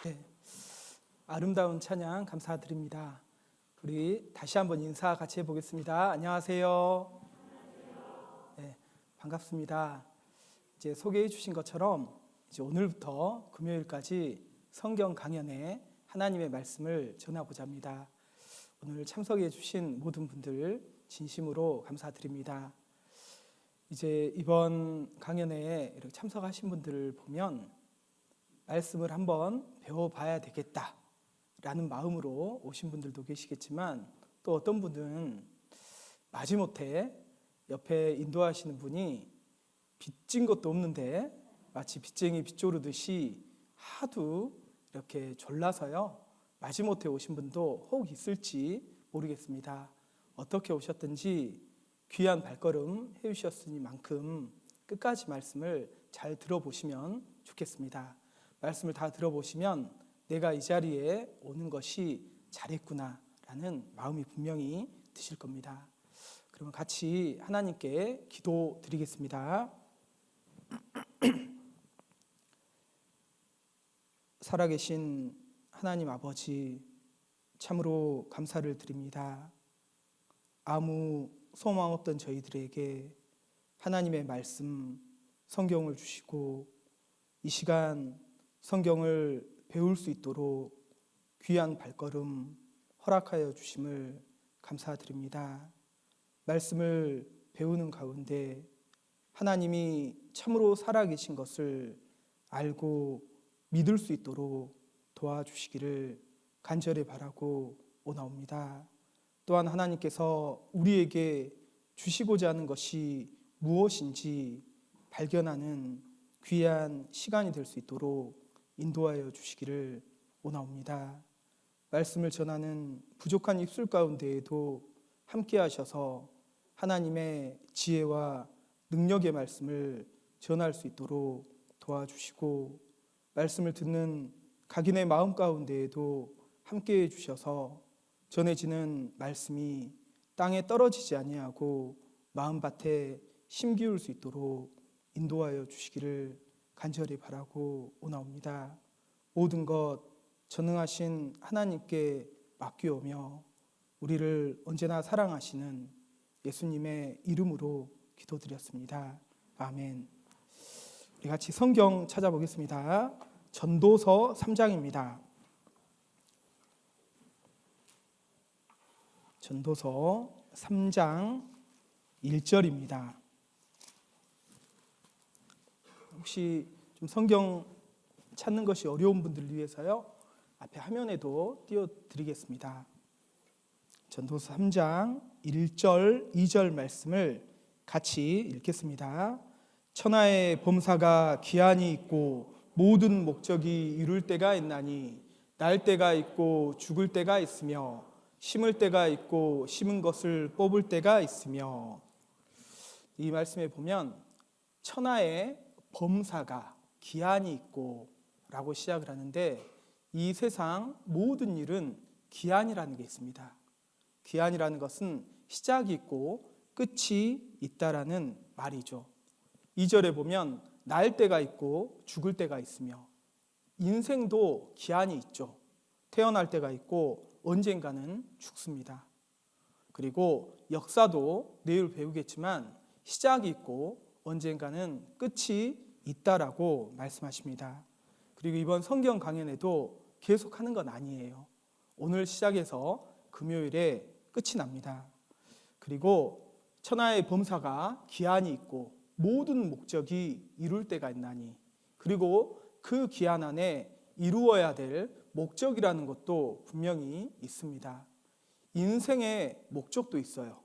네, 아름다운 찬양 감사드립니다. 우리 다시 한번 인사 같이 해보겠습니다. 안녕하세요. 네, 반갑습니다. 이제 소개해 주신 것처럼 이제 오늘부터 금요일까지 성경 강연에 하나님의 말씀을 전하고자 합니다. 오늘 참석해 주신 모든 분들 진심으로 감사드립니다. 이제 이번 강연에 이렇게 참석하신 분들을 보면 말씀을 한번 배워봐야 되겠다라는 마음으로 오신 분들도 계시겠지만, 또 어떤 분은 마지못해 옆에 인도하시는 분이 빚진 것도 없는데 마치 빚쟁이 빚조르듯이 하도 이렇게 졸라서요, 마지못해 오신 분도 혹 있을지 모르겠습니다. 어떻게 오셨든지 귀한 발걸음 해주셨으니만큼 끝까지 말씀을 잘 들어보시면 좋겠습니다. 말씀을 다 들어보시면 내가 이 자리에 오는 것이 잘했구나라는 마음이 분명히 드실 겁니다. 그러면 같이 하나님께 기도드리겠습니다. 살아계신 하나님 아버지, 참으로 감사를 드립니다. 아무 소망 없던 저희들에게 하나님의 말씀, 성경을 주시고 이 시간 성경을 배울 수 있도록 귀한 발걸음 허락하여 주심을 감사드립니다. 말씀을 배우는 가운데 하나님이 참으로 살아계신 것을 알고 믿을 수 있도록 도와주시기를 간절히 바라고 오나옵니다. 또한 하나님께서 우리에게 주시고자 하는 것이 무엇인지 발견하는 귀한 시간이 될 수 있도록 인도하여 주시기를 원하옵니다. 말씀을 전하는 부족한 입술 가운데에도 함께 하셔서 하나님의 지혜와 능력의 말씀을 전할 수 있도록 도와주시고, 말씀을 듣는 각인의 마음 가운데에도 함께 해주셔서 전해지는 말씀이 땅에 떨어지지 아니하고 마음밭에 심기울 수 있도록 인도하여 주시기를 간절히 바라고 오나옵니다. 모든 것 전능하신 하나님께 맡기오며 우리를 언제나 사랑하시는 예수님의 이름으로 기도드렸습니다. 아멘. 우리 같이 성경 찾아보겠습니다. 전도서 3장입니다. 전도서 3장 1절입니다. 혹시 좀 성경 찾는 것이 어려운 분들을 위해서요, 앞에 화면에도 띄워드리겠습니다. 전도서 3장 1절, 2절 말씀을 같이 읽겠습니다. 천하의 범사가 기한이 있고 모든 목적이 이룰 때가 있나니 날 때가 있고 죽을 때가 있으며 심을 때가 있고 심은 것을 뽑을 때가 있으며, 이 말씀에 보면 천하의 범사가 기한이 있고 라고 시작을 하는데, 이 세상 모든 일은 기한이라는 게 있습니다. 기한이라는 것은 시작이 있고 끝이 있다라는 말이죠. 2절에 보면 날 때가 있고 죽을 때가 있으며, 인생도 기한이 있죠. 태어날 때가 있고 언젠가는 죽습니다. 그리고 역사도 내일 배우겠지만 시작이 있고 언젠가는 끝이 있다라고 말씀하십니다. 그리고 이번 성경 강연에도 계속하는 건 아니에요. 오늘 시작해서 금요일에 끝이 납니다. 그리고 천하의 범사가 기한이 있고 모든 목적이 이룰 때가 있나니, 그리고 그 기한 안에 이루어야 될 목적이라는 것도 분명히 있습니다. 인생의 목적도 있어요.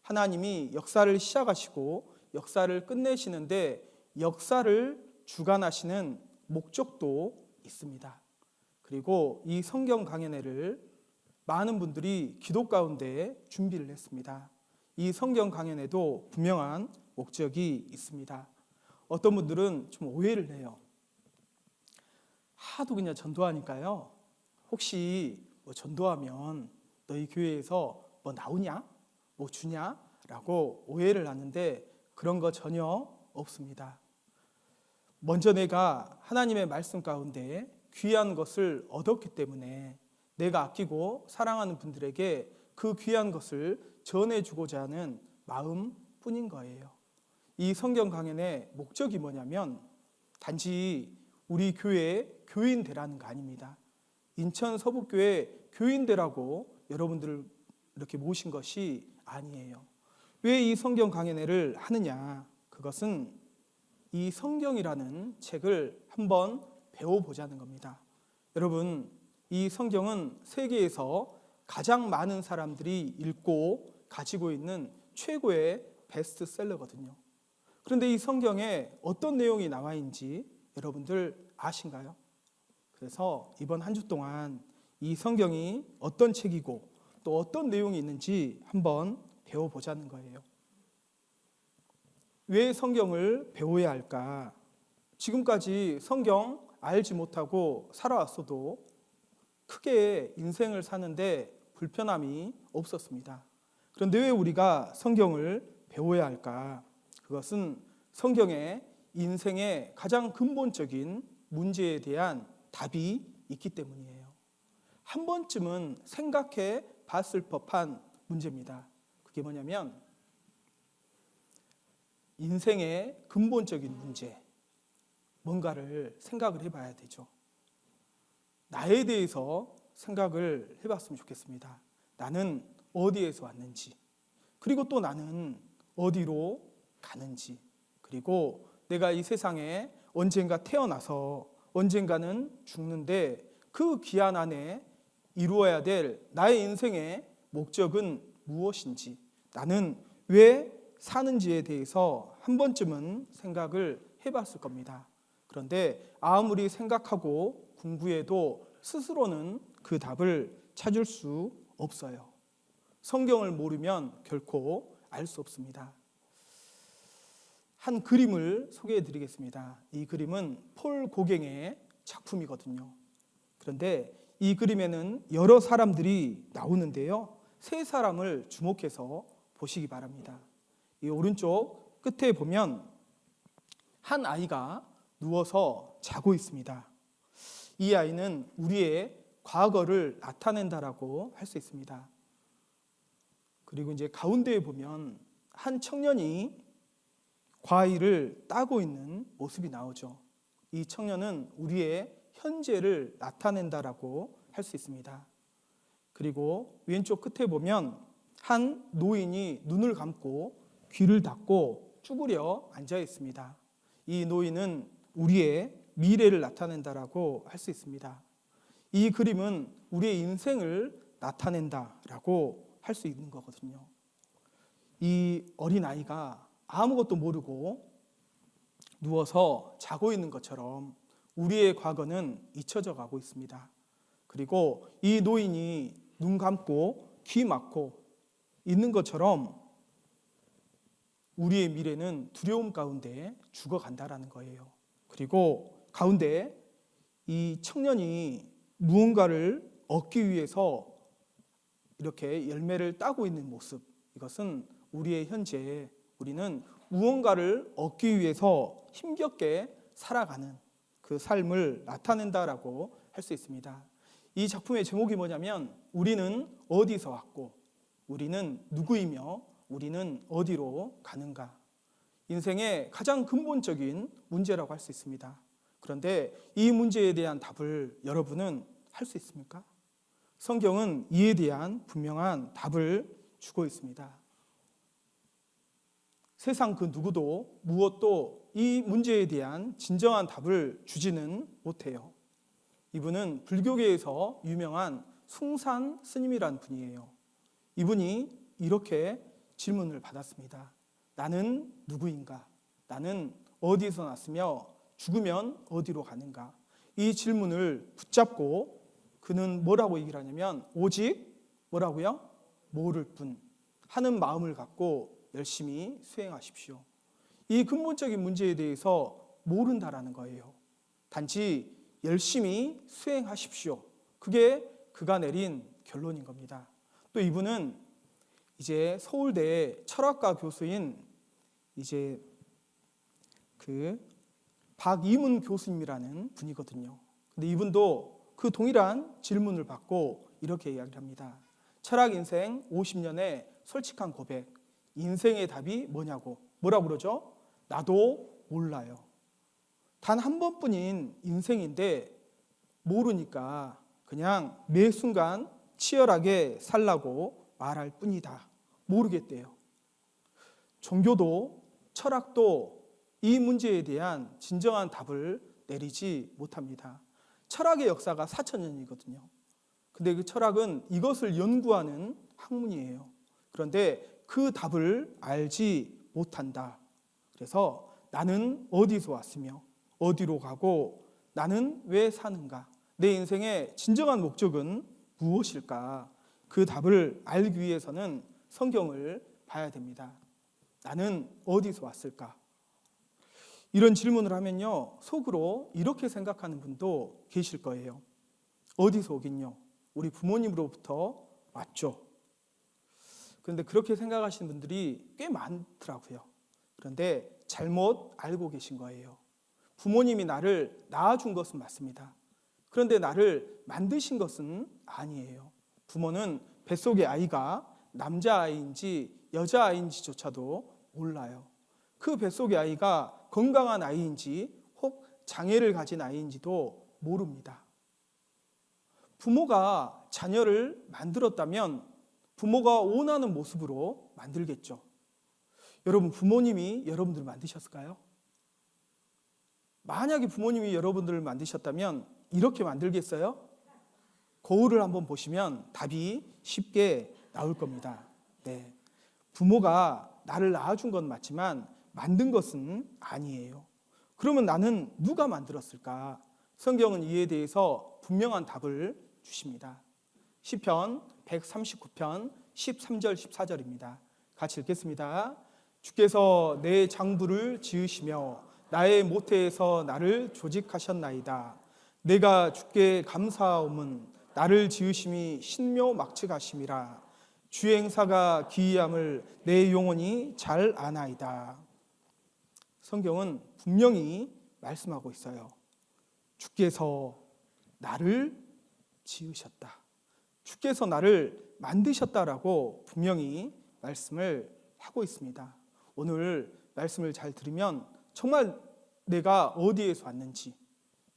하나님이 역사를 시작하시고 역사를 끝내시는데 역사를 주관하시는 목적도 있습니다. 그리고 이 성경 강연회를 많은 분들이 기도 가운데 준비를 했습니다. 이 성경 강연에도 분명한 목적이 있습니다. 어떤 분들은 좀 오해를 해요. 하도 그냥 전도하니까요, 혹시 뭐 전도하면 너희 교회에서 뭐 나오냐? 뭐 주냐? 라고 오해를 하는데, 그런 거 전혀 없습니다. 먼저 내가 하나님의 말씀 가운데 귀한 것을 얻었기 때문에 내가 아끼고 사랑하는 분들에게 그 귀한 것을 전해주고자 하는 마음뿐인 거예요. 이 성경 강연의 목적이 뭐냐면 단지 우리 교회의 교인 되라는 거 아닙니다. 인천 서북교회 교인 되라고 여러분들을 이렇게 모신 것이 아니에요. 왜 이 성경 강연회를 하느냐? 그것은 이 성경이라는 책을 한번 배워보자는 겁니다. 여러분, 이 성경은 세계에서 가장 많은 사람들이 읽고 가지고 있는 최고의 베스트셀러거든요. 그런데 이 성경에 어떤 내용이 나와 있는지 여러분들 아신가요? 그래서 이번 한 주 동안 이 성경이 어떤 책이고 또 어떤 내용이 있는지 한번 배워보자는 거예요. 왜 성경을 배워야 할까? 지금까지 성경 알지 못하고 살아왔어도 크게 인생을 사는데 불편함이 없었습니다. 그런데 왜 우리가 성경을 배워야 할까? 그것은 성경에 인생의 가장 근본적인 문제에 대한 답이 있기 때문이에요. 한 번쯤은 생각해 봤을 법한 문제입니다. 그게 뭐냐면 인생의 근본적인 문제, 뭔가를 생각을 해봐야 되죠. 나에 대해서 생각을 해봤으면 좋겠습니다. 나는 어디에서 왔는지, 그리고 또 나는 어디로 가는지, 그리고 내가 이 세상에 언젠가 태어나서 언젠가는 죽는데 그 기한 안에 이루어야 될 나의 인생의 목적은 무엇인지, 나는 왜 사는지에 대해서 한 번쯤은 생각을 해봤을 겁니다. 그런데 아무리 생각하고 궁구해도 스스로는 그 답을 찾을 수 없어요. 성경을 모르면 결코 알 수 없습니다. 한 그림을 소개해 드리겠습니다. 이 그림은 폴 고갱의 작품이거든요. 그런데 이 그림에는 여러 사람들이 나오는데요. 세 사람을 주목해서 보시기 바랍니다. 이 오른쪽 끝에 보면 한 아이가 누워서 자고 있습니다. 이 아이는 우리의 과거를 나타낸다라고 할 수 있습니다. 그리고 이제 가운데에 보면 한 청년이 과일을 따고 있는 모습이 나오죠. 이 청년은 우리의 현재를 나타낸다라고 할 수 있습니다. 그리고 왼쪽 끝에 보면 한 노인이 눈을 감고 귀를 닫고 쭈그려 앉아 있습니다. 이 노인은 우리의 미래를 나타낸다라고 할 수 있습니다. 이 그림은 우리의 인생을 나타낸다라고 할 수 있는 거거든요. 이 어린아이가 아무것도 모르고 누워서 자고 있는 것처럼 우리의 과거는 잊혀져 가고 있습니다. 그리고 이 노인이 눈 감고 귀 막고 있는 것처럼 우리의 미래는 두려움 가운데 죽어간다라는 거예요. 그리고 가운데 이 청년이 무언가를 얻기 위해서 이렇게 열매를 따고 있는 모습, 이것은 우리의 현재, 우리는 무언가를 얻기 위해서 힘겹게 살아가는 그 삶을 나타낸다라고 할 수 있습니다. 이 작품의 제목이 뭐냐면 우리는 어디서 왔고 우리는 누구이며 우리는 어디로 가는가. 인생의 가장 근본적인 문제라고 할 수 있습니다. 그런데 이 문제에 대한 답을 여러분은 할 수 있습니까? 성경은 이에 대한 분명한 답을 주고 있습니다. 세상 그 누구도 무엇도 이 문제에 대한 진정한 답을 주지는 못해요. 이분은 불교계에서 유명한 숭산 스님이란 분이에요. 이분이 이렇게 질문을 받았습니다. 나는 누구인가? 나는 어디서 났으며 죽으면 어디로 가는가? 이 질문을 붙잡고 그는 뭐라고 얘기를 하냐면 오직 뭐라고요? 모를 뿐 하는 마음을 갖고 열심히 수행하십시오. 이 근본적인 문제에 대해서 모른다라는 거예요. 단지 열심히 수행하십시오. 그게 그가 내린 결론인 겁니다. 또 이분은 이제 서울대 철학과 교수인 이제 그 박이문 교수님이라는 분이거든요. 근데 이분도 그 동일한 질문을 받고 이렇게 이야기를 합니다. 철학 인생 50년의 솔직한 고백. 인생의 답이 뭐냐고. 뭐라고 그러죠? 나도 몰라요. 단 한 번뿐인 인생인데 모르니까 그냥 매 순간 치열하게 살라고 말할 뿐이다. 모르겠대요. 종교도 철학도 이 문제에 대한 진정한 답을 내리지 못합니다. 철학의 역사가 4,000년이거든요. 근데 그 철학은 이것을 연구하는 학문이에요. 그런데 그 답을 알지 못한다. 그래서 나는 어디서 왔으며 어디로 가고 나는 왜 사는가? 내 인생의 진정한 목적은 무엇일까? 그 답을 알기 위해서는 성경을 봐야 됩니다. 나는 어디서 왔을까? 이런 질문을 하면요, 속으로 이렇게 생각하는 분도 계실 거예요. 어디서 오긴요? 우리 부모님으로부터 왔죠. 그런데 그렇게 생각하시는 분들이 꽤 많더라고요. 그런데 잘못 알고 계신 거예요. 부모님이 나를 낳아준 것은 맞습니다. 그런데 나를 만드신 것은 아니에요. 부모는 뱃속의 아이가 남자아이인지 여자아이인지조차도 몰라요. 그 뱃속의 아이가 건강한 아이인지 혹 장애를 가진 아이인지도 모릅니다. 부모가 자녀를 만들었다면 부모가 원하는 모습으로 만들겠죠. 여러분, 부모님이 여러분들을 만드셨을까요? 만약에 부모님이 여러분들을 만드셨다면 이렇게 만들겠어요? 거울을 한번 보시면 답이 쉽게 나올 겁니다. 네. 부모가 나를 낳아준 건 맞지만 만든 것은 아니에요. 그러면 나는 누가 만들었을까? 성경은 이에 대해서 분명한 답을 주십니다. 시편 139편 13절 14절입니다. 같이 읽겠습니다. 주께서 내 장부를 지으시며 나의 모태에서 나를 조직하셨나이다. 내가 주께 감사하옴은 나를 지으심이 신묘막측하심이라. 주행사가 기이함을 내 영혼이 잘 아나이다. 성경은 분명히 말씀하고 있어요. 주께서 나를 지으셨다. 주께서 나를 만드셨다라고 분명히 말씀을 하고 있습니다. 오늘 말씀을 잘 들으면 정말 내가 어디에서 왔는지,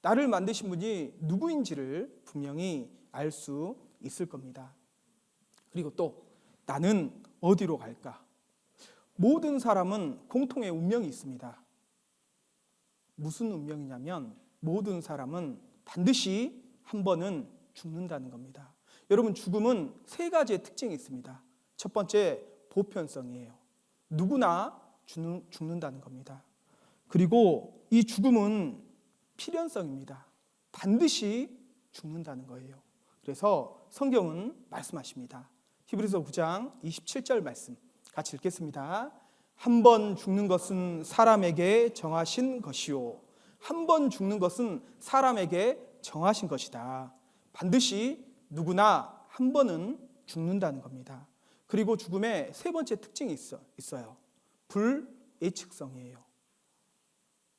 나를 만드신 분이 누구인지를 분명히 알 수 있을 겁니다. 그리고 또 나는 어디로 갈까? 모든 사람은 공통의 운명이 있습니다. 무슨 운명이냐면 모든 사람은 반드시 한 번은 죽는다는 겁니다. 여러분, 죽음은 세 가지의 특징이 있습니다. 첫 번째, 보편성이에요. 누구나 죽는다는 겁니다. 그리고 이 죽음은 필연성입니다. 반드시 죽는다는 거예요. 그래서 성경은 말씀하십니다. 히브리서 9장 27절 말씀 같이 읽겠습니다. 한 번 죽는 것은 사람에게 정하신 것이요. 한 번 죽는 것은 사람에게 정하신 것이다. 반드시 누구나 한 번은 죽는다는 겁니다. 그리고 죽음의 세 번째 특징이 있어요. 불예측성이에요.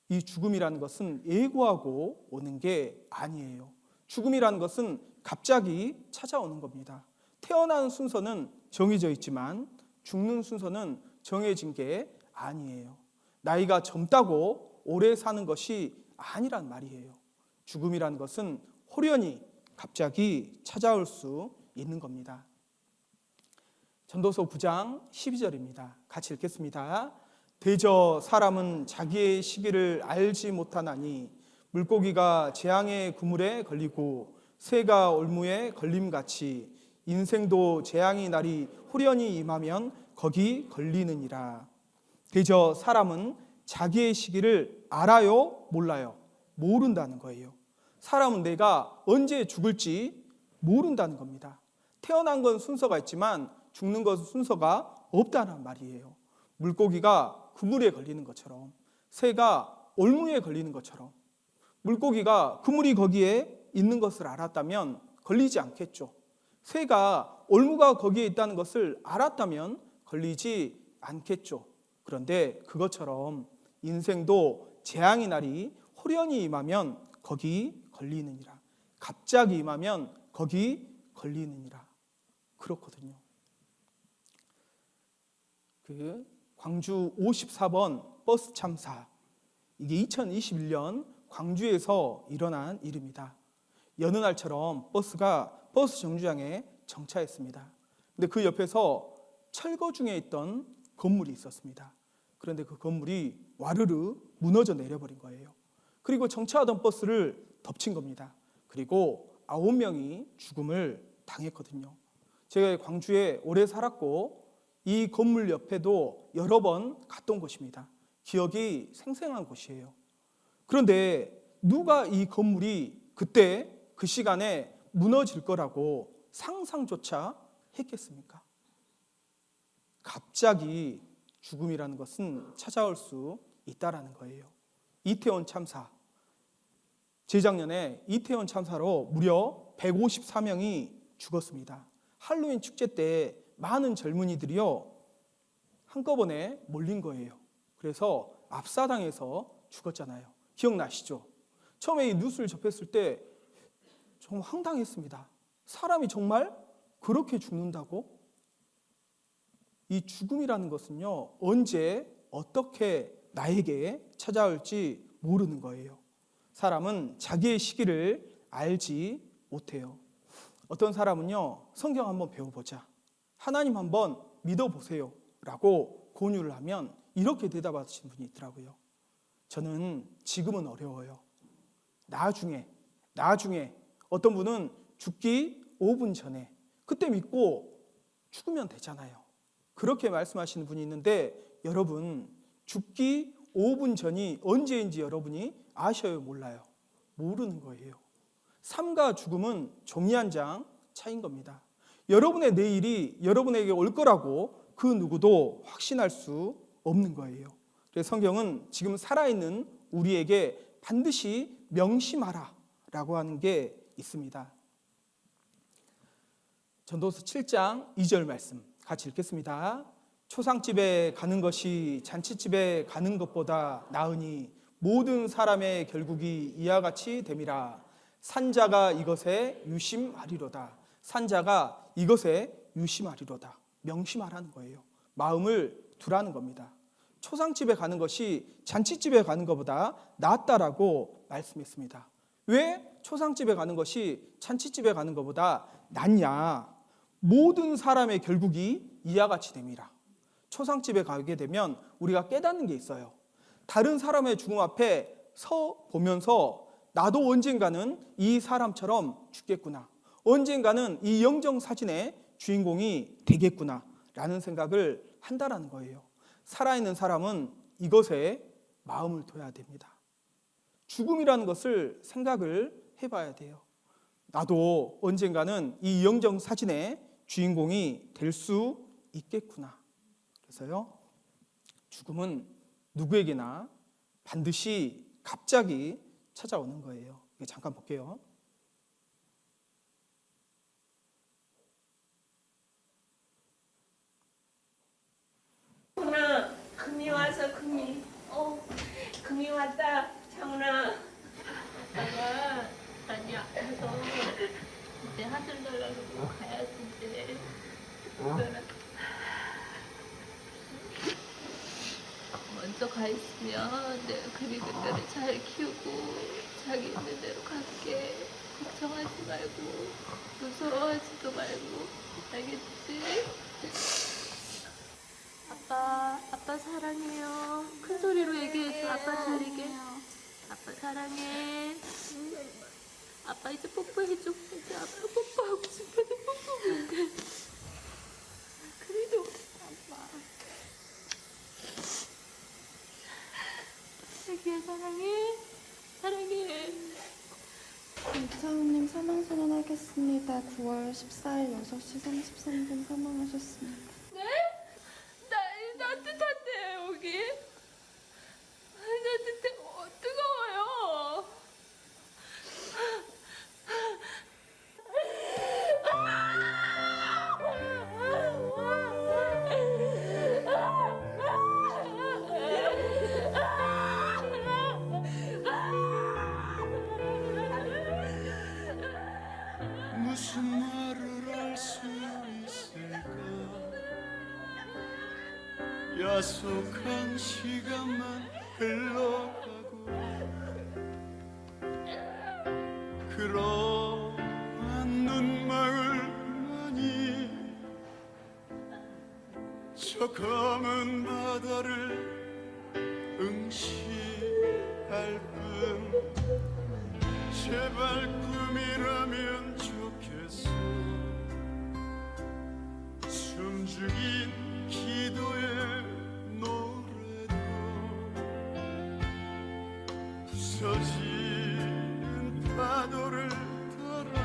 이 죽음이라는 것은 예고하고 오는 게 아니에요. 죽음이라는 것은 갑자기 찾아오는 겁니다. 태어나는 순서는 정해져 있지만 죽는 순서는 정해진 게 아니에요. 나이가 젊다고 오래 사는 것이 아니란 말이에요. 죽음이라는 것은 호련히 갑자기 찾아올 수 있는 겁니다. 전도서 9장 12절입니다. 같이 읽겠습니다. 대저 사람은 자기의 시기를 알지 못하나니 물고기가 재앙의 그물에 걸리고 새가 올무에 걸림같이 인생도 재앙이 날이 후련히 임하면 거기 걸리느니라. 대저 사람은 자기의 시기를 알아요? 몰라요? 모른다는 거예요. 사람은 내가 언제 죽을지 모른다는 겁니다. 태어난 건 순서가 있지만 죽는 것은 순서가 없다는 말이에요. 물고기가 그물에 걸리는 것처럼, 새가 올무에 걸리는 것처럼, 물고기가 그물이 거기에 있는 것을 알았다면 걸리지 않겠죠. 새가 올무가 거기에 있다는 것을 알았다면 걸리지 않겠죠. 그런데 그것처럼 인생도 재앙의 날이 호련히 임하면 거기 걸리느니라. 갑자기 임하면 거기 걸리느니라. 그렇거든요. 그 광주 54번 버스 참사, 이게 2021년 광주에서 일어난 일입니다. 여느 날처럼 버스가 버스 정류장에 정차했습니다. 근데 그 옆에서 철거 중에 있던 건물이 있었습니다. 그런데 그 건물이 와르르 무너져 내려버린 거예요. 그리고 정차하던 버스를 덮친 겁니다. 그리고 9명이 죽음을 당했거든요. 제가 광주에 오래 살았고 이 건물 옆에도 여러 번 갔던 곳입니다. 기억이 생생한 곳이에요. 그런데 누가 이 건물이 그때 그 시간에 무너질 거라고 상상조차 했겠습니까? 갑자기 죽음이라는 것은 찾아올 수 있다라는 거예요. 이태원 참사, 재작년에 이태원 참사로 무려 154명이 죽었습니다. 할로윈 축제 때 많은 젊은이들이요 한꺼번에 몰린 거예요. 그래서 압사당해서 죽었잖아요. 기억나시죠? 처음에 이 뉴스를 접했을 때 정말 황당했습니다. 사람이 정말 그렇게 죽는다고? 이 죽음이라는 것은요, 언제 어떻게 나에게 찾아올지 모르는 거예요. 사람은 자기의 시기를 알지 못해요. 어떤 사람은요, 성경 한번 배워보자, 하나님 한번 믿어보세요 라고 권유를 하면 이렇게 대답하시는 분이 있더라고요. 저는 지금은 어려워요. 나중에 어떤 분은 죽기 5분 전에 그때 믿고 죽으면 되잖아요. 그렇게 말씀하시는 분이 있는데 여러분, 죽기 5분 전이 언제인지 여러분이 아셔요, 몰라요? 모르는 거예요. 삶과 죽음은 종이 한 장 차이인 겁니다. 여러분의 내일이 여러분에게 올 거라고 그 누구도 확신할 수 없는 거예요. 그래서 성경은 지금 살아있는 우리에게 반드시 명심하라 라고 하는 게 있습니다. 전도서 7장 2절 말씀 같이 읽겠습니다. 초상집에 가는 것이 잔치집에 가는 것보다 나으니 모든 사람의 결국이 이와 같이 됨이라. 산자가 이것에 유심하리로다. 산자가 이것에 유심하리로다. 명심하라는 거예요. 마음을 두라는 겁니다. 초상집에 가는 것이 잔치집에 가는 것보다 낫다라고 말씀했습니다. 왜 초상집에 가는 것이 잔치집에 가는 것보다 낫냐? 모든 사람의 결국이 이와 같이 됨이라. 초상집에 가게 되면 우리가 깨닫는 게 있어요. 다른 사람의 죽음 앞에 서 보면서 나도 언젠가는 이 사람처럼 죽겠구나, 언젠가는 이 영정사진의 주인공이 되겠구나 라는 생각을 한다라는 거예요. 살아있는 사람은 이것에 마음을 둬야 됩니다. 죽음이라는 것을 생각을 해봐야 돼요. 나도 언젠가는 이 영정사진의 주인공이 될 수 있겠구나. 그래서요, 죽음은 누구에게나 반드시 갑자기 찾아오는 거예요. 잠깐 볼게요. 장훈아, 금이 와서 금이. 금이 왔다. 장훈아. 아빠가 많이 아파서 이제 하늘 날라고 가야 된대. 먼저 가 있으면 내가 금이 그때를 잘 키우고 자기 있는 대로 갈게. 걱정하지 말고 무서워하지도 말고, 알겠지? 아빠 사랑해요. 큰 소리로 얘기해줘. 아빠 잘이게. 아빠 사랑해. 아빠 이제 뽀뽀해줘. 이제 아빠 뽀뽀하고 싶은데 뽀뽀 못해. 그래도 아빠. 자기야 사랑해. 사랑해. 이차훈님 사망 선언하겠습니다. 9월 14일 6시 33분 사망하셨습니다. 네? 따뜻한데 여기? 따뜻해. 뜨거워요. 야속한 시간만 흘러가고 그러한 눈망울만이 저 검은 바다를 응시할 뿐 제발 꿈이라면 좋겠어 숨죽인 기도의 노래도 부서지는 파도를 따라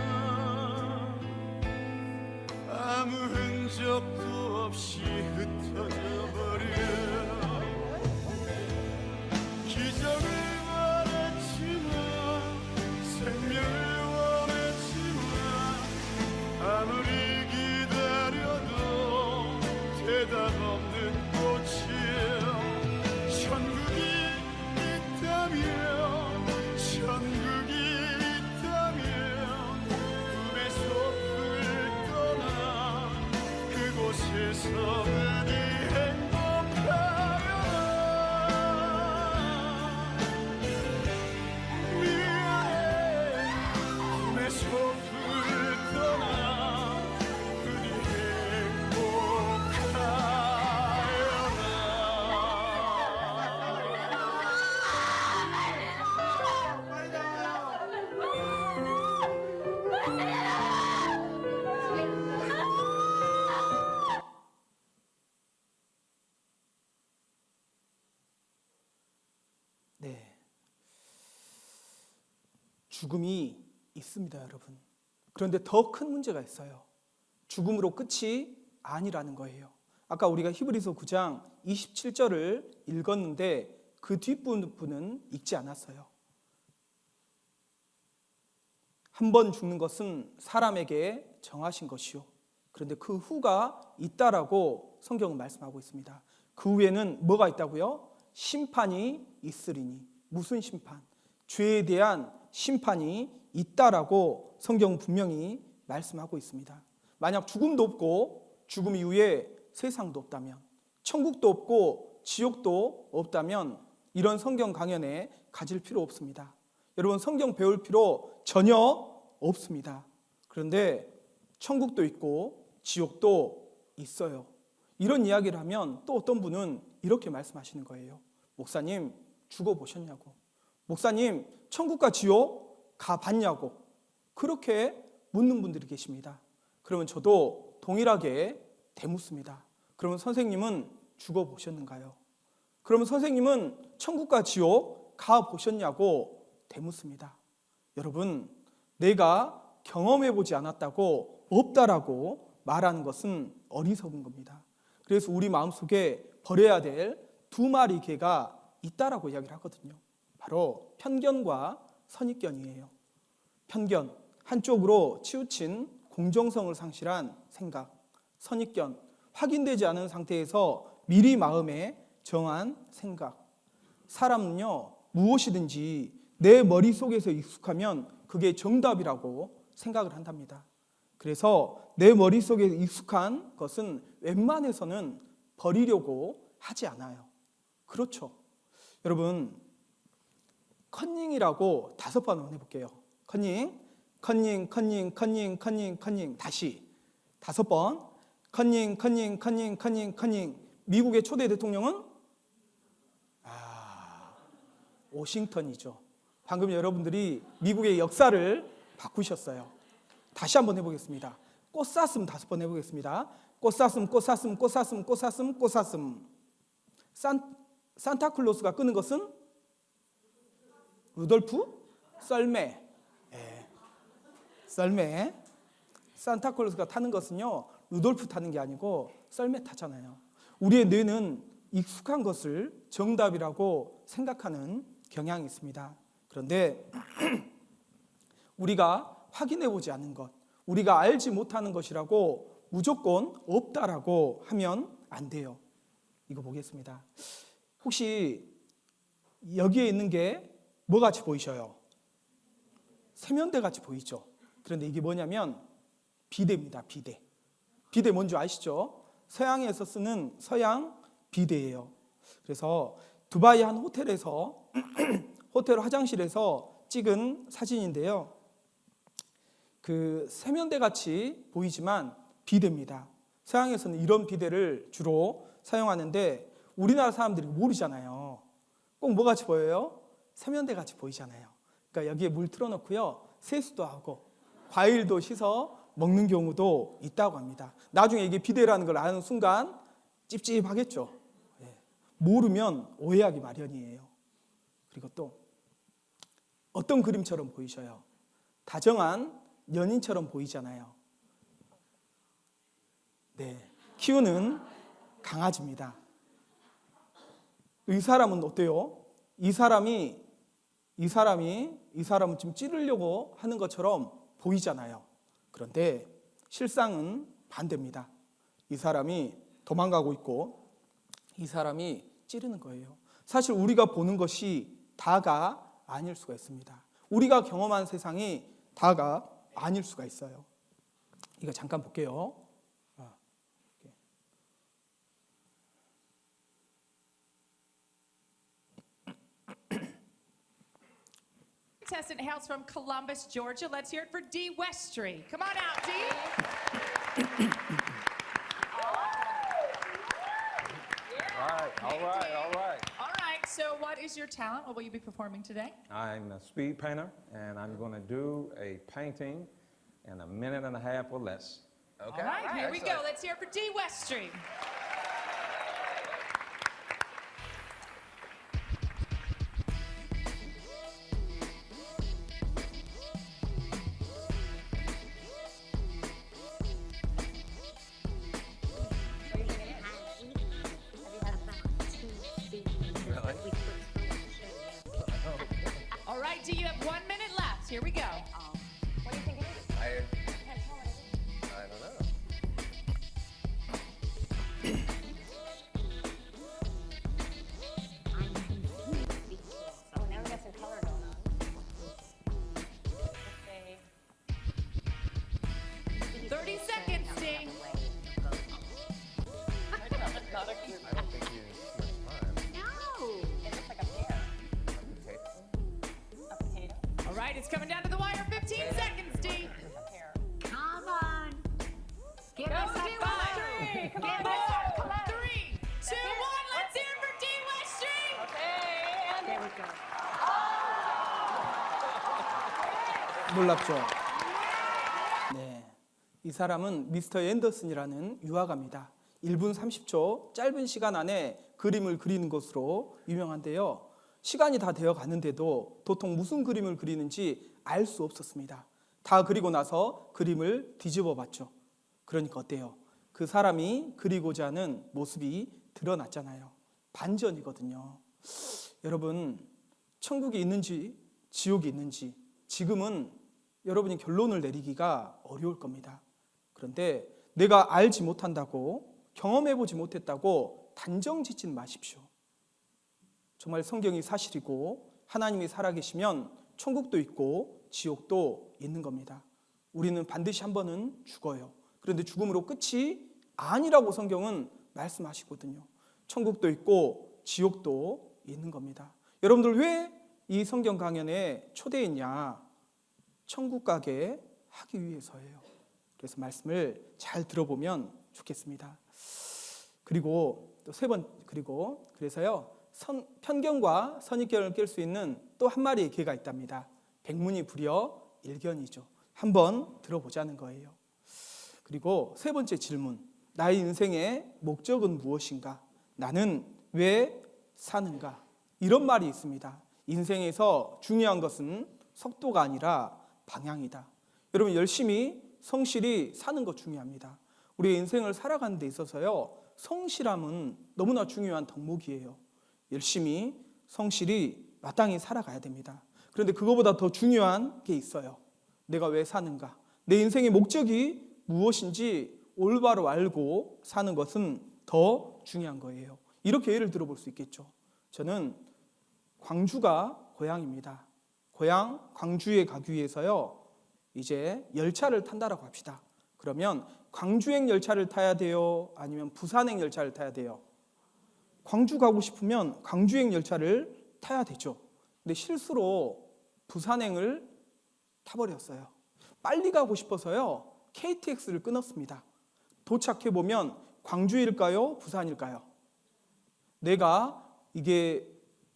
아무 흔적도 없이 흩어져 버려 기적을 원했지만 생명을 원했지만 아무리 기다려도 대답 없는 꽃이에요 천국이 있다면 천국이 있다면 꿈의 숲을 떠나 그곳에서 우리 행복하려나 미안해 꿈의 숲을 떠나 우리 네. 죽음이 있습니다, 여러분. 그런데 더 큰 문제가 있어요. 죽음으로 끝이 아니라는 거예요. 아까 우리가 히브리서 9장 27절을 읽었는데 그 뒷부분은 읽지 않았어요. 한 번 죽는 것은 사람에게 정하신 것이요. 그런데 그 후가 있다라고 성경은 말씀하고 있습니다. 그 후에는 뭐가 있다고요? 심판이 있으리니. 무슨 심판? 죄에 대한 심판이 있다라고 성경은 분명히 말씀하고 있습니다. 만약 죽음도 없고 죽음 이후에 세상도 없다면, 천국도 없고 지옥도 없다면 이런 성경 강연에 가질 필요 없습니다. 여러분, 성경 배울 필요 전혀 없습니다. 그런데 천국도 있고 지옥도 있어요. 이런 이야기를 하면 또 어떤 분은 이렇게 말씀하시는 거예요. 목사님, 죽어보셨냐고. 목사님, 천국과 지옥 가봤냐고. 그렇게 묻는 분들이 계십니다. 그러면 저도 동일하게 되묻습니다. 그러면 선생님은 죽어보셨는가요? 그러면 선생님은 천국과 지옥 가보셨냐고 되묻습니다. 여러분, 내가 경험해보지 않았다고 없다라고 말하는 것은 어리석은 겁니다. 그래서 우리 마음속에 버려야 될 두 마리 개가 있다라고 이야기를 하거든요. 바로 편견과 선입견이에요. 편견, 한쪽으로 치우친 공정성을 상실한 생각. 선입견, 확인되지 않은 상태에서 미리 마음에 정한 생각. 사람은요, 무엇이든지 내 머릿속에서 익숙하면 그게 정답이라고 생각을 한답니다. 그래서 내 머릿속에 익숙한 것은 웬만해서는 버리려고 하지 않아요. 그렇죠. 여러분, 컨닝이라고 5번 한번 해볼게요. 컨닝, 컨닝, 컨닝, 컨닝, 컨닝, 컨닝. 다시 5번. 컨닝, 컨닝, 컨닝, 컨닝, 컨닝. 미국의 초대 대통령은 워싱턴이죠. 방금 여러분들이 미국의 역사를 바꾸셨어요. 다시 한번 해보겠습니다. 꽃사슴 5번 해보겠습니다. 꽃사슴, 꽃사슴, 꽃사슴, 꽃사슴, 꽃사슴. 산타클로스가 끄는 것은 루돌프? 썰매. 네. 썰매. 산타클로스가 타는 것은요, 루돌프 타는 게 아니고 썰매 타잖아요. 우리의 뇌는 익숙한 것을 정답이라고 생각하는 경향이 있습니다. 그런데 우리가 확인해보지 않은 것, 우리가 알지 못하는 것이라고 무조건 없다라고 하면 안 돼요. 이거 보겠습니다. 혹시 여기에 있는 게 뭐 같이 보이셔요? 세면대 같이 보이죠? 그런데 이게 뭐냐면 비데입니다. 비데. 비데 뭔지 아시죠? 서양에서 쓰는 서양 비대예요. 그래서 두바이 한 호텔에서 호텔 화장실에서 찍은 사진인데요. 그 세면대 같이 보이지만 비대입니다. 서양에서는 이런 비데를 주로 사용하는데 우리나라 사람들이 모르잖아요. 꼭 뭐 같이 보여요? 세면대 같이 보이잖아요. 그러니까 여기에 물 틀어놓고요, 세수도 하고 과일도 씻어 먹는 경우도 있다고 합니다. 나중에 이게 비데라는 걸 아는 순간 찝찝하겠죠. 모르면 오해하기 마련이에요. 그리고 또 어떤 그림처럼 보이셔요? 다정한 연인처럼 보이잖아요. 네, 키우는 강아지입니다. 이 사람은 어때요? 이 사람은 지금 찌르려고 하는 것처럼 보이잖아요. 그런데 실상은 반대입니다. 이 사람이 도망가고 있고 이 사람이 찌르는 거예요. 사실 우리가 보는 것이 다가 아닐 수가 있습니다. 우리가 경험한 세상이 다가 아닐 수가 있어요. 이거 잠깐 볼게요. Contestant hails from Columbus, Georgia. Let's hear it for Dee Westry. Come on out, Dee. All right. All right, so what is your talent? What will you be performing today? I'm a speed painter, and I'm going to do a painting in a minute and a half or less. All right, here we go. Let's hear it for Dee Westry. All right, Dee, you have 1 minute left. Here we go. What do you think it is? I Can't tell what it is. don't know. I'm confused. Oh, now we got some color going on. Let's say 30 seconds, Dee. I don't think you spent time. No! It looks like a pear. A potato? All right, it's coming down to the wire. 15 seconds, Dee. A pear. Come on. Give Go, us a Dee five. Westry. Come Give on, us come four, on. 3, 2, 1. Let's hear it for Dee Westry. There we go. 놀랍죠? 네, 이 사람은 미스터 앤더슨이라는 유화가입니다. 1분 30초 짧은 시간 안에 그림을 그리는 것으로 유명한데요. 시간이 다 되어 가는데도 도통 무슨 그림을 그리는지 알 수 없었습니다. 다 그리고 나서 그림을 뒤집어 봤죠. 그러니까 어때요? 그 사람이 그리고자 하는 모습이 드러났잖아요. 반전이거든요. 여러분, 천국이 있는지 지옥이 있는지 지금은 여러분이 결론을 내리기가 어려울 겁니다. 그런데 내가 알지 못한다고, 경험해보지 못했다고 단정 짓지는 마십시오. 정말 성경이 사실이고 하나님이 살아계시면 천국도 있고 지옥도 있는 겁니다. 우리는 반드시 한 번은 죽어요. 그런데 죽음으로 끝이 아니라고 성경은 말씀하시거든요. 천국도 있고 지옥도 있는 겁니다. 여러분들 왜 이 성경 강연에 초대했냐? 천국 가게 하기 위해서예요. 그래서 말씀을 잘 들어보면 좋겠습니다. 그리고 또 그래서요, 편견과 선입견을 깰 수 있는 또 한 마리의 개가 있답니다. 백문이 불여 일견이죠. 한번 들어보자는 거예요. 그리고 세 번째 질문, 나의 인생의 목적은 무엇인가? 나는 왜 사는가? 이런 말이 있습니다. 인생에서 중요한 것은 속도가 아니라 방향이다. 여러분, 열심히 성실히 사는 것 중요합니다. 우리의 인생을 살아가는 데 있어서요, 성실함은 너무나 중요한 덕목이에요. 열심히 성실히 마땅히 살아가야 됩니다. 그런데 그거보다 더 중요한 게 있어요. 내가 왜 사는가? 내 인생의 목적이 무엇인지 올바로 알고 사는 것은 더 중요한 거예요. 이렇게 예를 들어볼 수 있겠죠. 저는 광주가 고향입니다. 고향 광주에 가기 위해서요, 이제 열차를 탄다라고 합시다. 그러면 광주행 열차를 타야 돼요? 아니면 부산행 열차를 타야 돼요? 광주 가고 싶으면 광주행 열차를 타야 되죠. 근데 실수로 부산행을 타버렸어요. 빨리 가고 싶어서요, KTX를 끊었습니다. 도착해 보면 광주일까요? 부산일까요? 내가 이게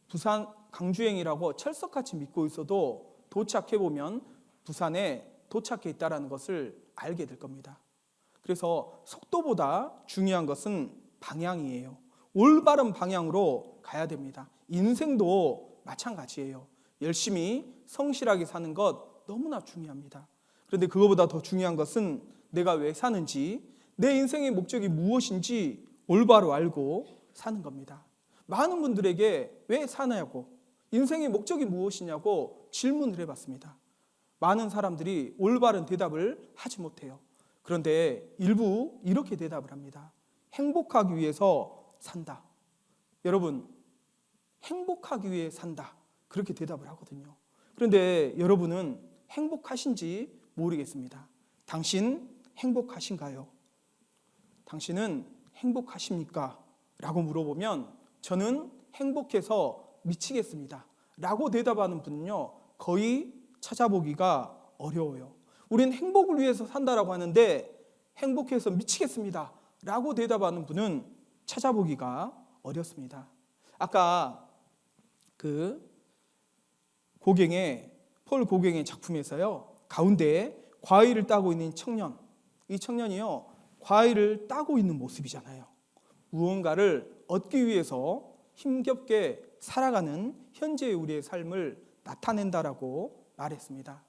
부산 광주행이라고 철석같이 믿고 있어도 도착해 보면 부산에 도착해 있다는 것을 알게 될 겁니다. 그래서 속도보다 중요한 것은 방향이에요. 올바른 방향으로 가야 됩니다. 인생도 마찬가지예요. 열심히 성실하게 사는 것 너무나 중요합니다. 그런데 그거보다 더 중요한 것은 내가 왜 사는지, 내 인생의 목적이 무엇인지 올바로 알고 사는 겁니다. 많은 분들에게 왜 사냐고, 인생의 목적이 무엇이냐고 질문을 해봤습니다. 많은 사람들이 올바른 대답을 하지 못해요. 그런데 일부 이렇게 대답을 합니다. 행복하기 위해서 산다. 여러분, 행복하기 위해 산다. 그렇게 대답을 하거든요. 그런데 여러분은 행복하신지 모르겠습니다. 당신 행복하신가요? 당신은 행복하십니까? 라고 물어보면 저는 행복해서 미치겠습니다. 라고 대답하는 분은요, 거의 찾아보기가 어려워요. 우린 행복을 위해서 산다라고 하는데 행복해서 미치겠습니다. 라고 대답하는 분은 찾아보기가 어렵습니다. 아까 그 폴 고갱의 작품에서요, 가운데 과일을 따고 있는 청년, 이 청년이요, 과일을 따고 있는 모습이잖아요. 무언가를 얻기 위해서 힘겹게 살아가는 현재의 우리의 삶을 나타낸다라고 말했습니다.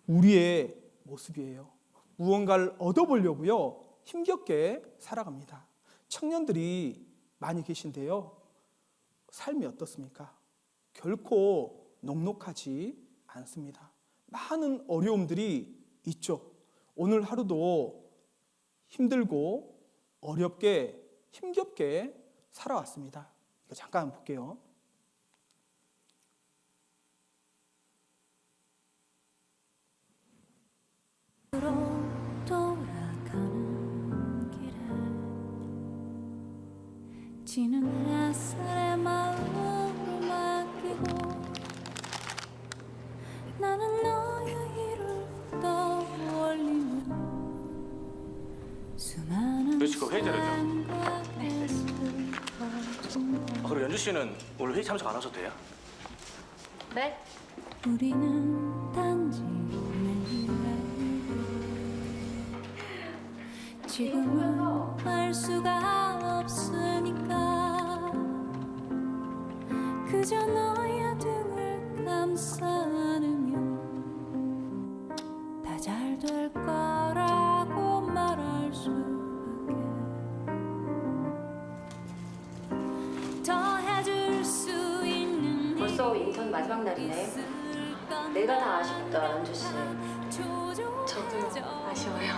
우리의 모습이에요. 무언가를 얻어보려고요, 힘겹게 살아갑니다. 청년들이 많이 계신데요, 삶이 어떻습니까? 결코 녹록하지 않습니다. 많은 어려움들이 있죠. 오늘 하루도 힘들고 어렵게 힘겹게 살아왔습니다. 이거 잠깐 볼게요. 돌아가는 길에 지는 햇살에 마음을 맡기고 나는 너의 일을 떠올리며 수많은 그렇지, 그 회의 자료죠. 생각에 슬퍼진다. 그리고 연주 씨는 오늘 회의 참석 안 하셔도 돼요? 네? 우리는 단지 내일에 지금은 알 수가 없으니까 그저 너의 등을 감싸 안으면 다 잘 될 거라고 말할 수밖에 더 해줄 수 있는 벌써 인턴 마지막 날이네. 내가 다 아쉽다, 연주 씨. 저도 아쉬워요.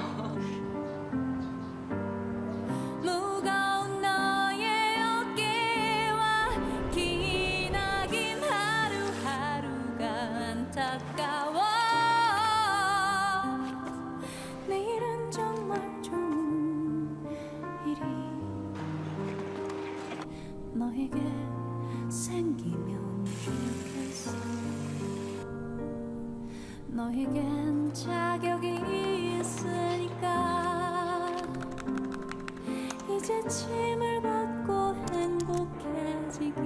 무거운 너의 어깨와 기나긴 하루하루가 안타까워. 내일은 정말 좋은 일이 너에게 생기면 좋겠어. 너에겐 자격이 있으니까 이제 짐을 벗고 행복해지길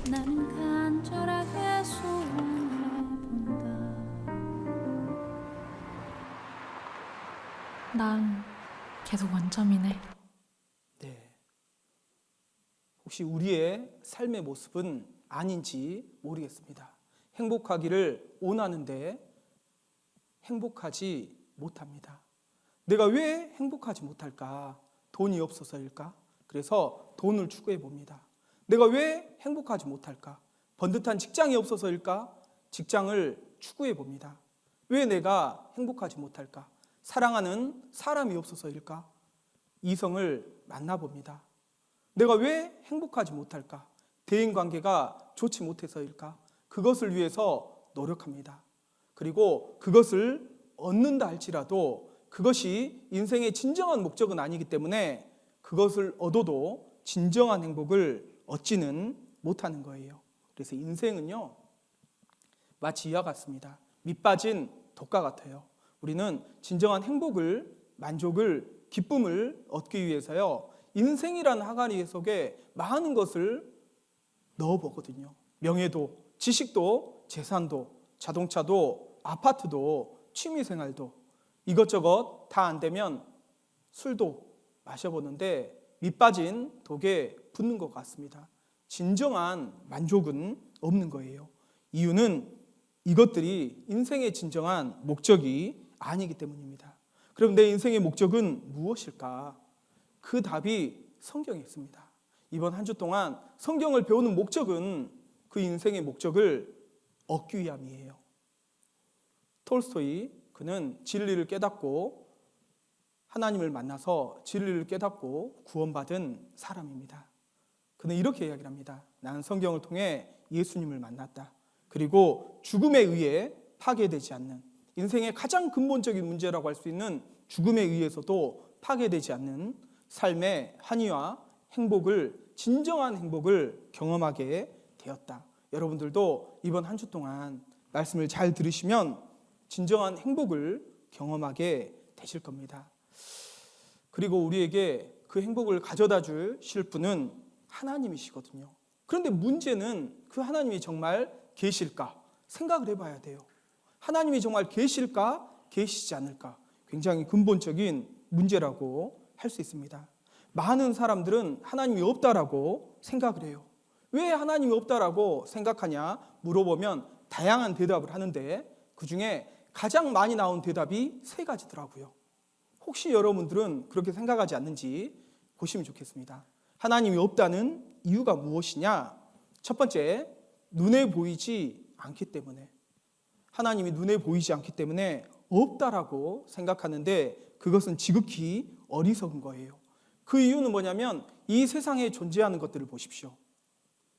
나는 간절하게 소원해본다. 난 계속 원점이네. 네. 혹시 우리의 삶의 모습은 아닌지 모르겠습니다. 행복하기를 원하는데 행복하지 못합니다. 내가 왜 행복하지 못할까? 돈이 없어서일까? 그래서 돈을 추구해 봅니다. 내가 왜 행복하지 못할까? 번듯한 직장이 없어서일까? 직장을 추구해 봅니다. 왜 내가 행복하지 못할까? 사랑하는 사람이 없어서일까? 이성을 만나봅니다. 내가 왜 행복하지 못할까? 대인관계가 좋지 못해서일까? 그것을 위해서 노력합니다. 그리고 그것을 얻는다 할지라도 그것이 인생의 진정한 목적은 아니기 때문에 그것을 얻어도 진정한 행복을 얻지는 못하는 거예요. 그래서 인생은요, 마치 이와 같습니다. 밑 빠진 독과 같아요. 우리는 진정한 행복을, 만족을, 기쁨을 얻기 위해서요, 인생이라는 항아리 속에 많은 것을 넣어보거든요. 명예도, 지식도, 재산도, 자동차도, 아파트도, 취미생활도, 이것저것 다 안 되면 술도 마셔보는데 밑 빠진 독에 붙는 것 같습니다. 진정한 만족은 없는 거예요. 이유는 이것들이 인생의 진정한 목적이 아니기 때문입니다. 그럼 내 인생의 목적은 무엇일까? 그 답이 성경에 있습니다. 이번 한 주 동안 성경을 배우는 목적은 그 인생의 목적을 얻기 위함이에요. 톨스토이, 그는 진리를 깨닫고 하나님을 만나서 진리를 깨닫고 구원받은 사람입니다. 그는 이렇게 이야기를 합니다. 나는 성경을 통해 예수님을 만났다. 그리고 죽음에 의해 파괴되지 않는, 인생의 가장 근본적인 문제라고 할 수 있는 죽음에 의해서도 파괴되지 않는 삶의 한의와 행복을, 진정한 행복을 경험하게 되었다. 여러분들도 이번 한 주 동안 말씀을 잘 들으시면 진정한 행복을 경험하게 되실 겁니다. 그리고 우리에게 그 행복을 가져다 주실 분은 하나님이시거든요. 그런데 문제는 그 하나님이 정말 계실까? 생각을 해봐야 돼요. 하나님이 정말 계실까? 계시지 않을까? 굉장히 근본적인 문제라고 할 수 있습니다. 많은 사람들은 하나님이 없다라고 생각을 해요. 왜 하나님이 없다라고 생각하냐 물어보면 다양한 대답을 하는데 그중에 가장 많이 나온 대답이 3가지더라고요. 혹시 여러분들은 그렇게 생각하지 않는지 보시면 좋겠습니다. 하나님이 없다는 이유가 무엇이냐? 첫 번째, 눈에 보이지 않기 때문에. 하나님이 눈에 보이지 않기 때문에 없다라고 생각하는데 그것은 지극히 어리석은 거예요. 그 이유는 뭐냐면 이 세상에 존재하는 것들을 보십시오.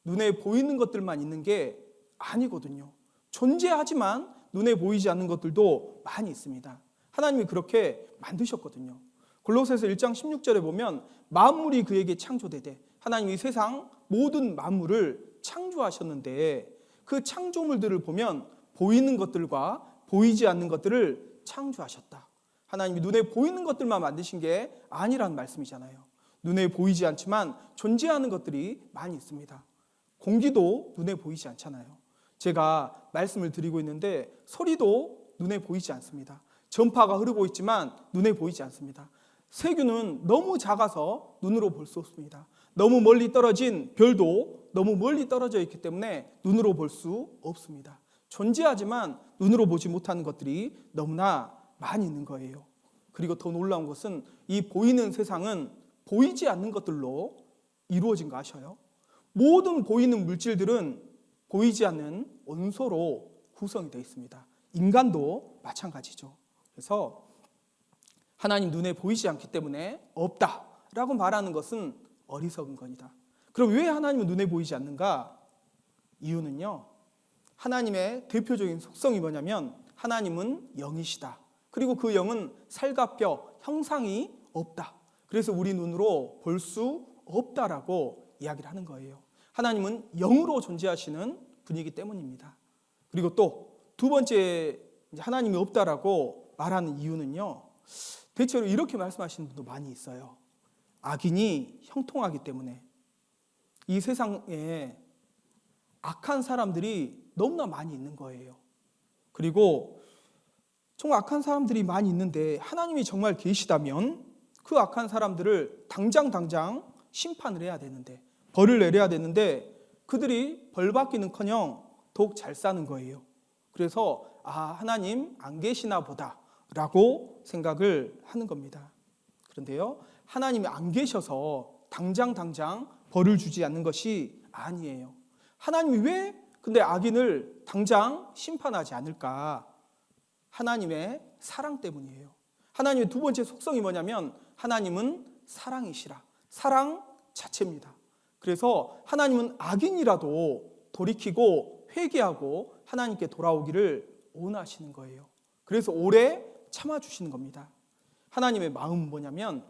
눈에 보이는 것들만 있는 게 아니거든요. 존재하지만 눈에 보이지 않는 것들도 많이 있습니다. 하나님이 그렇게 만드셨거든요. 골로새서 1장 16절에 보면 만물이 그에게 창조되되, 하나님이 이 세상 모든 만물을 창조하셨는데 그 창조물들을 보면 보이는 것들과 보이지 않는 것들을 창조하셨다. 하나님이 눈에 보이는 것들만 만드신 게 아니라는 말씀이잖아요. 눈에 보이지 않지만 존재하는 것들이 많이 있습니다. 공기도 눈에 보이지 않잖아요. 제가 말씀을 드리고 있는데 소리도 눈에 보이지 않습니다. 전파가 흐르고 있지만 눈에 보이지 않습니다. 세균은 너무 작아서 눈으로 볼 수 없습니다. 너무 멀리 떨어진 별도 너무 멀리 떨어져 있기 때문에 눈으로 볼 수 없습니다. 존재하지만 눈으로 보지 못하는 것들이 너무나 많이 있는 거예요. 그리고 더 놀라운 것은 이 보이는 세상은 보이지 않는 것들로 이루어진 거 아셔요? 모든 보이는 물질들은 보이지 않는 원소로 구성이 되어 있습니다. 인간도 마찬가지죠. 그래서 하나님 눈에 보이지 않기 때문에 없다라고 말하는 것은 어리석은 것이다. 그럼 왜 하나님은 눈에 보이지 않는가? 이유는요, 하나님의 대표적인 속성이 뭐냐면 하나님은 영이시다. 그리고 그 영은 살과 뼈, 형상이 없다. 그래서 우리 눈으로 볼 수 없다라고 이야기를 하는 거예요. 하나님은 영으로 존재하시는 분이기 때문입니다. 그리고 또 두 번째, 하나님이 없다라고 말하는 이유는요, 대체로 이렇게 말씀하시는 분도 많이 있어요. 악인이 형통하기 때문에. 이 세상에 악한 사람들이 너무나 많이 있는 거예요. 그리고 정말 악한 사람들이 많이 있는데 하나님이 정말 계시다면 그 악한 사람들을 당장 심판을 해야 되는데, 벌을 내려야 되는데 그들이 벌 받기는커녕 더욱 잘 사는 거예요. 그래서 하나님 안 계시나 보다 라고 생각을 하는 겁니다. 그런데요, 하나님이 안 계셔서 당장 벌을 주지 않는 것이 아니에요. 하나님이 왜 근데 악인을 당장 심판하지 않을까? 하나님의 사랑 때문이에요. 하나님의 두 번째 속성이 뭐냐면 하나님은 사랑이시라. 사랑 자체입니다. 그래서 하나님은 악인이라도 돌이키고 회개하고 하나님께 돌아오기를 원하시는 거예요. 그래서 오래 참아주시는 겁니다. 하나님의 마음은 뭐냐면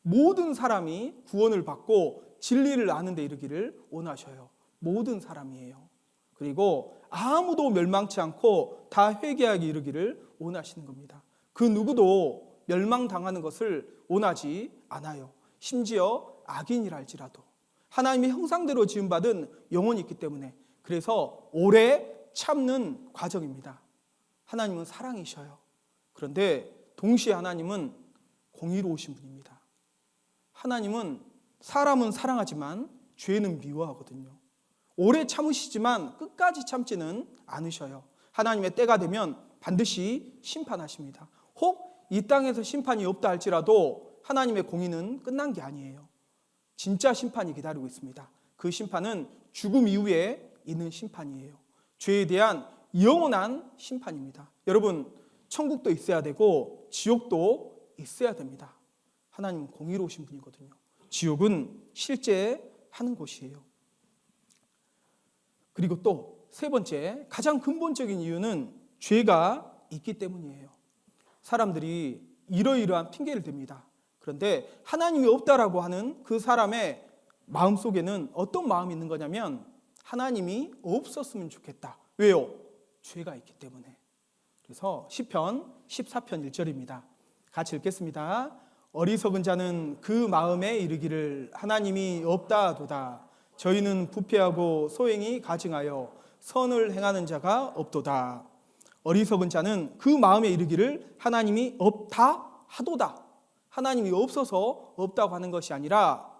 모든 사람이 구원을 받고 진리를 아는 데 이르기를 원하셔요. 모든 사람이에요. 그리고 아무도 멸망치 않고 다 회개하게 이르기를 원하시는 겁니다. 그 누구도 멸망당하는 것을 원하지 않아요. 심지어 악인이랄지라도 하나님의 형상대로 지음받은 영혼이 있기 때문에, 그래서 오래 참는 과정입니다. 하나님은 사랑이셔요. 그런데 동시에 하나님은 공의로우신 분입니다. 하나님은 사람은 사랑하지만 죄는 미워하거든요. 오래 참으시지만 끝까지 참지는 않으셔요. 하나님의 때가 되면 반드시 심판하십니다. 혹 이 땅에서 심판이 없다 할지라도 하나님의 공의는 끝난 게 아니에요. 진짜 심판이 기다리고 있습니다. 그 심판은 죽음 이후에 있는 심판이에요. 죄에 대한 영원한 심판입니다. 여러분, 천국도 있어야 되고 지옥도 있어야 됩니다. 하나님은 공의로우신 분이거든요. 지옥은 실제 하는 곳이에요. 그리고 또 세 번째, 가장 근본적인 이유는 죄가 있기 때문이에요. 사람들이 이러이러한 핑계를 댑니다. 그런데 하나님이 없다라고 하는 그 사람의 마음속에는 어떤 마음이 있는 거냐면 하나님이 없었으면 좋겠다. 왜요? 죄가 있기 때문에. 그래서 시편 14편 1절입니다. 같이 읽겠습니다. 어리석은 자는 그 마음에 이르기를 하나님이 없다도다. 저희는 부패하고 소행이 가증하여 선을 행하는 자가 없도다. 어리석은 자는 그 마음에 이르기를 하나님이 없다 하도다. 하나님이 없어서 없다고 하는 것이 아니라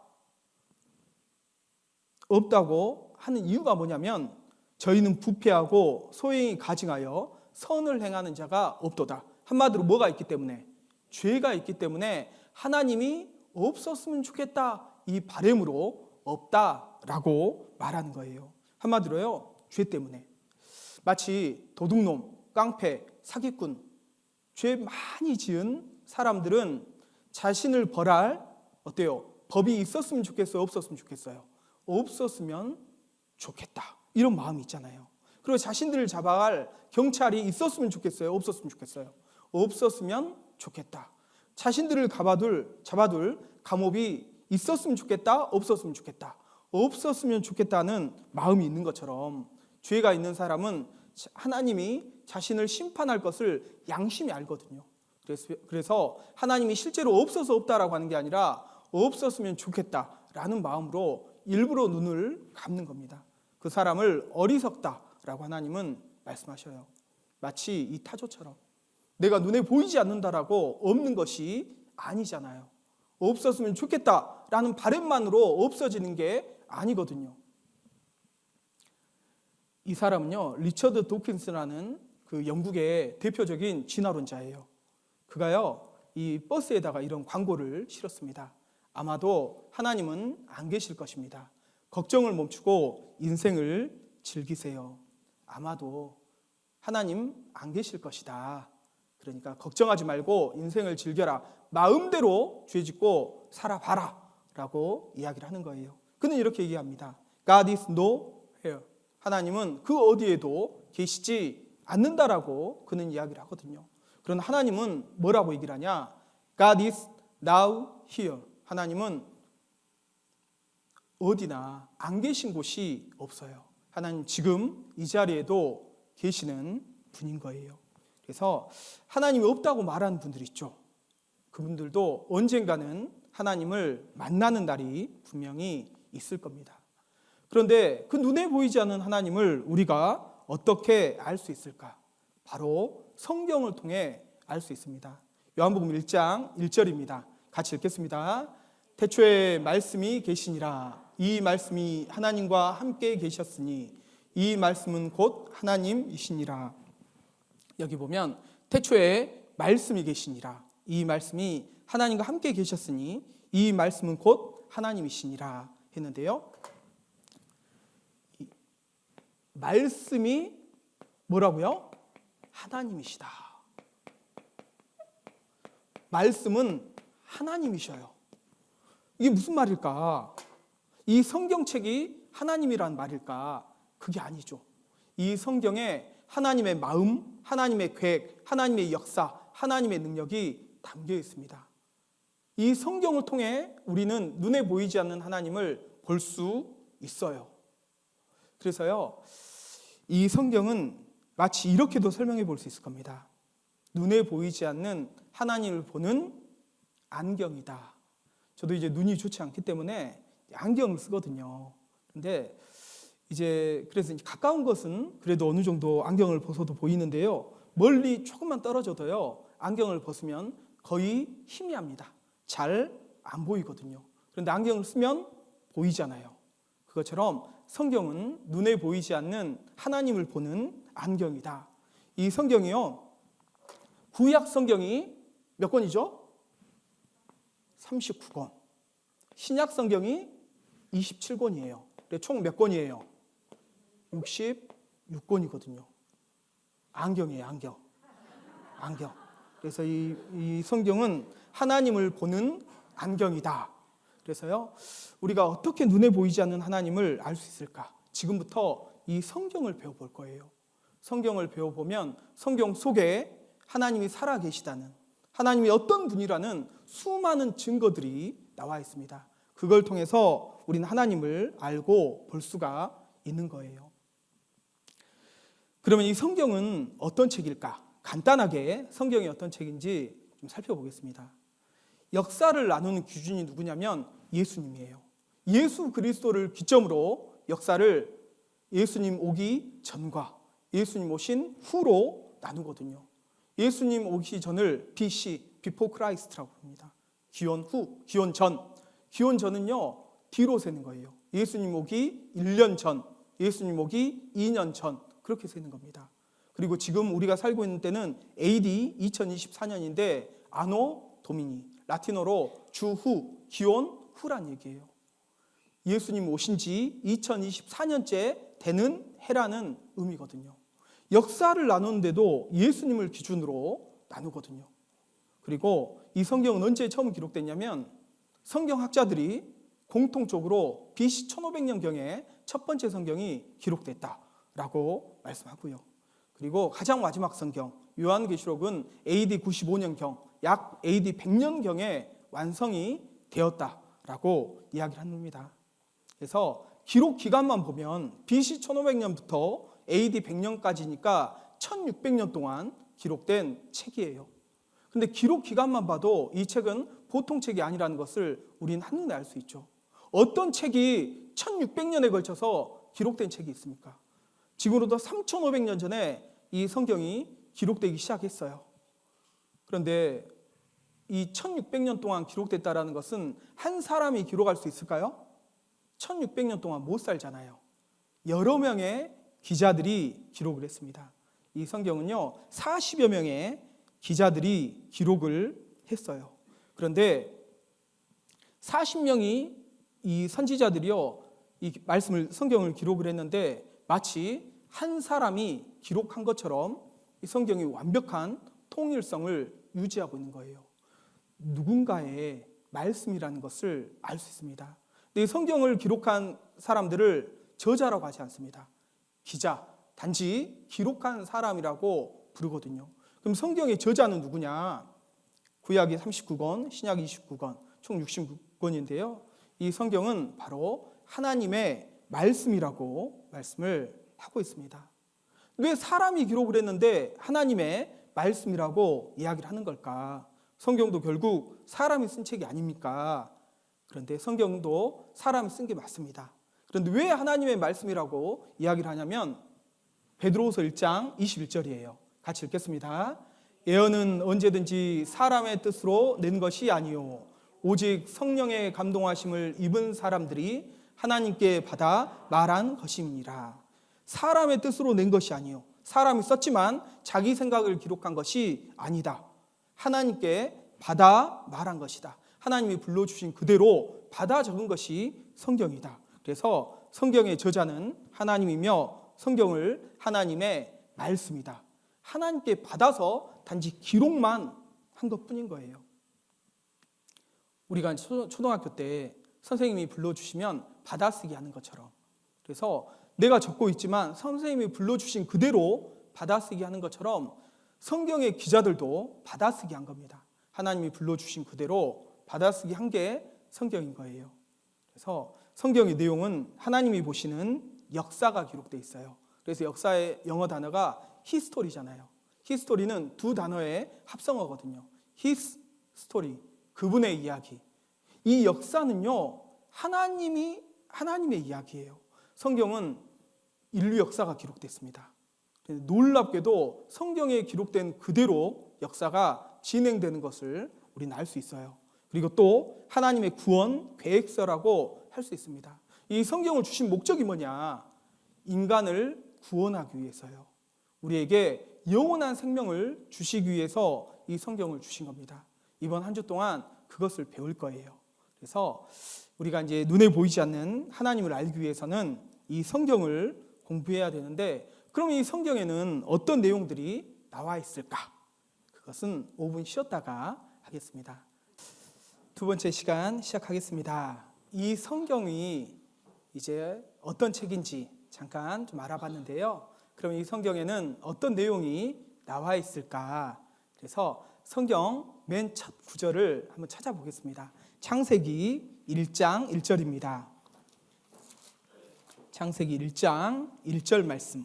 없다고 하는 이유가 뭐냐면 저희는 부패하고 소행이 가증하여 선을 행하는 자가 없도다. 한마디로 뭐가 있기 때문에? 죄가 있기 때문에 하나님이 없었으면 좋겠다, 이 바람으로 없다라고 말하는 거예요. 한마디로요, 죄 때문에. 마치 도둑놈, 깡패, 사기꾼, 죄 많이 지은 사람들은 자신을 벌할 어때요? 법이 있었으면 좋겠어요? 없었으면 좋겠어요? 없었으면 좋겠다, 이런 마음이 있잖아요. 그리고 자신들을 잡아갈 경찰이 있었으면 좋겠어요? 없었으면 좋겠어요? 없었으면 좋겠다. 자신들을 잡아둘 감옥이 있었으면 좋겠다? 없었으면 좋겠다? 없었으면 좋겠다는 마음이 있는 것처럼 죄가 있는 사람은 하나님이 자신을 심판할 것을 양심이 알거든요. 그래서 하나님이 실제로 없어서 없다라고 하는 게 아니라 없었으면 좋겠다라는 마음으로 일부러 눈을 감는 겁니다. 그 사람을 어리석다라고 하나님은 말씀하셔요. 마치 이 타조처럼 내가 눈에 보이지 않는다라고 없는 것이 아니잖아요. 없었으면 좋겠다라는 바람만으로 없어지는 게 아니거든요. 이 사람은요, 리처드 도킨스라는 그 영국의 대표적인 진화론자예요. 그가요, 이 버스에다가 이런 광고를 실었습니다. 아마도 하나님은 안 계실 것입니다. 걱정을 멈추고 인생을 즐기세요. 아마도 하나님 안 계실 것이다. 그러니까 걱정하지 말고 인생을 즐겨라. 마음대로 죄짓고 살아봐라 라고 이야기를 하는 거예요. 그는 이렇게 얘기합니다. God is nowhere. 하나님은 그 어디에도 계시지 않는다라고 그는 이야기를 하거든요. 그런 하나님은 뭐라고 얘기를 하냐? God is now here. 하나님은 어디나 안 계신 곳이 없어요. 하나님 지금 이 자리에도 계시는 분인 거예요. 그래서 하나님이 없다고 말하는 분들 있죠. 그분들도 언젠가는 하나님을 만나는 날이 분명히 있을 겁니다. 그런데 그 눈에 보이지 않는 하나님을 우리가 어떻게 알 수 있을까? 바로 성경을 통해 알 수 있습니다. 요한복음 1장 1절입니다. 같이 읽겠습니다. 태초에 말씀이 계시니라. 이 말씀이 하나님과 함께 계셨으니 이 말씀은 곧 하나님이시니라. 여기 보면 태초에 말씀이 계시니라. 이 말씀이 하나님과 함께 계셨으니 이 말씀은 곧 하나님이시니라 했는데요. 말씀이 뭐라고요? 하나님이시다. 말씀은 하나님이셔요. 이게 무슨 말일까? 이 성경책이 하나님이란 말일까? 그게 아니죠. 이 성경에 하나님의 마음, 하나님의 계획, 하나님의 역사, 하나님의 능력이 담겨 있습니다. 이 성경을 통해 우리는 눈에 보이지 않는 하나님을 볼 수 있어요. 그래서요, 이 성경은 마치 이렇게도 설명해 볼 수 있을 겁니다. 눈에 보이지 않는 하나님을 보는 안경이다. 저도 이제 눈이 좋지 않기 때문에 안경을 쓰거든요. 근데 그래서 가까운 것은 그래도 어느 정도 안경을 벗어도 보이는데요. 멀리 조금만 떨어져도요, 안경을 벗으면 거의 희미합니다. 잘 안 보이거든요. 그런데 안경을 쓰면 보이잖아요. 그것처럼 성경은 눈에 보이지 않는 하나님을 보는 안경이다. 이 성경이요, 구약 성경이 몇 권이죠? 39권. 신약 성경이 27권이에요. 총 몇 권이에요? 66권이거든요. 안경이에요, 안경. 안경. 그래서 이 성경은 하나님을 보는 안경이다. 그래서요, 우리가 어떻게 눈에 보이지 않는 하나님을 알 수 있을까? 지금부터 이 성경을 배워볼 거예요. 성경을 배워보면 성경 속에 하나님이 살아계시다는, 하나님이 어떤 분이라는 수많은 증거들이 나와 있습니다. 그걸 통해서 우리는 하나님을 알고 볼 수가 있는 거예요. 그러면 이 성경은 어떤 책일까? 간단하게 성경이 어떤 책인지 좀 살펴보겠습니다. 역사를 나누는 기준이 누구냐면 예수님이에요. 예수 그리스도를 기점으로 역사를 예수님 오기 전과 예수님 오신 후로 나누거든요. 예수님 오기 전을 BC, Before Christ라고 합니다. 기원 후, 기원 전. 기원 전은요, 뒤로 세는 거예요. 예수님 오기 1년 전, 예수님 오기 2년 전, 그렇게 세는 겁니다. 그리고 지금 우리가 살고 있는 때는 AD 2024년인데 아노 도미니, 라틴어로 주후, 기원 후란 얘기예요. 예수님 오신 지 2024년째 되는 해라는 의미거든요. 역사를 나누는데도 예수님을 기준으로 나누거든요. 그리고 이 성경은 언제 처음 기록됐냐면 성경학자들이 공통적으로 BC 1500년경에 첫 번째 성경이 기록됐다라고 말씀하고요. 그리고 가장 마지막 성경 요한계시록은 AD 95년경, 약 AD 100년경에 완성이 되었다라고 이야기를 합니다. 그래서 기록 기간만 보면 BC 1500년부터 AD 100년까지니까 1600년 동안 기록된 책이에요. 근데 기록 기간만 봐도 이 책은 보통 책이 아니라는 것을 우리는 한눈에 알 수 있죠. 어떤 책이 1600년에 걸쳐서 기록된 책이 있습니까? 지금으로부터 3500년 전에 이 성경이 기록되기 시작했어요. 그런데 이 1600년 동안 기록됐다는 것은 한 사람이 기록할 수 있을까요? 1600년 동안 못 살잖아요. 여러 명의 기자들이 기록을 했습니다. 이 성경은요, 40여 명의 기자들이 기록을 했어요. 그런데 40명이 이 선지자들이요, 이 말씀을, 성경을 기록을 했는데 마치 한 사람이 기록한 것처럼 이 성경이 완벽한 통일성을 유지하고 있는 거예요. 누군가의 말씀이라는 것을 알 수 있습니다. 근데 이 성경을 기록한 사람들을 저자라고 하지 않습니다. 기자, 단지 기록한 사람이라고 부르거든요. 그럼 성경의 저자는 누구냐? 구약이 39권, 신약이 29권, 총 69권인데요. 이 성경은 바로 하나님의 말씀이라고 말씀을 하고 있습니다. 왜 사람이 기록을 했는데 하나님의 말씀이라고 이야기를 하는 걸까? 성경도 결국 사람이 쓴 책이 아닙니까? 그런데 성경도 사람이 쓴 게 맞습니다. 그런데 왜 하나님의 말씀이라고 이야기를 하냐면 베드로후서 1장 21절이에요. 같이 읽겠습니다. 예언은 언제든지 사람의 뜻으로 낸 것이 아니요 오직 성령의 감동하심을 입은 사람들이 하나님께 받아 말한 것임이니라. 사람의 뜻으로 낸 것이 아니요 사람이 썼지만 자기 생각을 기록한 것이 아니다. 하나님께 받아 말한 것이다. 하나님이 불러주신 그대로 받아 적은 것이 성경이다. 그래서 성경의 저자는 하나님이며 성경을 하나님의 말씀이다. 하나님께 받아서 단지 기록만 한 것뿐인 거예요. 우리가 초등학교 때 선생님이 불러주시면 받아쓰기 하는 것처럼, 그래서 내가 적고 있지만 선생님이 불러주신 그대로 받아쓰기 하는 것처럼 성경의 기자들도 받아쓰기 한 겁니다. 하나님이 불러주신 그대로 받아쓰기 한 게 성경인 거예요. 그래서 성경의 내용은 하나님이 보시는 역사가 기록되어 있어요. 그래서 역사의 영어 단어가 히스토리잖아요. 히스토리는 두 단어의 합성어거든요. his story, 그분의 이야기. 이 역사는요, 하나님의 이야기예요. 성경은 인류 역사가 기록됐습니다. 놀랍게도 성경에 기록된 그대로 역사가 진행되는 것을 우리는 알 수 있어요. 그리고 또 하나님의 구원 계획서라고 할 수 있습니다. 이 성경을 주신 목적이 뭐냐? 인간을 구원하기 위해서요. 우리에게 영원한 생명을 주시기 위해서 이 성경을 주신 겁니다. 이번 한 주 동안 그것을 배울 거예요. 그래서 우리가 이제 눈에 보이지 않는 하나님을 알기 위해서는 이 성경을 공부해야 되는데, 그럼 이 성경에는 어떤 내용들이 나와 있을까? 그것은 5분 쉬었다가 하겠습니다. 두 번째 시간 시작하겠습니다. 이 성경이 이제 어떤 책인지 잠깐 좀 알아봤는데요. 그럼 이 성경에는 어떤 내용이 나와 있을까? 그래서 성경 맨 첫 구절을 한번 찾아보겠습니다. 창세기 1장 1절입니다. 창세기 1장 1절 말씀.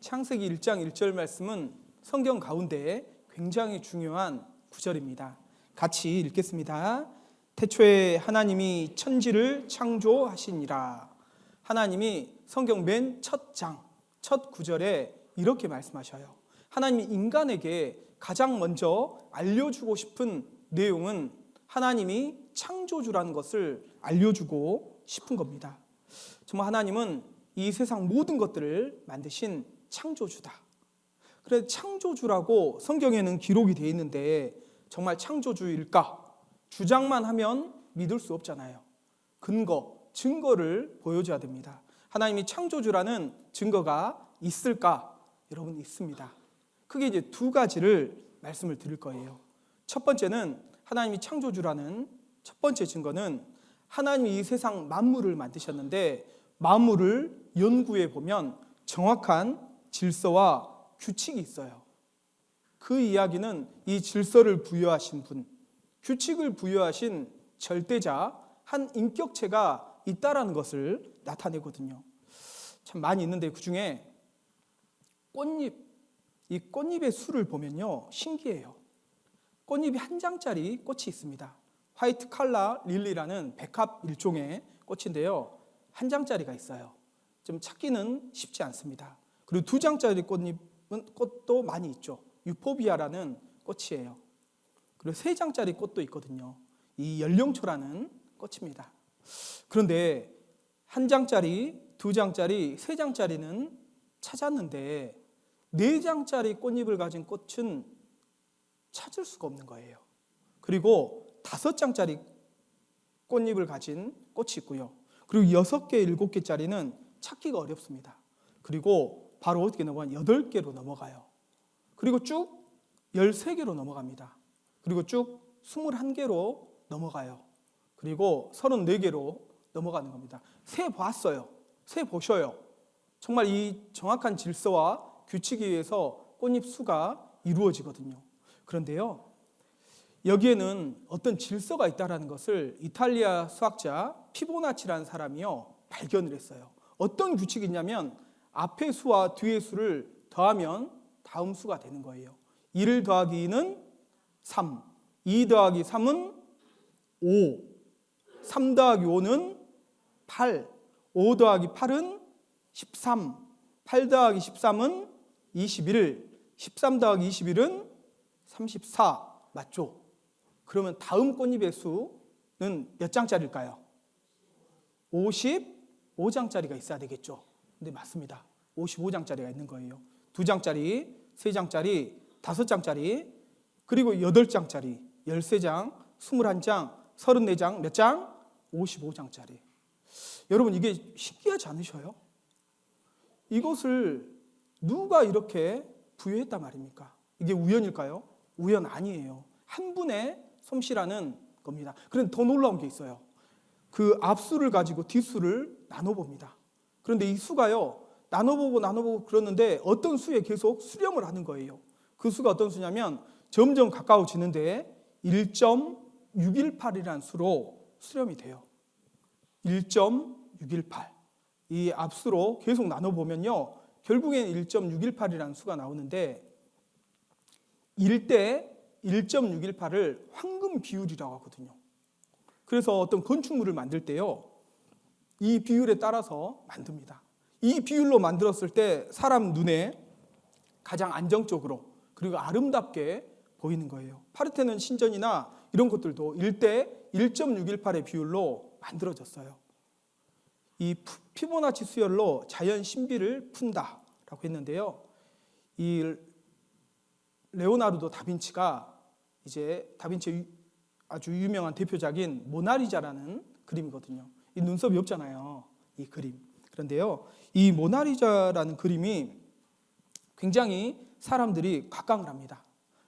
창세기 1장 1절 말씀은 성경 가운데 굉장히 중요한 구절입니다. 같이 읽겠습니다. 태초에 하나님이 천지를 창조하시니라. 하나님이 성경 맨 첫 장, 첫 구절에 이렇게 말씀하셔요. 하나님이 인간에게 가장 먼저 알려주고 싶은 내용은 하나님이 창조주라는 것을 알려주고 싶은 겁니다. 정말 하나님은 이 세상 모든 것들을 만드신 창조주다. 그래서 창조주라고 성경에는 기록이 되어 있는데 정말 창조주일까? 주장만 하면 믿을 수 없잖아요. 근거, 증거를 보여줘야 됩니다. 하나님이 창조주라는 증거가 있을까? 여러분, 있습니다. 크게 이제 두 가지를 말씀을 드릴 거예요. 첫 번째는 하나님이 창조주라는 첫 번째 증거는 하나님이 이 세상 만물을 만드셨는데 만물을 연구해 보면 정확한 질서와 규칙이 있어요. 그 이야기는 이 질서를 부여하신 분, 규칙을 부여하신 절대자, 한 인격체가 있다라는 것을 나타내거든요. 참 많이 있는데 그 중에 꽃잎, 이 꽃잎의 수를 보면요 신기해요. 꽃잎이 한 장짜리 꽃이 있습니다. 화이트 칼라 릴리라는 백합 일종의 꽃인데요, 한 장짜리가 있어요. 좀 찾기는 쉽지 않습니다. 그리고 두 장짜리 꽃도 많이 있죠. 유포비아라는 꽃이에요. 그리고 세 장짜리 꽃도 있거든요. 이 연령초라는 꽃입니다. 그런데 한 장짜리, 두 장짜리, 세 장짜리는 찾았는데 네 장짜리 꽃잎을 가진 꽃은 찾을 수가 없는 거예요. 그리고 5장짜리 꽃잎을 가진 꽃이 있고요. 그리고 6개, 7개짜리는 찾기가 어렵습니다. 그리고 바로 어떻게 넘어가면 8개로 넘어가요. 그리고 쭉 13개로 넘어갑니다. 그리고 쭉 21개로 넘어가요. 그리고 34개로 넘어가는 겁니다. 세 봤어요. 세 보셔요. 정말 이 정확한 질서와 규칙에 의해서 꽃잎 수가 이루어지거든요. 그런데요, 여기에는 어떤 질서가 있다는 것을 이탈리아 수학자 피보나치라는 사람이요 발견을 했어요. 어떤 규칙이 있냐면 앞의 수와 뒤의 수를 더하면 다음 수가 되는 거예요. 1 더하기 2는 3, 2 더하기 3은 5, 3 더하기 5는 8, 5 더하기 8은 13, 8 더하기 13은 21, 13 더하기 21은 34. 맞죠? 그러면 다음 꽃잎의 수는 몇 장짜리일까요? 55장짜리가 있어야 되겠죠. 근데 맞습니다. 55장짜리가 있는 거예요. 2장짜리, 3장짜리, 5장짜리, 그리고 8장짜리, 13장, 21장, 34장, 몇 장? 55장짜리. 여러분, 이게 신기하지 않으셔요? 이것을 누가 이렇게 부여했단 말입니까? 이게 우연일까요? 우연 아니에요. 한 분의 솜씨라는 겁니다. 그런데 더 놀라운 게 있어요. 그 앞수를 가지고 뒷수를 나눠봅니다. 그런데 이 수가요, 나눠보고 그러는데 어떤 수에 계속 수렴을 하는 거예요. 그 수가 어떤 수냐면 점점 가까워지는데 1.618이라는 수로 수렴이 돼요. 1.618. 이 앞수로 계속 나눠보면요. 결국엔 1.618이라는 수가 나오는데 1대 1.618을 황금 비율이라고 하거든요. 그래서 어떤 건축물을 만들 때요. 이 비율에 따라서 만듭니다. 이 비율로 만들었을 때 사람 눈에 가장 안정적으로 그리고 아름답게 보이는 거예요. 파르테논 신전이나 이런 것들도 1대 1.618의 비율로 만들어졌어요. 이 피보나치 수열로 자연 신비를 푼다라고 했는데요. 이 레오나르도 다빈치가 이제 다빈치의 아주 유명한 대표작인 모나리자라는 그림이거든요. 이 눈썹이 없잖아요. 이 그림. 그런데요, 이 모나리자라는 그림이 굉장히 사람들이 각광을 합니다.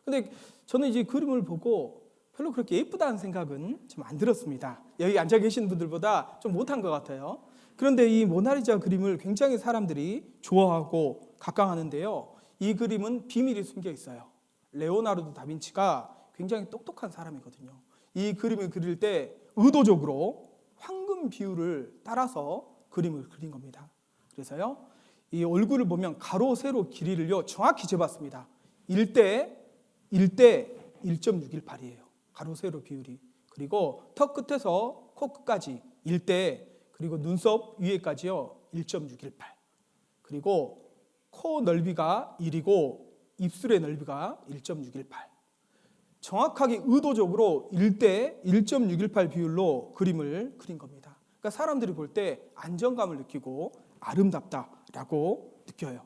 근데 저는 이제 그림을 보고 별로 그렇게 예쁘다는 생각은 좀 안 들었습니다. 여기 앉아 계신 분들보다 좀 못한 것 같아요. 그런데 이 모나리자 그림을 굉장히 사람들이 좋아하고 각광하는데요. 이 그림은 비밀이 숨겨 있어요. 레오나르도 다빈치가 굉장히 똑똑한 사람이거든요. 이 그림을 그릴 때 의도적으로 황금 비율을 따라서 그림을 그린 겁니다. 그래서요, 이 얼굴을 보면 가로, 세로 길이를요 정확히 재봤습니다. 1대 1.618이에요. 가로, 세로 비율이. 그리고 턱 끝에서 코 끝까지 1대, 그리고 눈썹 위에까지요 1.618. 그리고 코 넓이가 1이고 입술의 넓이가 1.618. 정확하게 의도적으로 1대 1.618 비율로 그림을 그린 겁니다. 그러니까 사람들이 볼 때 안정감을 느끼고 아름답다라고 느껴요.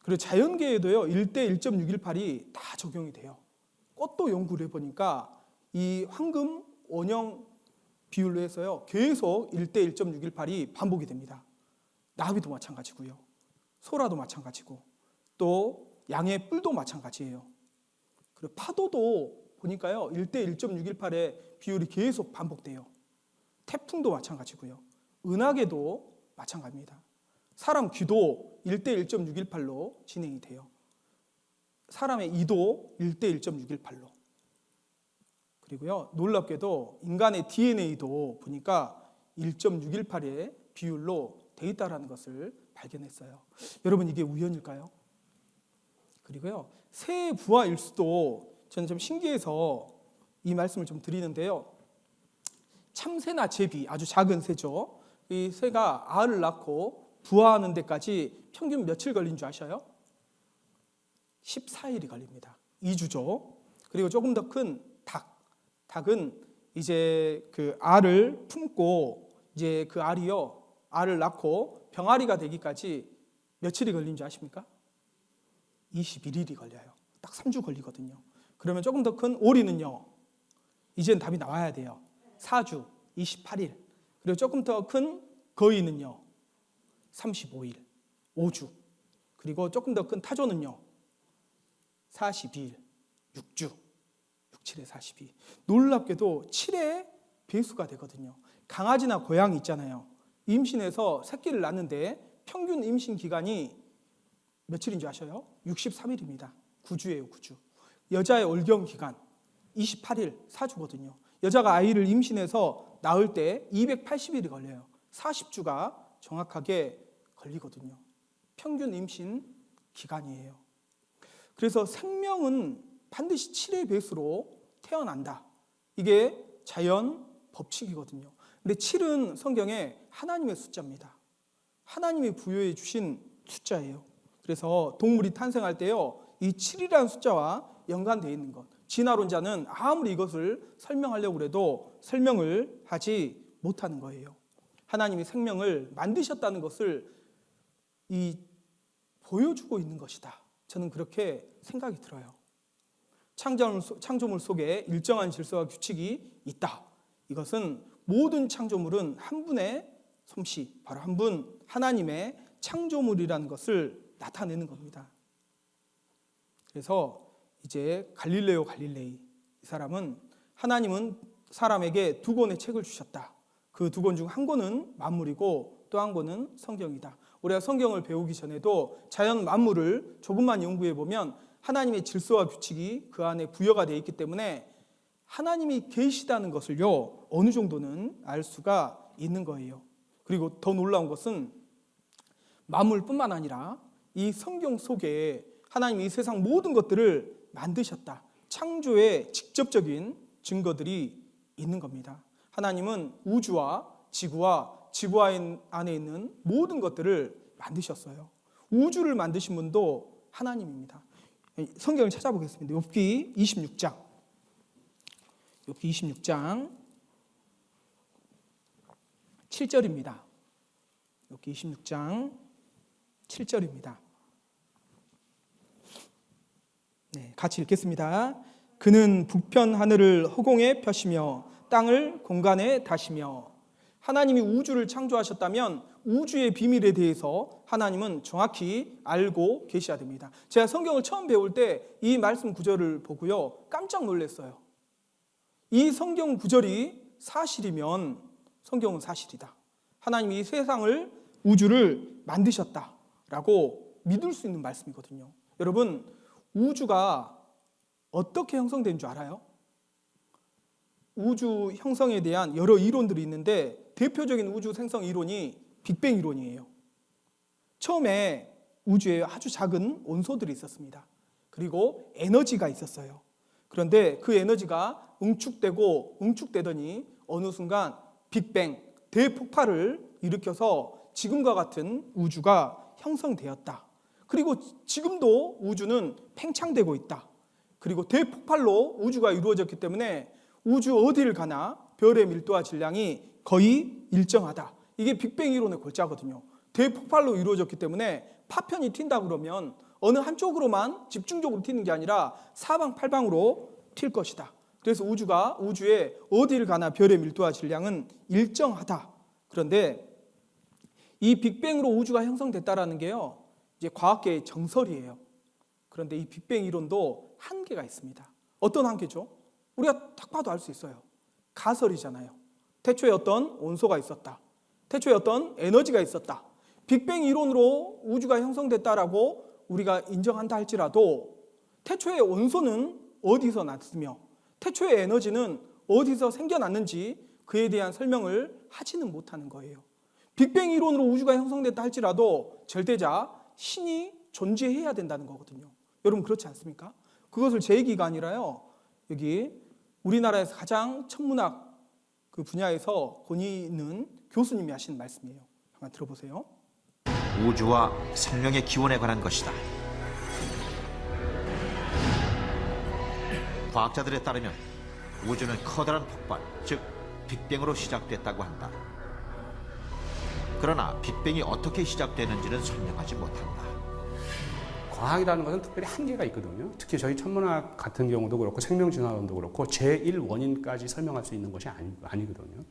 그리고 자연계에도요 1대 1.618이 다 적용이 돼요. 꽃도 연구를 해보니까 이 황금 원형 비율로 해서요 계속 1대 1.618이 반복이 됩니다. 나비도 마찬가지고요, 소라도 마찬가지고, 또 양의 뿔도 마찬가지예요. 그리고 파도도 보니까요 1대 1.618의 비율이 계속 반복돼요. 태풍도 마찬가지고요, 은하계도 마찬가지입니다. 사람 귀도 1대 1.618로 진행이 돼요. 사람의 이도 1대 1.618로. 그리고요 놀랍게도 인간의 DNA도 보니까 1.618의 비율로 돼 있다는 것을 발견했어요. 여러분, 이게 우연일까요? 그리고요 새의 부화 일수도 저는 좀 신기해서 이 말씀을 좀 드리는데요. 참새나 제비, 아주 작은 새죠. 이 새가 알을 낳고 부화하는 데까지 평균 며칠 걸린 줄 아셔요? 14일이 걸립니다. 2주죠. 그리고 조금 더 큰 닭은 이제 그 알을 품고 이제 그 알이요 알을 낳고 병아리가 되기까지 며칠이 걸린 줄 아십니까? 21일이 걸려요. 딱 3주 걸리거든요. 그러면 조금 더 큰 오리는요, 이젠 답이 나와야 돼요. 4주, 28일. 그리고 조금 더 큰 거위는요, 35일, 5주. 그리고 조금 더 큰 타조는요, 42일, 6주, 6, 7에 42. 놀랍게도 7의 배수가 되거든요. 강아지나 고양이 있잖아요. 임신해서 새끼를 낳는데 평균 임신 기간이 며칠인 줄 아셔요? 63일입니다. 9주예요, 9주. 여자의 월경 기간 28일, 4주거든요. 여자가 아이를 임신해서 낳을 때 280일이 걸려요. 40주가 정확하게 걸리거든요. 평균 임신 기간이에요. 그래서 생명은 반드시 7의 배수로 태어난다. 이게 자연 법칙이거든요. 근데 7은 성경에 하나님의 숫자입니다. 하나님이 부여해 주신 숫자예요. 그래서 동물이 탄생할 때요, 이 7이라는 숫자와 연관되어 있는 것. 진화론자는 아무리 이것을 설명하려고 해도 설명을 하지 못하는 거예요. 하나님이 생명을 만드셨다는 것을 보여주고 있는 것이다. 저는 그렇게 생각이 들어요. 창조물 속에 일정한 질서와 규칙이 있다. 이것은 모든 창조물은 한 분의 솜씨, 바로 한 분 하나님의 창조물이라는 것을 나타내는 겁니다. 그래서 이제 갈릴레오 갈릴레이, 이 사람은 하나님은 사람에게 2권의 책을 주셨다. 그 2권 중 한 권은 만물이고 또 한 권은 성경이다. 우리가 성경을 배우기 전에도 자연 만물을 조금만 연구해 보면 하나님의 질서와 규칙이 그 안에 부여가 되어 있기 때문에 하나님이 계시다는 것을요, 어느 정도는 알 수가 있는 거예요. 그리고 더 놀라운 것은 만물뿐만 아니라 이 성경 속에 하나님이 이 세상 모든 것들을 만드셨다. 창조의 직접적인 증거들이 있는 겁니다. 하나님은 우주와 지구와 지구 안에 있는 모든 것들을 만드셨어요. 우주를 만드신 분도 하나님입니다. 성경을 찾아보겠습니다. 욥기 26장. 욥기 26장 7절입니다. 욥기 26장 7절입니다. 네, 같이 읽겠습니다. 그는 북편 하늘을 허공에 펴시며 땅을 공간에 다시며. 하나님이 우주를 창조하셨다면 우주의 비밀에 대해서 하나님은 정확히 알고 계셔야 됩니다. 제가 성경을 처음 배울 때 이 말씀 구절을 보고요, 깜짝 놀랐어요. 이 성경 구절이 사실이면 성경은 사실이다. 하나님이 이 세상을, 우주를 만드셨다라고 믿을 수 있는 말씀이거든요. 여러분, 우주가 어떻게 형성된 줄 알아요? 우주 형성에 대한 여러 이론들이 있는데 대표적인 우주 생성 이론이 빅뱅 이론이에요. 처음에 우주에 아주 작은 온소들이 있었습니다. 그리고 에너지가 있었어요. 그런데 그 에너지가 응축되고 응축되더니 어느 순간 빅뱅, 대폭발을 일으켜서 지금과 같은 우주가 형성되었다. 그리고 지금도 우주는 팽창되고 있다. 그리고 대폭발로 우주가 이루어졌기 때문에 우주 어디를 가나 별의 밀도와 질량이 거의 일정하다. 이게 빅뱅 이론의 골자거든요. 대폭발로 이루어졌기 때문에 파편이 튄다 그러면 어느 한쪽으로만 집중적으로 튀는 게 아니라 사방팔방으로 튈 것이다. 그래서 우주에 어디를 가나 별의 밀도와 질량은 일정하다. 그런데 이 빅뱅으로 우주가 형성됐다라는 게요, 이제 과학계의 정설이에요. 그런데 이 빅뱅 이론도 한계가 있습니다. 어떤 한계죠? 우리가 딱 봐도 알 수 있어요. 가설이잖아요. 태초에 어떤 온소가 있었다. 태초에 어떤 에너지가 있었다. 빅뱅 이론으로 우주가 형성됐다라고 우리가 인정한다 할지라도 태초의 온소는 어디서 났으며 태초의 에너지는 어디서 생겨났는지 그에 대한 설명을 하지는 못하는 거예요. 빅뱅 이론으로 우주가 형성됐다 할지라도 절대자 신이 존재해야 된다는 거거든요. 여러분 그렇지 않습니까? 그것을 제 얘기가 아니라요, 여기 우리나라에서 가장 천문학 그 분야에서 권위 있는 교수님이 하신 말씀이에요. 한번 들어보세요. 우주와 생명의 기원에 관한 것이다. 과학자들에 따르면 우주는 커다란 폭발, 즉 빅뱅으로 시작됐다고 한다. 그러나 빅뱅이 어떻게 시작되는지는 설명하지 못한다. 과학이라는 것은 특별히 한계가 있거든요. 특히 저희 천문학 같은 경우도 그렇고 생명진화론도 그렇고 제1원인까지 설명할 수 있는 것이 아니거든요.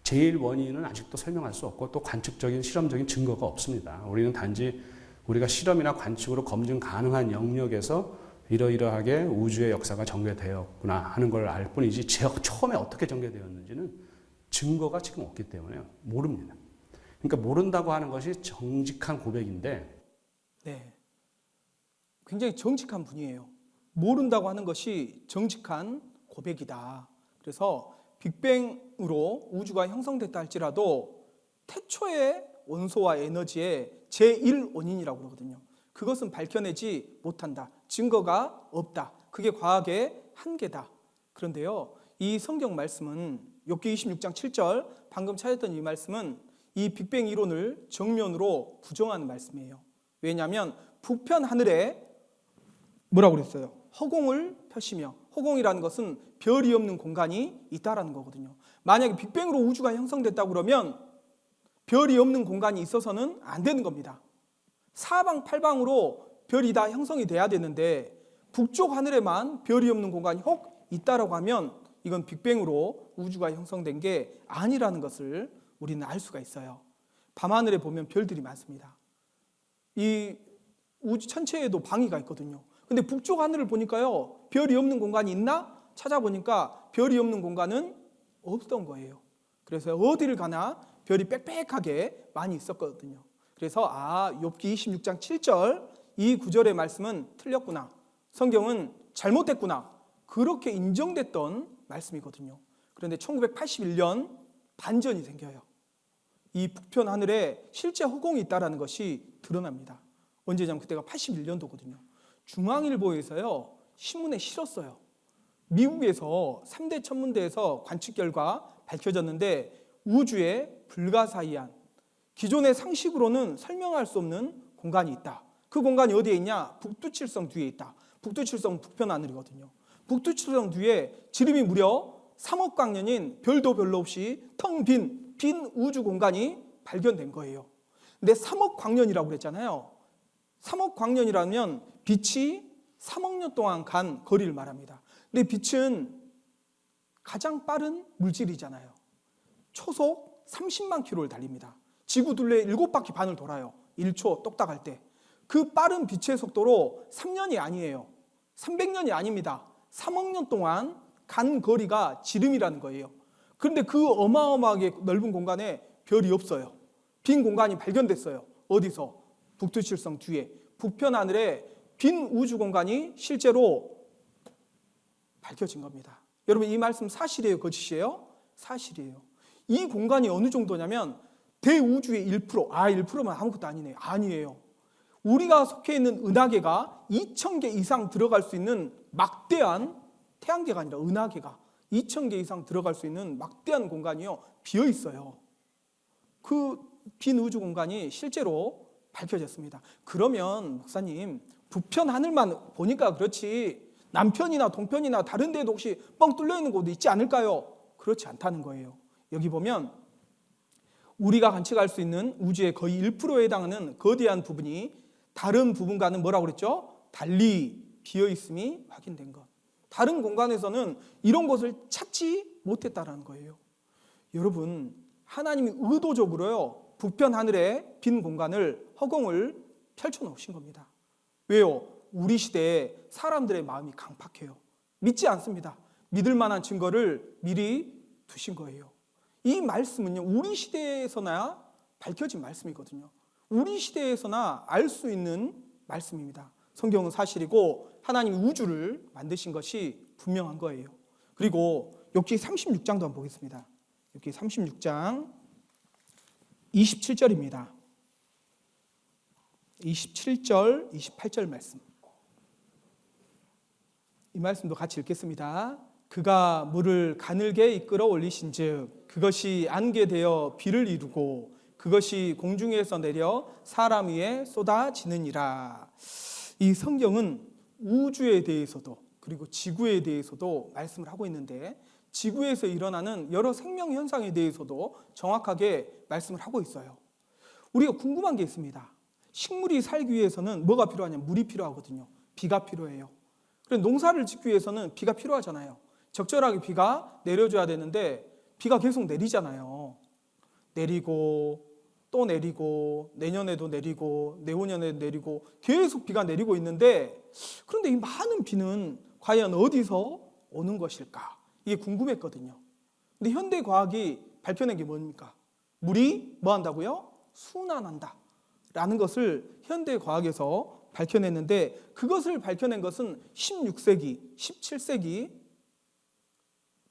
제1원인은 아직도 설명할 수 없고 또 관측적인 실험적인 증거가 없습니다. 우리는 단지 우리가 실험이나 관측으로 검증 가능한 영역에서 이러이러하게 우주의 역사가 전개되었구나 하는 걸 알 뿐이지 처음에 어떻게 전개되었는지는 증거가 지금 없기 때문에 모릅니다. 그러니까 모른다고 하는 것이 정직한 고백인데, 네, 굉장히 정직한 분이에요. 모른다고 하는 것이 정직한 고백이다. 그래서 빅뱅으로 우주가 형성됐다 할지라도 태초의 원소와 에너지의 제1원인이라고 그러거든요. 그것은 밝혀내지 못한다. 증거가 없다. 그게 과학의 한계다. 그런데요, 이 성경 말씀은 욥기 26장 7절 방금 찾았던 이 말씀은 이 빅뱅 이론을 정면으로 부정하는 말씀이에요. 왜냐하면 북편 하늘에 뭐라고 그랬어요? 허공을 펴시며, 허공이라는 것은 별이 없는 공간이 있다라는 거거든요. 만약에 빅뱅으로 우주가 형성됐다고 그러면 별이 없는 공간이 있어서는 안 되는 겁니다. 사방팔방으로 별이 다 형성이 돼야 되는데 북쪽 하늘에만 별이 없는 공간이 혹 있다라고 하면 이건 빅뱅으로 우주가 형성된 게 아니라는 것을 우리는 알 수가 있어요. 밤하늘에 보면 별들이 많습니다. 이 우주 전체에도 방위가 있거든요. 근데 북쪽 하늘을 보니까요, 별이 없는 공간이 있나? 찾아보니까 별이 없는 공간은 없던 거예요. 그래서 어디를 가나 별이 빽빽하게 많이 있었거든요. 그래서 욥기 26장 7절 이 구절의 말씀은 틀렸구나. 성경은 잘못됐구나 그렇게 인정됐던 말씀이거든요. 그런데 1981년 반전이 생겨요. 이 북편 하늘에 실제 허공이 있다는 것이 드러납니다. 언제냐면 그때가 81년도거든요. 중앙일보에서요 신문에 실었어요. 미국에서 3대 천문대에서 관측 결과 밝혀졌는데 우주에 불가사의한 기존의 상식으로는 설명할 수 없는 공간이 있다. 그 공간이 어디에 있냐? 북두칠성 뒤에 있다. 북두칠성 북편 하늘이거든요. 북두칠성 뒤에 지름이 무려 3억 광년인 별도 별로 없이 텅 빈 우주 공간이 발견된 거예요. 근데 3억 광년이라고 그랬잖아요. 3억 광년이라면 빛이 3억 년 동안 간 거리를 말합니다. 근데 빛은 가장 빠른 물질이잖아요. 초속 30만 킬로를 달립니다. 지구 둘레 7바퀴 반을 돌아요. 1초 똑딱할 때. 그 빠른 빛의 속도로 3년이 아니에요. 300년이 아닙니다. 3억 년 동안 간 거리가 지름이라는 거예요. 그런데 그 어마어마하게 넓은 공간에 별이 없어요. 빈 공간이 발견됐어요. 어디서? 북두칠성 뒤에. 북편 하늘에 빈 우주 공간이 실제로 밝혀진 겁니다. 여러분 이 말씀 사실이에요? 거짓이에요? 사실이에요. 이 공간이 어느 정도냐면 대우주의 1%. 1%면 아무것도 아니네요. 아니에요. 우리가 속해 있는 은하계가 2,000개 이상 들어갈 수 있는 막대한 태양계가 아니라 은하계가 2,000개 이상 들어갈 수 있는 막대한 공간이요. 비어 있어요. 그 빈 우주 공간이 실제로 밝혀졌습니다. 그러면 목사님 북편 하늘만 보니까 그렇지 남편이나 동편이나 다른 데도 혹시 뻥 뚫려 있는 곳도 있지 않을까요? 그렇지 않다는 거예요. 여기 보면 우리가 관측할 수 있는 우주의 거의 1%에 해당하는 거대한 부분이 다른 부분과는 뭐라고 그랬죠? 달리 비어 있음이 확인된 것. 다른 공간에서는 이런 것을 찾지 못했다는 거예요. 여러분, 하나님이 의도적으로요, 북편 하늘에 빈 공간을, 허공을 펼쳐놓으신 겁니다. 왜요? 우리 시대에 사람들의 마음이 강팍해요. 믿지 않습니다. 믿을 만한 증거를 미리 두신 거예요. 이 말씀은요, 우리 시대에서나 밝혀진 말씀이거든요. 우리 시대에서나 알 수 있는 말씀입니다. 성경은 사실이고 하나님이 우주를 만드신 것이 분명한 거예요. 그리고 욥기 36장도 한번 보겠습니다. 욥기 36장 27절입니다. 27절, 28절 말씀. 이 말씀도 같이 읽겠습니다. 그가 물을 가늘게 이끌어 올리신즉 그것이 안개 되어 비를 이루고 그것이 공중에서 내려 사람 위에 쏟아지느니라. 이 성경은 우주에 대해서도 그리고 지구에 대해서도 말씀을 하고 있는데 지구에서 일어나는 여러 생명 현상에 대해서도 정확하게 말씀을 하고 있어요. 우리가 궁금한 게 있습니다. 식물이 살기 위해서는 뭐가 필요하냐면 물이 필요하거든요. 비가 필요해요. 그래서 농사를 짓기 위해서는 비가 필요하잖아요. 적절하게 비가 내려줘야 되는데 비가 계속 내리잖아요. 내리고 또 내리고 내년에도 내리고 내후년에도 내리고 계속 비가 내리고 있는데 그런데 이 많은 비는 과연 어디서 오는 것일까? 이게 궁금했거든요. 근데 현대 과학이 밝혀낸 게 뭡니까? 물이 뭐 한다고요? 순환한다 라는 것을 현대 과학에서 밝혀냈는데 그것을 밝혀낸 것은 16세기, 17세기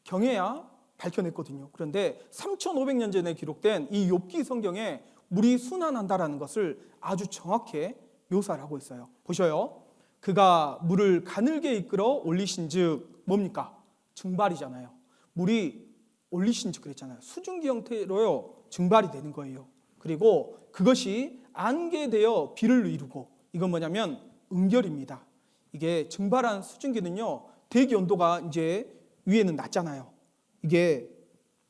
경에야 밝혀냈거든요. 그런데 3,500년 전에 기록된 이 욥기 성경에 물이 순환한다라는 것을 아주 정확히 묘사를 하고 있어요. 보셔요. 그가 물을 가늘게 이끌어 올리신즉 뭡니까? 증발이잖아요. 물이 올리신즉 그랬잖아요. 수증기 형태로요 증발이 되는 거예요. 그리고 그것이 안개되어 비를 이루고 이건 뭐냐면 응결입니다. 이게 증발한 수증기는요 대기 온도가 이제 위에는 낮잖아요. 이게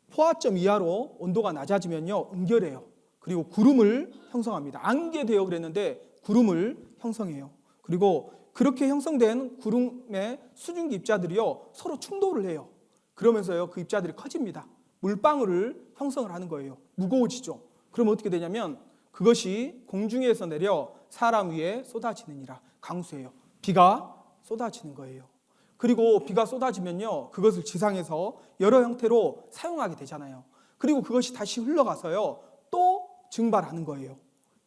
포화점 이하로 온도가 낮아지면요 응결해요. 그리고 구름을 형성합니다. 안개되어 그랬는데 구름을 형성해요. 그리고 그렇게 형성된 구름의 수증기 입자들이요 서로 충돌을 해요. 그러면서요 그 입자들이 커집니다. 물방울을 형성을 하는 거예요. 무거워지죠. 그럼 어떻게 되냐면 그것이 공중에서 내려 사람 위에 쏟아지느니라. 강수예요. 비가 쏟아지는 거예요. 그리고 비가 쏟아지면요 그것을 지상에서 여러 형태로 사용하게 되잖아요. 그리고 그것이 다시 흘러가서요 또 증발하는 거예요.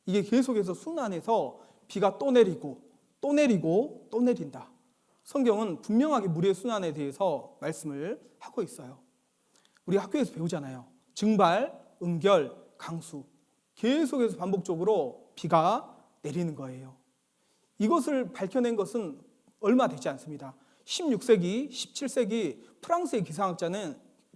이게 계속해서 순환해서 비가 또 내리고 또 내리고 또 내린다. 성경은 분명하게 물의 순환에 대해서 말씀을 하고 있어요. 우리 학교에서 배우잖아요. 증발, 음결, 강수. 계속해서 반복적으로 비가 내리는 거예요. 이것을 밝혀낸 것은 얼마 되지 않습니다. 16세기, 17세기 프랑스의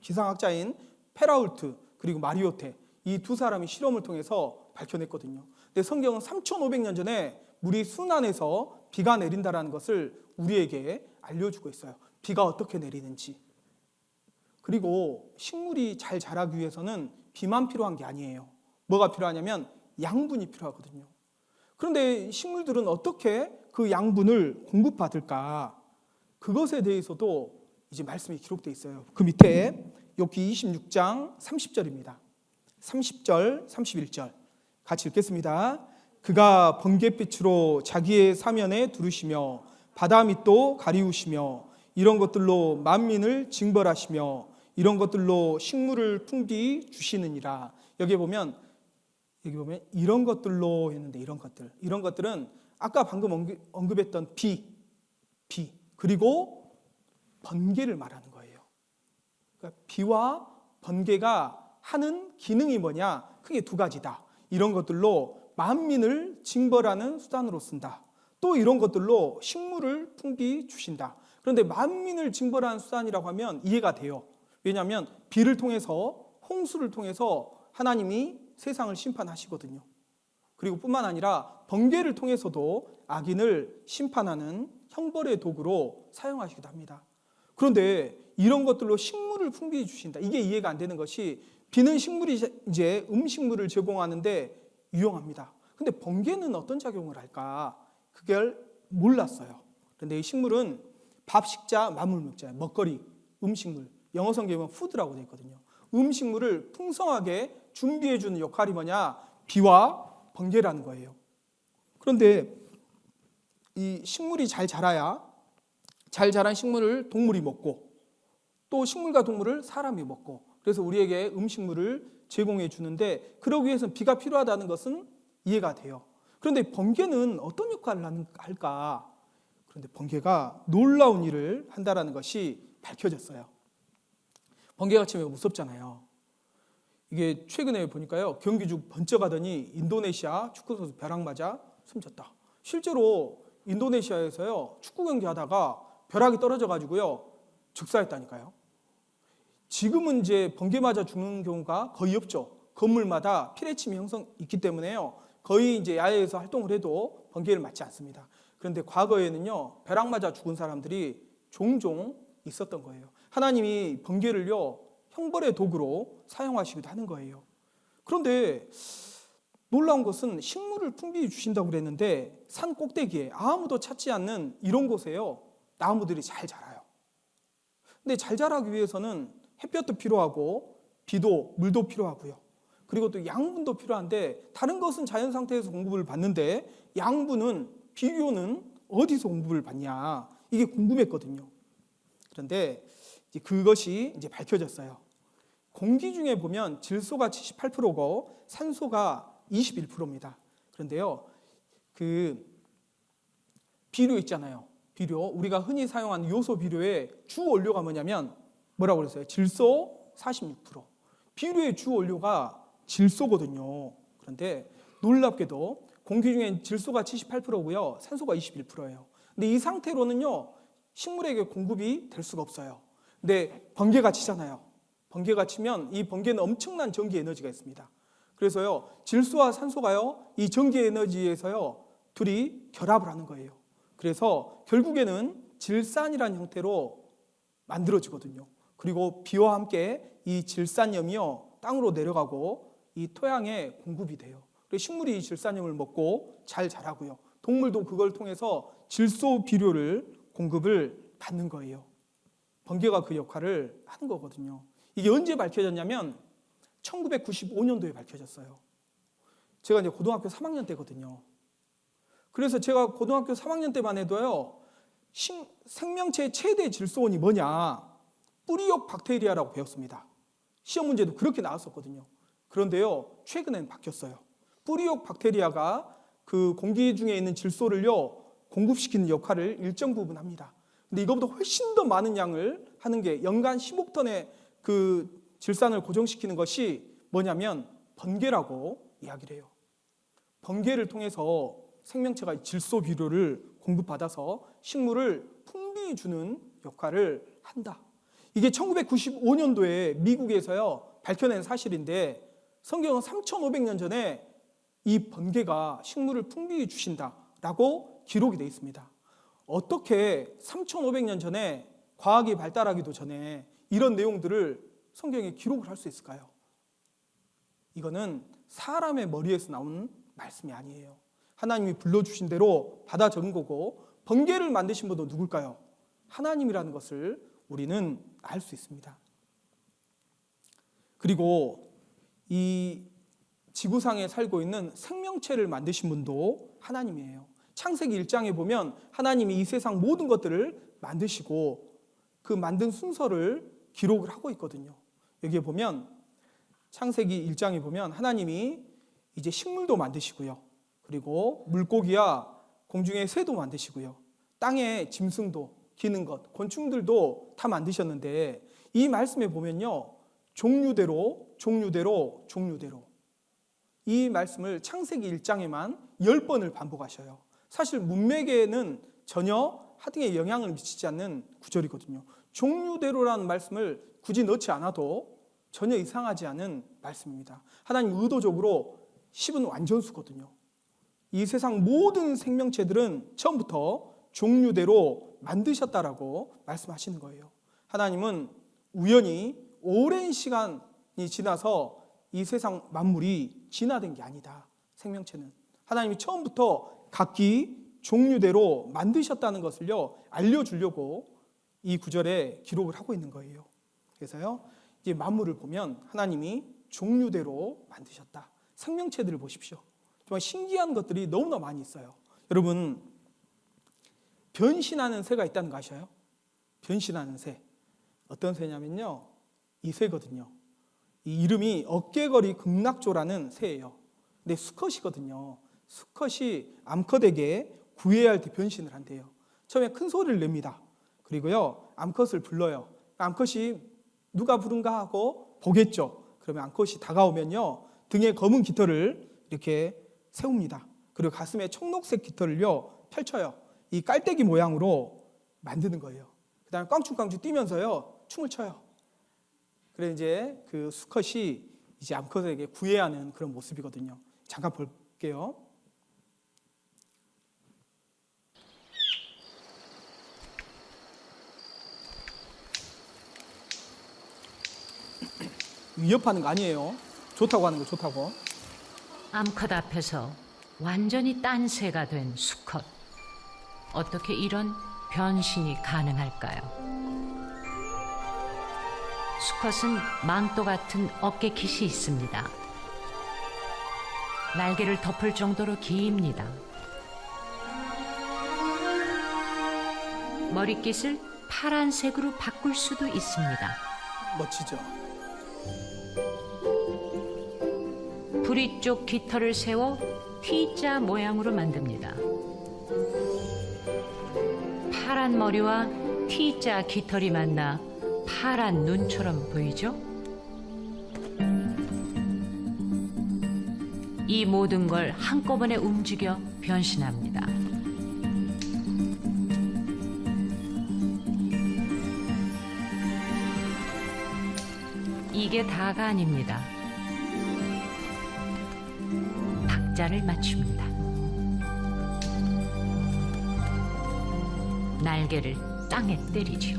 기상학자인 페라울트 그리고 마리오테 이 두 사람이 실험을 통해서 밝혀냈거든요. 근데 성경은 3,500년 전에 물이 순환해서 비가 내린다라는 것을 우리에게 알려주고 있어요. 비가 어떻게 내리는지. 그리고 식물이 잘 자라기 위해서는 비만 필요한 게 아니에요. 뭐가 필요하냐면 양분이 필요하거든요. 그런데 식물들은 어떻게 그 양분을 공급받을까? 그것에 대해서도 이제 말씀이 기록되어 있어요. 그 밑에 욥기 26장 30절입니다. 30절, 31절 같이 읽겠습니다. 그가 번갯빛으로 자기의 사면에 두르시며 바다 밑도 가리우시며 이런 것들로 만민을 징벌하시며 이런 것들로 식물을 풍기 주시느니라. 여기 보면 이런 것들로 했는데 이런 것들은 아까 방금 언급했던 비 그리고 번개를 말하는 거예요. 그러니까 비와 번개가 하는 기능이 뭐냐? 크게 두 가지다. 이런 것들로 만민을 징벌하는 수단으로 쓴다. 또 이런 것들로 식물을 풍기 주신다. 그런데 만민을 징벌하는 수단이라고 하면 이해가 돼요. 왜냐하면 비를 통해서 홍수를 통해서 하나님이 세상을 심판하시거든요. 그리고 뿐만 아니라 번개를 통해서도 악인을 심판하는 형벌의 도구로 사용하시기도 합니다. 그런데 이런 것들로 식물을 풍기 주신다. 이게 이해가 안 되는 것이 비는 식물이 이제 음식물을 제공하는데 유용합니다. 근데 번개는 어떤 작용을 할까? 그걸 몰랐어요. 그런데 이 식물은 밥식자, 만물묵자, 먹거리, 음식물. 영어 성경은 푸드라고 되어 있거든요. 음식물을 풍성하게 준비해 주는 역할이 뭐냐? 비와 번개라는 거예요. 그런데 이 식물이 잘 자라야 잘 자란 식물을 동물이 먹고 또 식물과 동물을 사람이 먹고 그래서 우리에게 음식물을 제공해 주는데 그러기 위해서는 비가 필요하다는 것은 이해가 돼요. 그런데 번개는 어떤 역할을 할까? 그런데 번개가 놀라운 일을 한다는 것이 밝혀졌어요. 번개가 치면 무섭잖아요. 이게 최근에 보니까요. 경기중 번쩍하더니 인도네시아 축구선수 벼락 맞아 숨졌다. 실제로 인도네시아에서요. 축구 경기하다가 벼락이 떨어져가지고요. 즉사했다니까요. 지금은 이제 번개 맞아 죽는 경우가 거의 없죠. 건물마다 피레침이 있기 때문에요. 거의 이제 야외에서 활동을 해도 번개를 맞지 않습니다. 그런데 과거에는요. 벼락 맞아 죽은 사람들이 종종 있었던 거예요. 하나님이 번개를요. 형벌의 도구로 사용하시기도 하는 거예요. 그런데 놀라운 것은 식물을 풍기 주신다고 그랬는데 산 꼭대기에 아무도 찾지 않는 이런 곳에요. 나무들이 잘 자라요. 근데 잘 자라기 위해서는 햇볕도 필요하고 비도 물도 필요하고요. 그리고 또 양분도 필요한데 다른 것은 자연 상태에서 공급을 받는데 양분은 비료는 어디서 공급을 받냐 이게 궁금했거든요. 그런데 이제 그것이 이제 밝혀졌어요. 공기 중에 보면 질소가 78%고 산소가 21%입니다. 그런데요, 그 비료 있잖아요. 비료 우리가 흔히 사용하는 요소 비료의 주 원료가 뭐냐면 뭐라고 그랬어요? 질소 46%. 비료의 주 원료가 질소거든요. 그런데 놀랍게도 공기 중엔 질소가 78%고요. 산소가 21%예요. 근데 이 상태로는요. 식물에게 공급이 될 수가 없어요. 근데 번개가 치잖아요. 번개가 치면 이 번개는 엄청난 전기 에너지가 있습니다. 그래서요. 질소와 산소가요. 이 전기 에너지에서요. 둘이 결합을 하는 거예요. 그래서 결국에는 질산이라는 형태로 만들어지거든요. 그리고 비와 함께 이 질산염이요 땅으로 내려가고 이 토양에 공급이 돼요. 그래서 식물이 이 질산염을 먹고 잘 자라고요. 동물도 그걸 통해서 질소 비료를 공급을 받는 거예요. 번개가 그 역할을 하는 거거든요. 이게 언제 밝혀졌냐면 1995년도에 밝혀졌어요. 제가 이제 고등학교 3학년 때거든요. 그래서 제가 고등학교 3학년 때만 해도요. 생명체의 최대 질소원이 뭐냐? 뿌리옥 박테리아라고 배웠습니다. 시험 문제도 그렇게 나왔었거든요. 그런데요, 최근엔 바뀌었어요. 뿌리옥 박테리아가 그 공기 중에 있는 질소를요, 공급시키는 역할을 일정 부분 합니다. 근데 이거보다 훨씬 더 많은 양을 하는 게 연간 15톤의 그 질산을 고정시키는 것이 뭐냐면 번개라고 이야기를 해요. 번개를 통해서 생명체가 질소 비료를 공급받아서 식물을 풍부히 주는 역할을 한다. 이게 1995년도에 미국에서요 밝혀낸 사실인데 성경은 3,500년 전에 이 번개가 식물을 풍부히 주신다라고 기록이 되어 있습니다. 어떻게 3,500년 전에 과학이 발달하기도 전에 이런 내용들을 성경에 기록을 할 수 있을까요? 이거는 사람의 머리에서 나온 말씀이 아니에요. 하나님이 불러주신 대로 받아 적은 거고 번개를 만드신 분도 누굴까요? 하나님이라는 것을 우리는 알 수 있습니다. 그리고 이 지구상에 살고 있는 생명체를 만드신 분도 하나님이에요. 창세기 1장에 보면 하나님이 이 세상 모든 것들을 만드시고 그 만든 순서를 기록을 하고 있거든요. 여기에 보면 창세기 1장에 보면 하나님이 이제 식물도 만드시고요. 그리고 물고기와 공중의 새도 만드시고요. 땅의 짐승도 기는 것, 곤충들도 다 만드셨는데 이 말씀에 보면요. 종류대로 이 말씀을 창세기 1장에만 10번을 반복하셔요. 사실 문맥에는 전혀 하등에 영향을 미치지 않는 구절이거든요. 종류대로라는 말씀을 굳이 넣지 않아도 전혀 이상하지 않은 말씀입니다. 하나님 의도적으로 10은 완전수거든요. 이 세상 모든 생명체들은 처음부터 종류대로 만드셨다라고 말씀하시는 거예요. 하나님은 우연히 오랜 시간이 지나서 이 세상 만물이 진화된 게 아니다. 생명체는 하나님이 처음부터 각기 종류대로 만드셨다는 것을요 알려주려고 이 구절에 기록을 하고 있는 거예요. 그래서요 이제 만물을 보면 하나님이 종류대로 만드셨다. 생명체들을 보십시오. 정말 신기한 것들이 너무나 많이 있어요. 여러분 변신하는 새가 있다는 거 아셔요? 변신하는 새. 어떤 새냐면요 이 새거든요. 이 이름이 어깨거리 극락조라는 새예요. 근데 수컷이거든요. 수컷이 암컷에게 구애할 때 변신을 한대요. 처음에 큰 소리를 냅니다. 그리고요 암컷을 불러요. 암컷이 누가 부른가 하고 보겠죠. 그러면 암컷이 다가오면요 등에 검은 깃털을 이렇게 세웁니다. 그리고 가슴에 청록색 깃털을요 펼쳐요. 이 깔때기 모양으로 만드는 거예요. 그 다음에 깡충깡충 뛰면서요 춤을 춰요. 그래 이제 그 수컷이 이제 암컷에게 구애하는 그런 모습이거든요. 잠깐 볼게요. 위협하는 거 아니에요. 좋다고 하는 거 좋다고. 암컷 앞에서 완전히 딴 새가 된 수컷. 어떻게 이런 변신이 가능할까요? 수컷은 망토 같은 어깨깃이 있습니다. 날개를 덮을 정도로 깁니다. 머리깃을 파란색으로 바꿀 수도 있습니다. 멋지죠? 부리 쪽 깃털을 세워 T자 모양으로 만듭니다. 파란 머리와 T자 깃털이 만나 파란 눈처럼 보이죠? 이 모든 걸 한꺼번에 움직여 변신합니다. 이게 다가 아닙니다. 박자를 맞춥니다. 날개를 땅에 때리죠.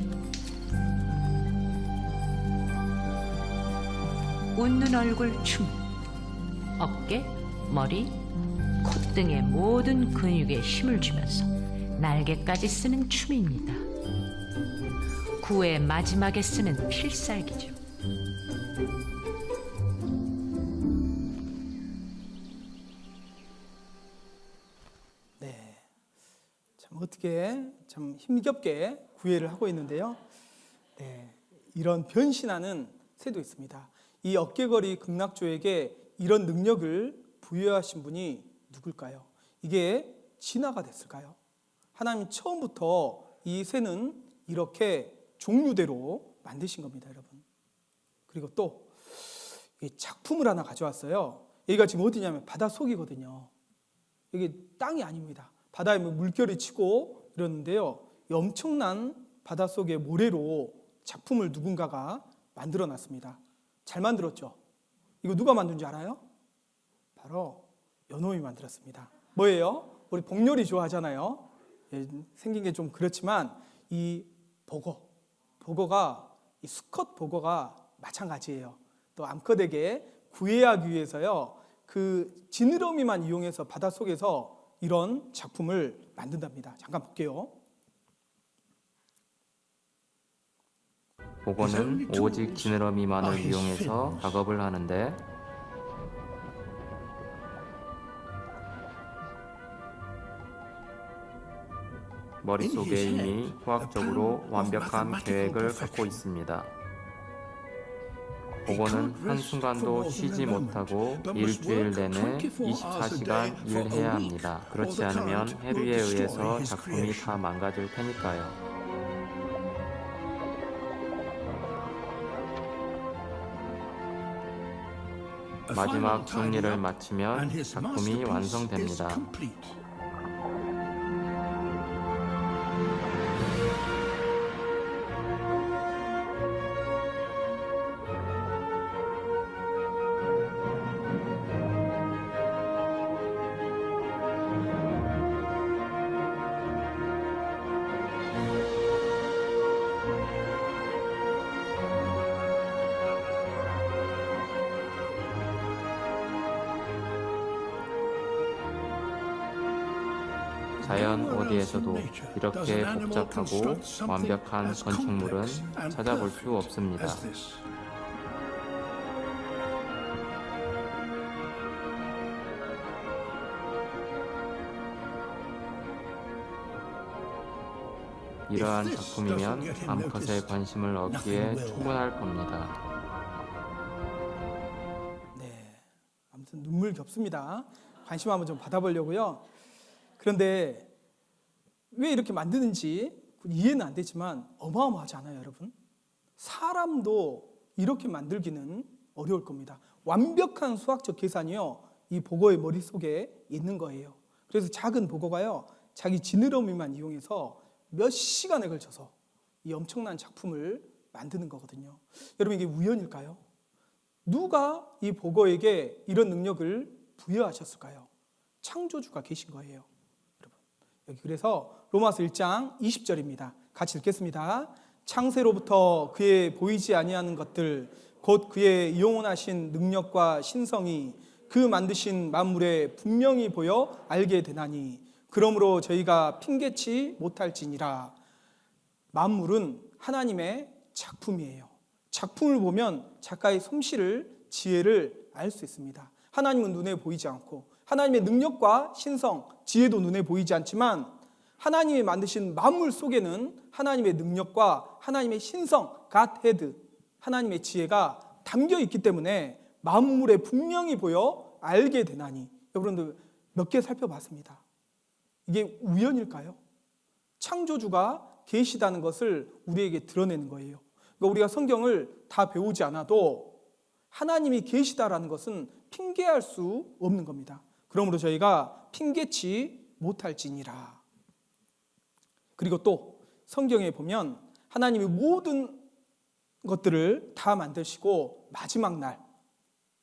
웃는 얼굴 춤, 어깨, 머리, 콧 등의 모든 근육에 힘을 주면서 날개까지 쓰는 춤입니다. 구의 마지막에 쓰는 필살기죠. 네, 참 어떻게 참 힘겹게 구애를 하고 있는데요. 네, 이런 변신하는 새도 있습니다. 이 어깨거리 극락조에게 이런 능력을 부여하신 분이 누굴까요? 이게 진화가 됐을까요? 하나님이 처음부터 이 새는 이렇게 종류대로 만드신 겁니다, 여러분. 그리고 또 이 작품을 하나 가져왔어요. 여기가 지금 어디냐면 바닷속이거든요. 여기 땅이 아닙니다. 바다에 물결이 치고 이러는데요. 이 엄청난 바닷속의 모래로 작품을 누군가가 만들어 놨습니다. 잘 만들었죠? 이거 누가 만든 줄 알아요? 바로 연호이 만들었습니다. 뭐예요? 우리 복요리 좋아하잖아요. 예, 생긴 게 좀 그렇지만 이 보거가 이 수컷 보거가 마찬가지예요. 또 암컷에게 구애하기 위해서요. 그 지느러미만 이용해서 바닷속에서 이런 작품을 만든답니다. 잠깐 볼게요. 보거는 오직 지느러미만을 이용해서 작업을 하는데 머릿속에 이미 화학적으로 완벽한 계획을 갖고 있습니다. 보거는 한순간도 쉬지 못하고 일주일 내내 24시간 일해야 합니다. 그렇지 않으면 해류에 의해서 작품이 다 망가질 테니까요. 마지막 정리를 마치면 작품이 완성됩니다. 자연 어디에서도 이렇게 복잡하고 완벽한 건축물은 찾아볼 수 없습니다. 이러한 작품이면 암컷의 관심을 얻기에 충분할 겁니다. 네, 아무튼 눈물겹습니다. 관심 한번 좀 받아보려고요. 그런데 왜 이렇게 만드는지 이해는 안 되지만 어마어마하지 않아요, 여러분? 사람도 이렇게 만들기는 어려울 겁니다. 완벽한 수학적 계산이요, 이 보거의 머릿속에 있는 거예요. 그래서 작은 보거가요, 자기 지느러미만 이용해서 몇 시간에 걸쳐서 이 엄청난 작품을 만드는 거거든요. 여러분, 이게 우연일까요? 누가 이 보거에게 이런 능력을 부여하셨을까요? 창조주가 계신 거예요. 여기 그래서 로마서 1장 20절입니다. 같이 읽겠습니다. 창세로부터 그의 보이지 아니하는 것들 곧 그의 영원하신 능력과 신성이 그 만드신 만물에 분명히 보여 알게 되나니 그러므로 저희가 핑계치 못할지니라. 만물은 하나님의 작품이에요. 작품을 보면 작가의 솜씨를, 지혜를 알 수 있습니다. 하나님은 눈에 보이지 않고 하나님의 능력과 신성, 지혜도 눈에 보이지 않지만 하나님이 만드신 만물 속에는 하나님의 능력과 하나님의 신성, Godhead, 하나님의 지혜가 담겨 있기 때문에 만물에 분명히 보여 알게 되나니. 여러분들 몇 개 살펴봤습니다. 이게 우연일까요? 창조주가 계시다는 것을 우리에게 드러내는 거예요. 그러니까 우리가 성경을 다 배우지 않아도 하나님이 계시다라는 것은 핑계할 수 없는 겁니다. 그러므로 저희가 핑계치 못할지니라. 그리고 또 성경에 보면 하나님이 모든 것들을 다 만드시고 마지막 날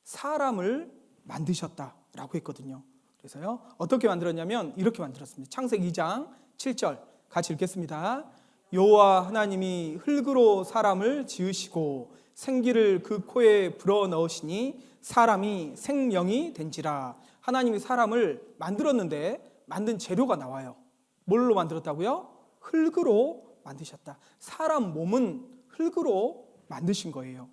사람을 만드셨다라고 했거든요. 그래서요, 어떻게 만들었냐면 이렇게 만들었습니다. 창세기 2장 7절 같이 읽겠습니다. 여호와 하나님이 흙으로 사람을 지으시고 생기를 그 코에 불어넣으시니 사람이 생명이 된지라. 하나님이 사람을 만들었는데 만든 재료가 나와요. 뭘로 만들었다고요? 흙으로 만드셨다. 사람 몸은 흙으로 만드신 거예요.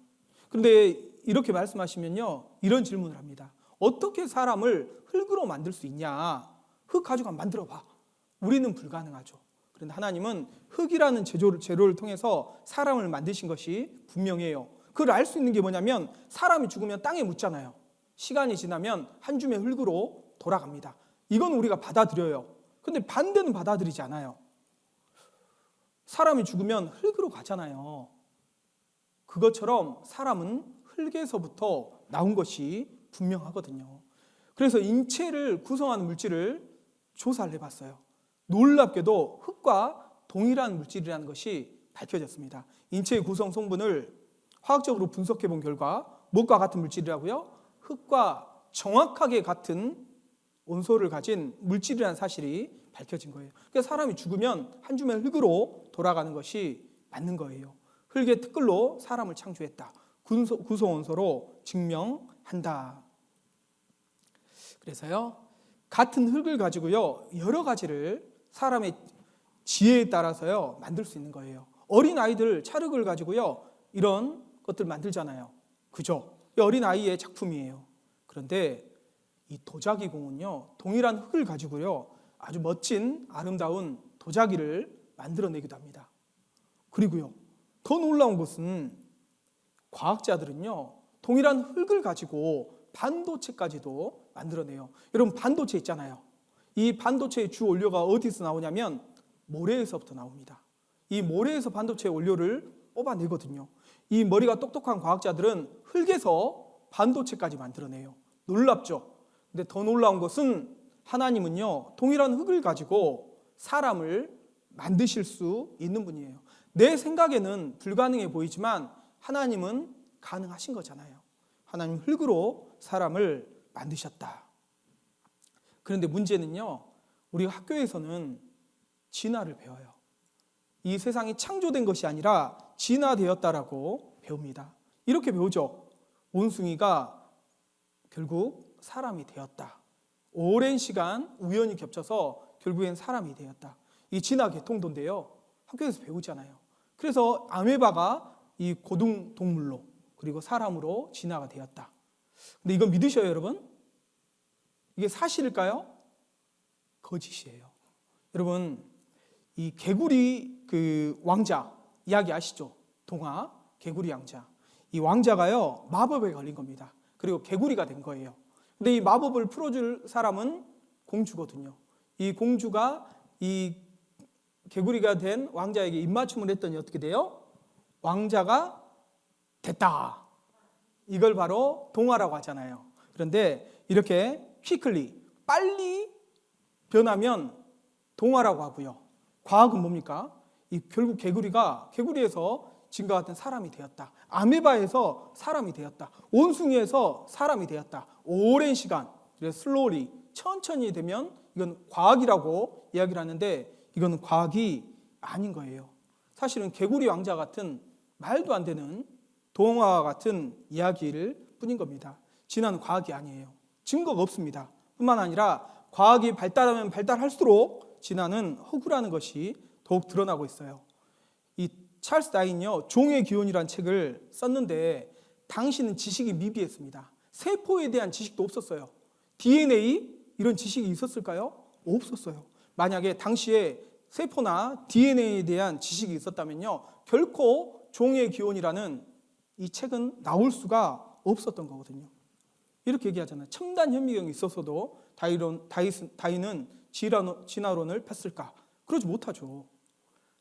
그런데 이렇게 말씀하시면요, 이런 질문을 합니다. 어떻게 사람을 흙으로 만들 수 있냐? 흙 가지고 한번 만들어봐. 우리는 불가능하죠. 그런데 하나님은 흙이라는 재료를 통해서 사람을 만드신 것이 분명해요. 그걸 알 수 있는 게 뭐냐면 사람이 죽으면 땅에 묻잖아요. 시간이 지나면 한 줌의 흙으로 돌아갑니다. 이건 우리가 받아들여요. 근데 반대는 받아들이지 않아요. 사람이 죽으면 흙으로 가잖아요. 그것처럼 사람은 흙에서부터 나온 것이 분명하거든요. 그래서 인체를 구성하는 물질을 조사를 해봤어요. 놀랍게도 흙과 동일한 물질이라는 것이 밝혀졌습니다. 인체의 구성 성분을 화학적으로 분석해 본 결과 무엇과 같은 물질이라고요? 흙과 정확하게 같은 원소를 가진 물질이라는 사실이 밝혀진 거예요. 그러니까 사람이 죽으면 한 줌의 흙으로 돌아가는 것이 맞는 거예요. 흙의 특글로 사람을 창조했다. 구성 원소로 증명한다. 그래서요, 같은 흙을 가지고요, 여러 가지를 사람의 지혜에 따라서요, 만들 수 있는 거예요. 어린 아이들 찰흙을 가지고요, 이런 것들 만들잖아요. 그죠? 이 어린 아이의 작품이에요. 그런데 이 도자기 공은요, 동일한 흙을 가지고요, 아주 멋진 아름다운 도자기를 만들어내기도 합니다. 그리고요, 더 놀라운 것은 과학자들은요, 동일한 흙을 가지고 반도체까지도 만들어내요. 여러분, 반도체 있잖아요. 이 반도체의 주 원료가 어디서 나오냐면 모래에서부터 나옵니다. 이 모래에서 반도체 원료를 뽑아내거든요. 이 머리가 똑똑한 과학자들은 흙에서 반도체까지 만들어내요. 놀랍죠? 근데 더 놀라운 것은 하나님은요, 동일한 흙을 가지고 사람을 만드실 수 있는 분이에요. 내 생각에는 불가능해 보이지만 하나님은 가능하신 거잖아요. 하나님 흙으로 사람을 만드셨다. 그런데 문제는요, 우리 학교에서는 진화를 배워요. 이 세상이 창조된 것이 아니라 진화되었다라고 배웁니다. 이렇게 배우죠. 원숭이가 결국 사람이 되었다. 오랜 시간 우연히 겹쳐서 결국엔 사람이 되었다. 이 진화 계통도인데요, 학교에서 배우잖아요. 그래서 아메바가 이 고등 동물로 그리고 사람으로 진화가 되었다. 근데 이건 믿으셔요, 여러분? 이게 사실일까요? 거짓이에요. 여러분, 이 개구리 그 왕자 이야기 아시죠? 동화 개구리 왕자. 이 왕자가요, 마법에 걸린 겁니다. 그리고 개구리가 된 거예요. 근데 이 마법을 풀어줄 사람은 공주거든요. 이 공주가 이 개구리가 된 왕자에게 입맞춤을 했더니 어떻게 돼요? 왕자가 됐다. 이걸 바로 동화라고 하잖아요. 그런데 이렇게 퀴클리, 빨리 변하면 동화라고 하고요. 과학은 뭡니까? 이 결국 개구리에서 지금과 같은 사람이 되었다. 아메바에서 사람이 되었다. 원숭이에서 사람이 되었다. 오랜 시간, 슬로리, 천천히 되면 이건 과학이라고 이야기를 하는데 이건 과학이 아닌 거예요. 사실은 개구리 왕자 같은 말도 안 되는 동화와 같은 이야기일 뿐인 겁니다. 진화는 과학이 아니에요. 증거가 없습니다. 뿐만 아니라 과학이 발달하면 발달할수록 진화는 허구라는 것이 더욱 드러나고 있어요. 이 찰스 다윈이요, 종의 기원이라는 책을 썼는데 당시는 지식이 미비했습니다. 세포에 대한 지식도 없었어요. DNA 이런 지식이 있었을까요? 없었어요. 만약에 당시에 세포나 DNA에 대한 지식이 있었다면요, 결코 종의 기원이라는 이 책은 나올 수가 없었던 거거든요. 이렇게 얘기하잖아요. 첨단 현미경이 있었어도 다윈은 진화론을 폈을까? 그러지 못하죠.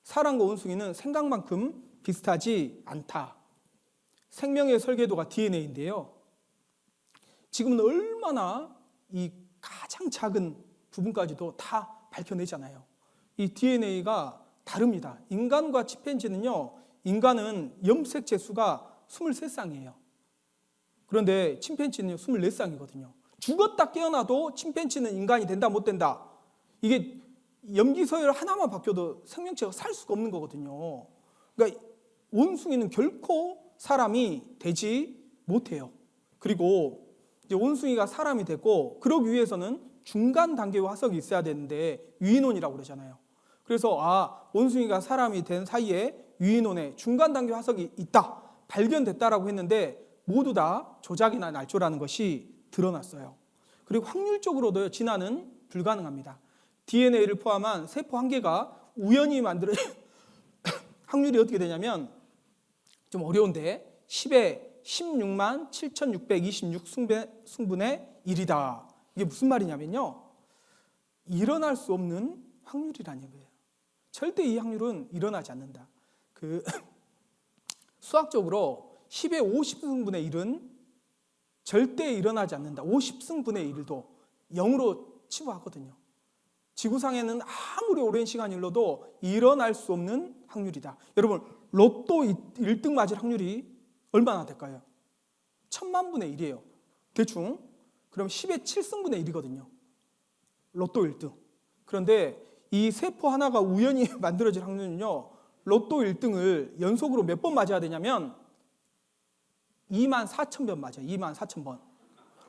사람과 원숭이는 생각만큼 비슷하지 않다. 생명의 설계도가 DNA인데요. 지금은 얼마나 이 가장 작은 부분까지도 다 밝혀내잖아요. 이 DNA가 다릅니다. 인간과 침팬지는요, 인간은 염색체 수가 23쌍이에요. 그런데 침팬지는 24쌍이거든요. 죽었다 깨어나도 침팬지는 인간이 된다 못 된다. 이게 염기서열 하나만 바뀌어도 생명체가 살 수가 없는 거거든요. 그러니까 원숭이는 결코 사람이 되지 못해요. 그리고 이제 원숭이가 사람이 되고 그러기 위해서는 중간 단계의 화석이 있어야 되는데 유인원이라고 그러잖아요. 그래서 원숭이가 사람이 된 사이에 유인원에 중간 단계 화석이 있다, 발견됐다라고 했는데 모두 다 조작이나 날조라는 것이 드러났어요. 그리고 확률적으로도 진화는 불가능합니다. DNA를 포함한 세포 한 개가 우연히 만들어진 확률이 어떻게 되냐면 좀 어려운데 10에 16만 7,626 승분의 1이다. 이게 무슨 말이냐면요, 일어날 수 없는 확률이라는 거예요. 절대 이 확률은 일어나지 않는다. 수학적으로 10의 50승분의 1은 절대 일어나지 않는다. 50승분의 1도 0으로 치부하거든요. 지구상에는 아무리 오랜 시간이 흘러도 일어날 수 없는 확률이다. 여러분, 로또 1등 맞을 확률이 얼마나 될까요? 1000만분의 1이에요. 대충. 그럼 10의 7승분의 1이거든요. 로또 1등. 그런데 이 세포 하나가 우연히 만들어질 확률은요, 로또 1등을 연속으로 몇 번 맞아야 되냐면 24,000번 맞아요. 24,000번.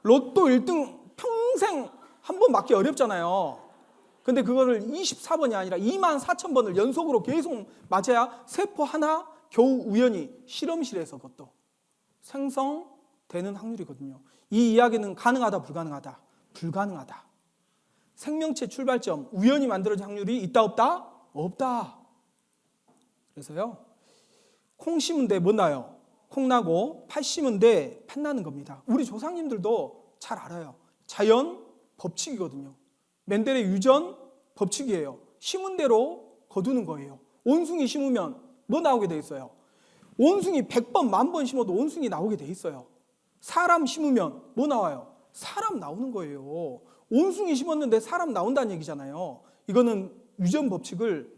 로또 1등 평생 한 번 맞기 어렵잖아요. 근데 그거를 24번이 아니라 24,000번을 연속으로 계속 맞아야 세포 하나 겨우 우연히 실험실에서 그것도 생성되는 확률이거든요. 이 이야기는 가능하다, 불가능하다? 불가능하다. 생명체 출발점, 우연히 만들어진 확률이 있다, 없다? 없다. 그래서요, 콩 심은데 뭐 나요? 콩 나고 팥 심은데 팥 나는 겁니다. 우리 조상님들도 잘 알아요. 자연 법칙이거든요. 멘델의 유전 법칙이에요. 심은 대로 거두는 거예요. 온숭이 심으면 뭐 나오게 돼 있어요? 온숭이 100번, 10,000번 심어도 온숭이 나오게 돼 있어요. 사람 심으면 뭐 나와요? 사람 나오는 거예요. 온숭이 심었는데 사람 나온다는 얘기잖아요. 이거는 유전 법칙에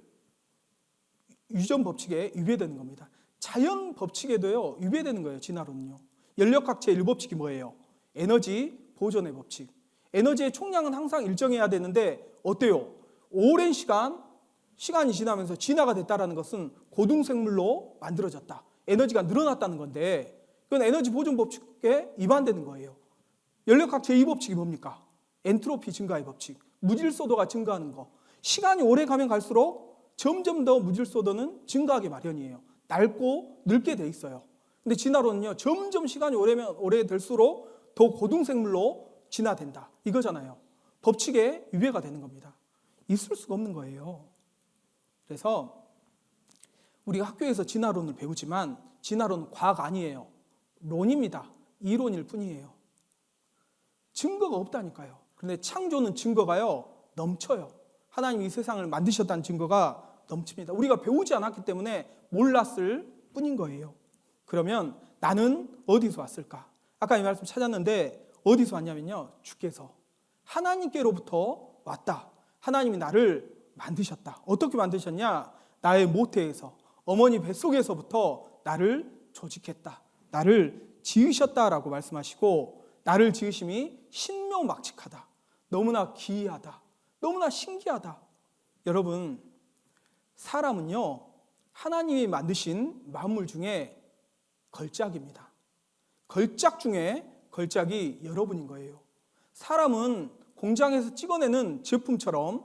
위배되는 겁니다. 자연 법칙에도요, 위배되는 거예요. 진화론은요. 연력학 제1법칙이 뭐예요? 에너지 보존의 법칙. 에너지의 총량은 항상 일정해야 되는데 어때요? 오랜 시간이 지나면서 진화가 됐다는 것은 고등생물로 만들어졌다. 에너지가 늘어났다는 건데 그건 에너지 보존 법칙에 위반되는 거예요. 연력학 제2법칙이 뭡니까? 엔트로피 증가의 법칙. 무질소도가 증가하는 거. 시간이 오래 가면 갈수록 점점 더 무질소도는 증가하기 마련이에요. 낡고 늙게 돼 있어요. 근데 진화론은요, 점점 시간이 오래될수록 더 고등생물로 진화된다. 이거잖아요. 법칙에 위배가 되는 겁니다. 있을 수가 없는 거예요. 그래서 우리가 학교에서 진화론을 배우지만 진화론은 과학 아니에요. 론입니다. 이론일 뿐이에요. 증거가 없다니까요. 그런데 창조는 증거가요, 넘쳐요. 하나님이 이 세상을 만드셨다는 증거가 넘칩니다. 우리가 배우지 않았기 때문에 몰랐을 뿐인 거예요. 그러면 나는 어디서 왔을까? 아까 이 말씀 찾았는데 어디서 왔냐면요, 주께서 하나님께로부터 왔다. 하나님이 나를 만드셨다. 어떻게 만드셨냐? 나의 모태에서, 어머니 뱃속에서부터 나를 조직했다. 나를 지으셨다라고 말씀하시고, 나를 지으심이 신묘막측하다. 너무나 기이하다. 너무나 신기하다. 여러분, 사람은요, 하나님이 만드신 만물 중에 걸작입니다. 걸작 중에 걸작이 여러분인 거예요. 사람은 공장에서 찍어내는 제품처럼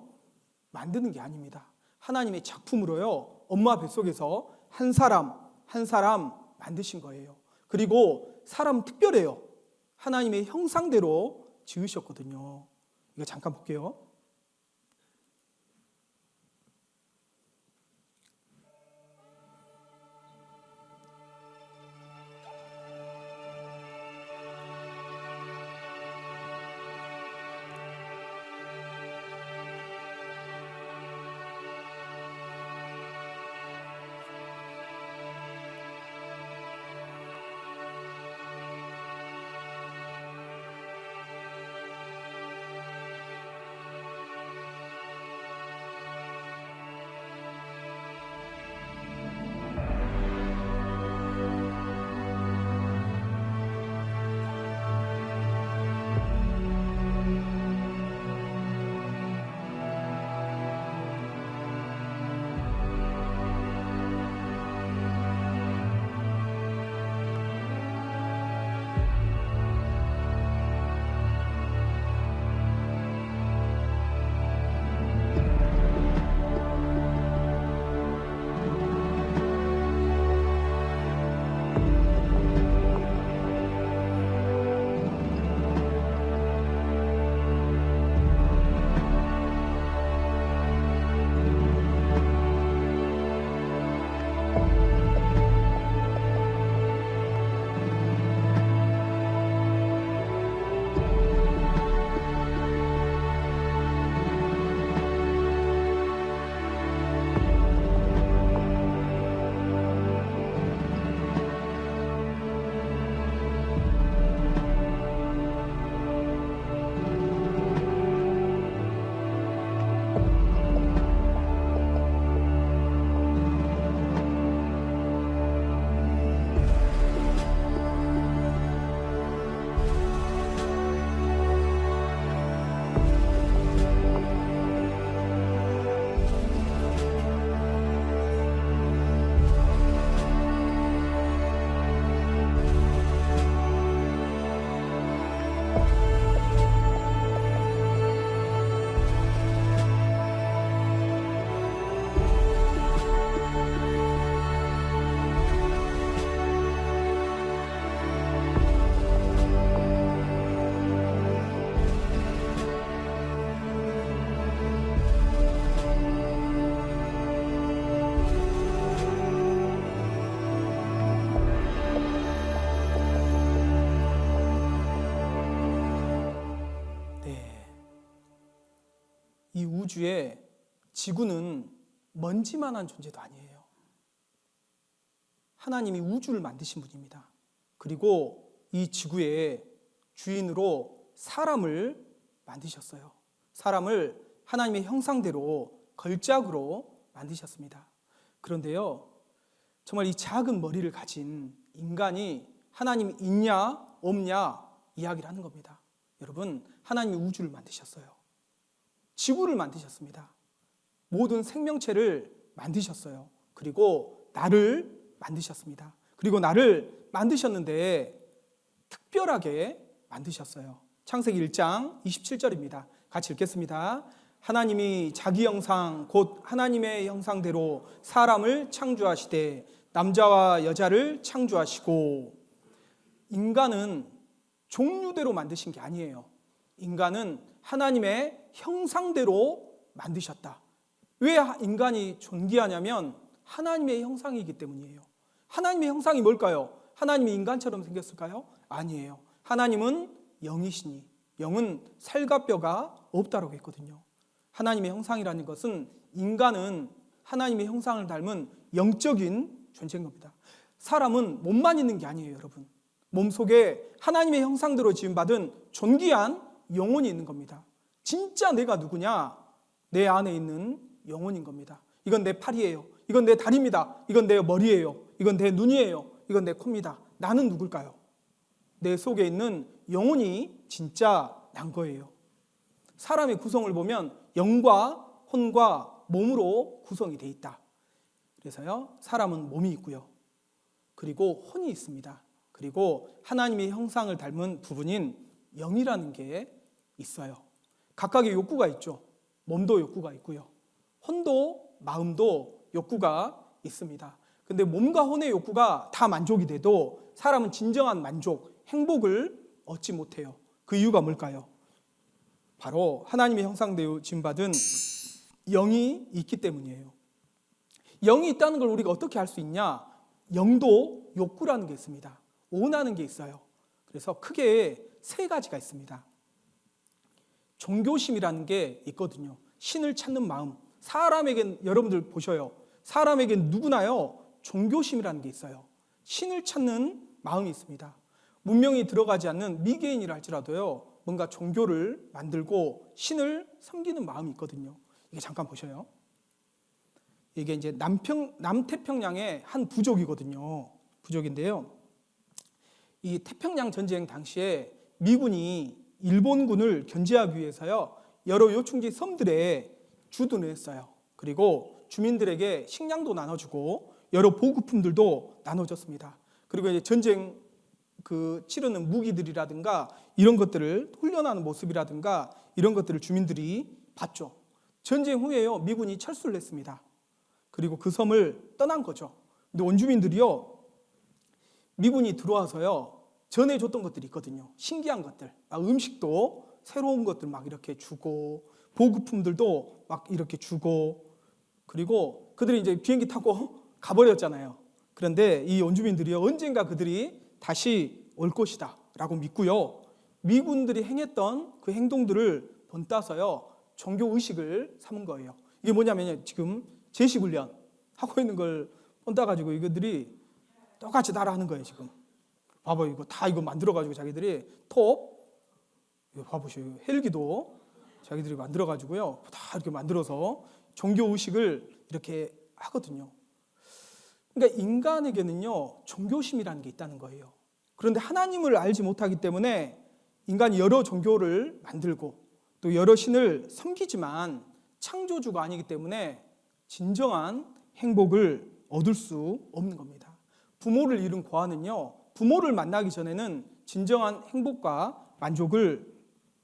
만드는 게 아닙니다. 하나님의 작품으로요, 엄마 뱃속에서 한 사람 한 사람 만드신 거예요. 그리고 사람 특별해요. 하나님의 형상대로 지으셨거든요. 이거 잠깐 볼게요. 이 우주에 지구는 먼지만한 존재도 아니에요. 하나님이 우주를 만드신 분입니다. 그리고 이 지구의 주인으로 사람을 만드셨어요. 사람을 하나님의 형상대로 걸작으로 만드셨습니다. 그런데요, 정말 이 작은 머리를 가진 인간이 하나님이 있냐 없냐 이야기를 하는 겁니다. 여러분, 하나님이 우주를 만드셨어요. 지구를 만드셨습니다. 모든 생명체를 만드셨어요. 그리고 나를 만드셨습니다. 그리고 나를 만드셨는데 특별하게 만드셨어요. 창세기 1장 27절입니다. 같이 읽겠습니다. 하나님이 자기 형상 곧 하나님의 형상대로 사람을 창조하시되 남자와 여자를 창조하시고. 인간은 종류대로 만드신 게 아니에요. 인간은 하나님의 형상대로 만드셨다. 왜 인간이 존귀하냐면 하나님의 형상이기 때문이에요. 하나님의 형상이 뭘까요? 하나님이 인간처럼 생겼을까요? 아니에요. 하나님은 영이시니 영은 살과 뼈가 없다라고 했거든요. 하나님의 형상이라는 것은 인간은 하나님의 형상을 닮은 영적인 존재인 겁니다. 사람은 몸만 있는 게 아니에요, 여러분. 몸속에 하나님의 형상대로 지음받은 존귀한 영혼이 있는 겁니다. 진짜 내가 누구냐? 내 안에 있는 영혼인 겁니다. 이건 내 팔이에요. 이건 내 다리입니다. 이건 내 머리예요. 이건 내 눈이에요. 이건 내 코입니다. 나는 누굴까요? 내 속에 있는 영혼이 진짜 난 거예요. 사람의 구성을 보면 영과 혼과 몸으로 구성이 돼 있다. 그래서요, 사람은 몸이 있고요. 그리고 혼이 있습니다. 그리고 하나님의 형상을 닮은 부분인 영이라는 게 있어요. 각각의 욕구가 있죠. 몸도 욕구가 있고요. 혼도 마음도 욕구가 있습니다. 근데 몸과 혼의 욕구가 다 만족이 돼도 사람은 진정한 만족, 행복을 얻지 못해요. 그 이유가 뭘까요? 바로 하나님의 형상대로 지음받은 영이 있기 때문이에요. 영이 있다는 걸 우리가 어떻게 알 수 있냐? 영도 욕구라는 게 있습니다. 원하는 게 있어요. 그래서 크게 세 가지가 있습니다. 종교심이라는 게 있거든요. 신을 찾는 마음. 사람에겐, 여러분들 보셔요. 사람에겐 누구나요, 종교심이라는 게 있어요. 신을 찾는 마음이 있습니다. 문명이 들어가지 않는 미개인이라 할지라도요, 뭔가 종교를 만들고 신을 섬기는 마음이 있거든요. 이게 잠깐 보셔요. 이게 이제 남태평양의 한 부족이거든요. 부족인데요. 이 태평양 전쟁 당시에 미군이 일본군을 견제하기 위해서요, 여러 요충지 섬들에 주둔을 했어요. 그리고 주민들에게 식량도 나눠주고 여러 보급품들도 나눠줬습니다. 그리고 이제 전쟁 치르는 무기들이라든가 이런 것들을 훈련하는 모습이라든가 이런 것들을 주민들이 봤죠. 전쟁 후에요, 미군이 철수를 했습니다. 그리고 그 섬을 떠난 거죠. 근데 원주민들이요, 미군이 들어와서요, 전해줬던 것들이 있거든요. 신기한 것들, 음식도 새로운 것들 막 이렇게 주고, 보급품들도 막 이렇게 주고, 그리고 그들이 이제 비행기 타고 가버렸잖아요. 그런데 이 원주민들이요, 언젠가 그들이 다시 올 것이다 라고 믿고요, 미군들이 행했던 그 행동들을 본따서요, 종교의식을 삼은 거예요. 이게 뭐냐면요, 지금 제식훈련 하고 있는 걸 본따가지고 이것들이 똑같이 따라하는 거예요. 지금 봐봐요. 이거 다 이거 만들어가지고 자기들이 이거 봐보세요. 헬기도 자기들이 만들어가지고요, 다 이렇게 만들어서 종교의식을 이렇게 하거든요. 그러니까 인간에게는요, 종교심이라는 게 있다는 거예요. 그런데 하나님을 알지 못하기 때문에 인간이 여러 종교를 만들고 또 여러 신을 섬기지만 창조주가 아니기 때문에 진정한 행복을 얻을 수 없는 겁니다. 부모를 잃은 고아는요, 부모를 만나기 전에는 진정한 행복과 만족을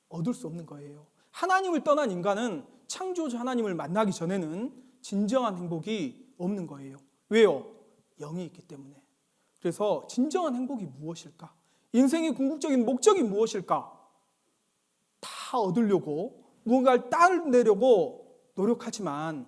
얻을 수 없는 거예요. 하나님을 떠난 인간은 창조주 하나님을 만나기 전에는 진정한 행복이 없는 거예요. 왜요? 영이 있기 때문에. 그래서 진정한 행복이 무엇일까? 인생의 궁극적인 목적이 무엇일까? 다 얻으려고 무언가를 따내려고 노력하지만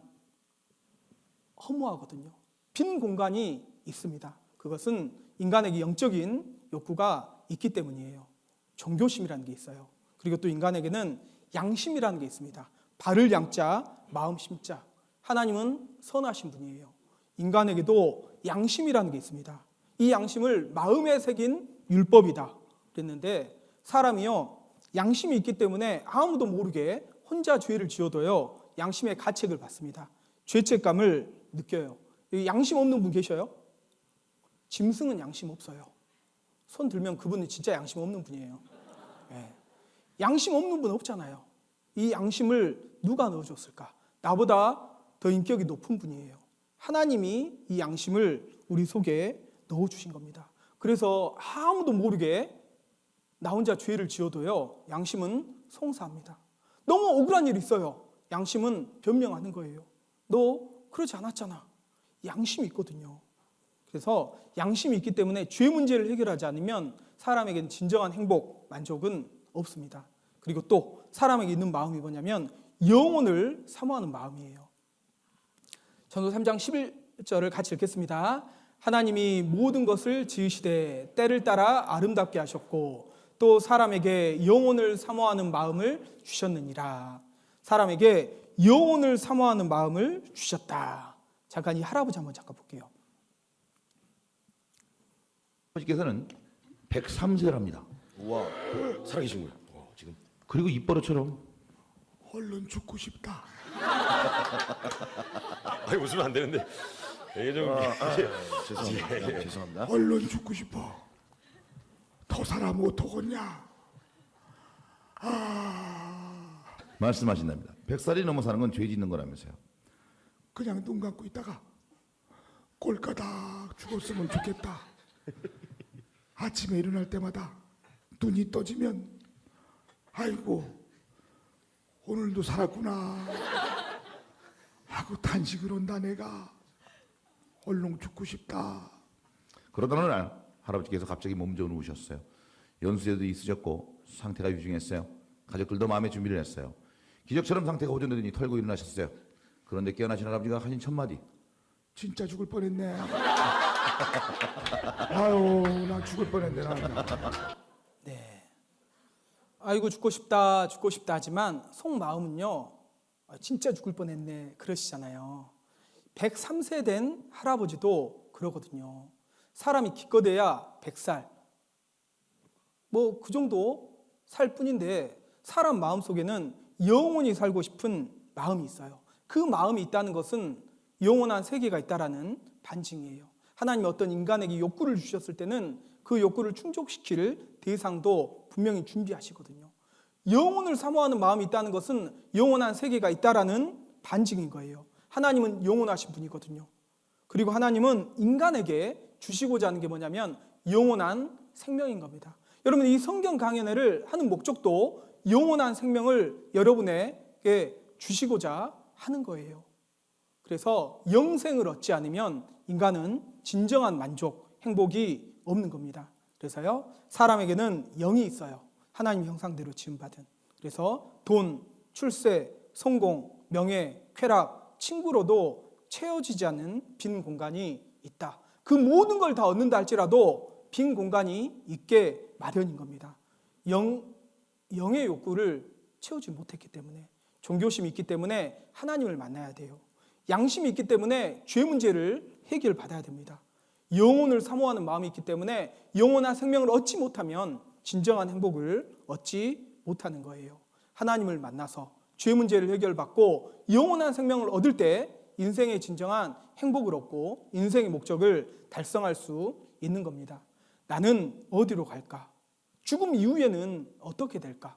허무하거든요. 빈 공간이 있습니다. 그것은 인간에게 영적인 욕구가 있기 때문이에요. 종교심이라는 게 있어요. 그리고 또 인간에게는 양심이라는 게 있습니다. 발을 양자, 마음 심자. 하나님은 선하신 분이에요. 인간에게도 양심이라는 게 있습니다. 이 양심을 마음에 새긴 율법이다 그랬는데, 사람이요 양심이 있기 때문에 아무도 모르게 혼자 죄를 지어도요 양심의 가책을 받습니다. 죄책감을 느껴요. 여기 양심 없는 분 계셔요? 짐승은 양심 없어요. 손 들면 그분은 진짜 양심 없는 분이에요. 네. 양심 없는 분 없잖아요. 이 양심을 누가 넣어줬을까? 나보다 더 인격이 높은 분이에요. 하나님이 이 양심을 우리 속에 넣어주신 겁니다. 그래서 아무도 모르게 나 혼자 죄를 지어도요 양심은 송사합니다. 너무 억울한 일이 있어요. 양심은 변명하는 거예요. 너 그러지 않았잖아. 양심이 있거든요. 그래서 양심이 있기 때문에 죄 문제를 해결하지 않으면 사람에게는 진정한 행복, 만족은 없습니다. 그리고 또 사람에게 있는 마음이 뭐냐면 영혼을 사모하는 마음이에요. 전도 3장 11절을 같이 읽겠습니다. 하나님이 모든 것을 지으시되 때를 따라 아름답게 하셨고 또 사람에게 영혼을 사모하는 마음을 주셨느니라. 사람에게 영혼을 사모하는 마음을 주셨다. 잠깐 이 할아버지 한번 잠깐 볼게요. 아버지께서는 103세랍니다. 우와, 살아계신 거예요. 지금. 그리고 입버릇처럼 얼른 죽고 싶다. 아니 웃으면 안 되는데. 죄송합니다. 죄송합니다. 얼른 죽고 싶어. 더 살아 못 하겠냐? 말씀하신답니다. 100살이 넘어 사는 건 죄 짓는 거라면서요. 그냥 눈 감고 있다가 꼴까닥 죽었으면 좋겠다. 아침에 일어날 때마다 눈이 떠지면 아이고 오늘도 살았구나 하고 탄식을 한다. 내가 얼른 죽고 싶다. 그러던 어느 날 할아버지께서 갑자기 몸 좋은 누우셨어요. 연수에도 있으셨고 상태가 유중했어요. 가족들도 마음의 준비를 했어요. 기적처럼 상태가 호전되더니 털고 일어나셨어요. 그런데 깨어나신 할아버지가 하신 첫마디, 진짜 죽을 뻔했네. 아유 나 죽을 뻔했네. 네. 아이고 죽고 싶다 하지만 속마음은요 진짜 죽을 뻔했네 그러시잖아요. 103세 된 할아버지도 그러거든요. 사람이 기껏해야 100살 뭐 그 정도 살 뿐인데 사람 마음속에는 영원히 살고 싶은 마음이 있어요. 그 마음이 있다는 것은 영원한 세계가 있다라는 반증이에요. 하나님이 어떤 인간에게 욕구를 주셨을 때는 그 욕구를 충족시킬 대상도 분명히 준비하시거든요. 영혼을 사모하는 마음이 있다는 것은 영원한 세계가 있다라는 반증인 거예요. 하나님은 영원하신 분이거든요. 그리고 하나님은 인간에게 주시고자 하는 게 뭐냐면 영원한 생명인 겁니다. 여러분 이 성경 강연회를 하는 목적도 영원한 생명을 여러분에게 주시고자 하는 거예요. 그래서 영생을 얻지 않으면 인간은 진정한 만족, 행복이 없는 겁니다. 그래서요 사람에게는 영이 있어요. 하나님 형상대로 지음받은. 그래서 돈, 출세, 성공, 명예, 쾌락, 친구로도 채워지지 않는 빈 공간이 있다. 그 모든 걸 다 얻는다 할지라도 빈 공간이 있게 마련인 겁니다. 영의 욕구를 채우지 못했기 때문에, 종교심이 있기 때문에 하나님을 만나야 돼요. 양심이 있기 때문에 죄 문제를 해결받아야 됩니다. 영혼을 사모하는 마음이 있기 때문에 영원한 생명을 얻지 못하면 진정한 행복을 얻지 못하는 거예요. 하나님을 만나서 죄 문제를 해결받고 영원한 생명을 얻을 때 인생의 진정한 행복을 얻고 인생의 목적을 달성할 수 있는 겁니다. 나는 어디로 갈까? 죽음 이후에는 어떻게 될까?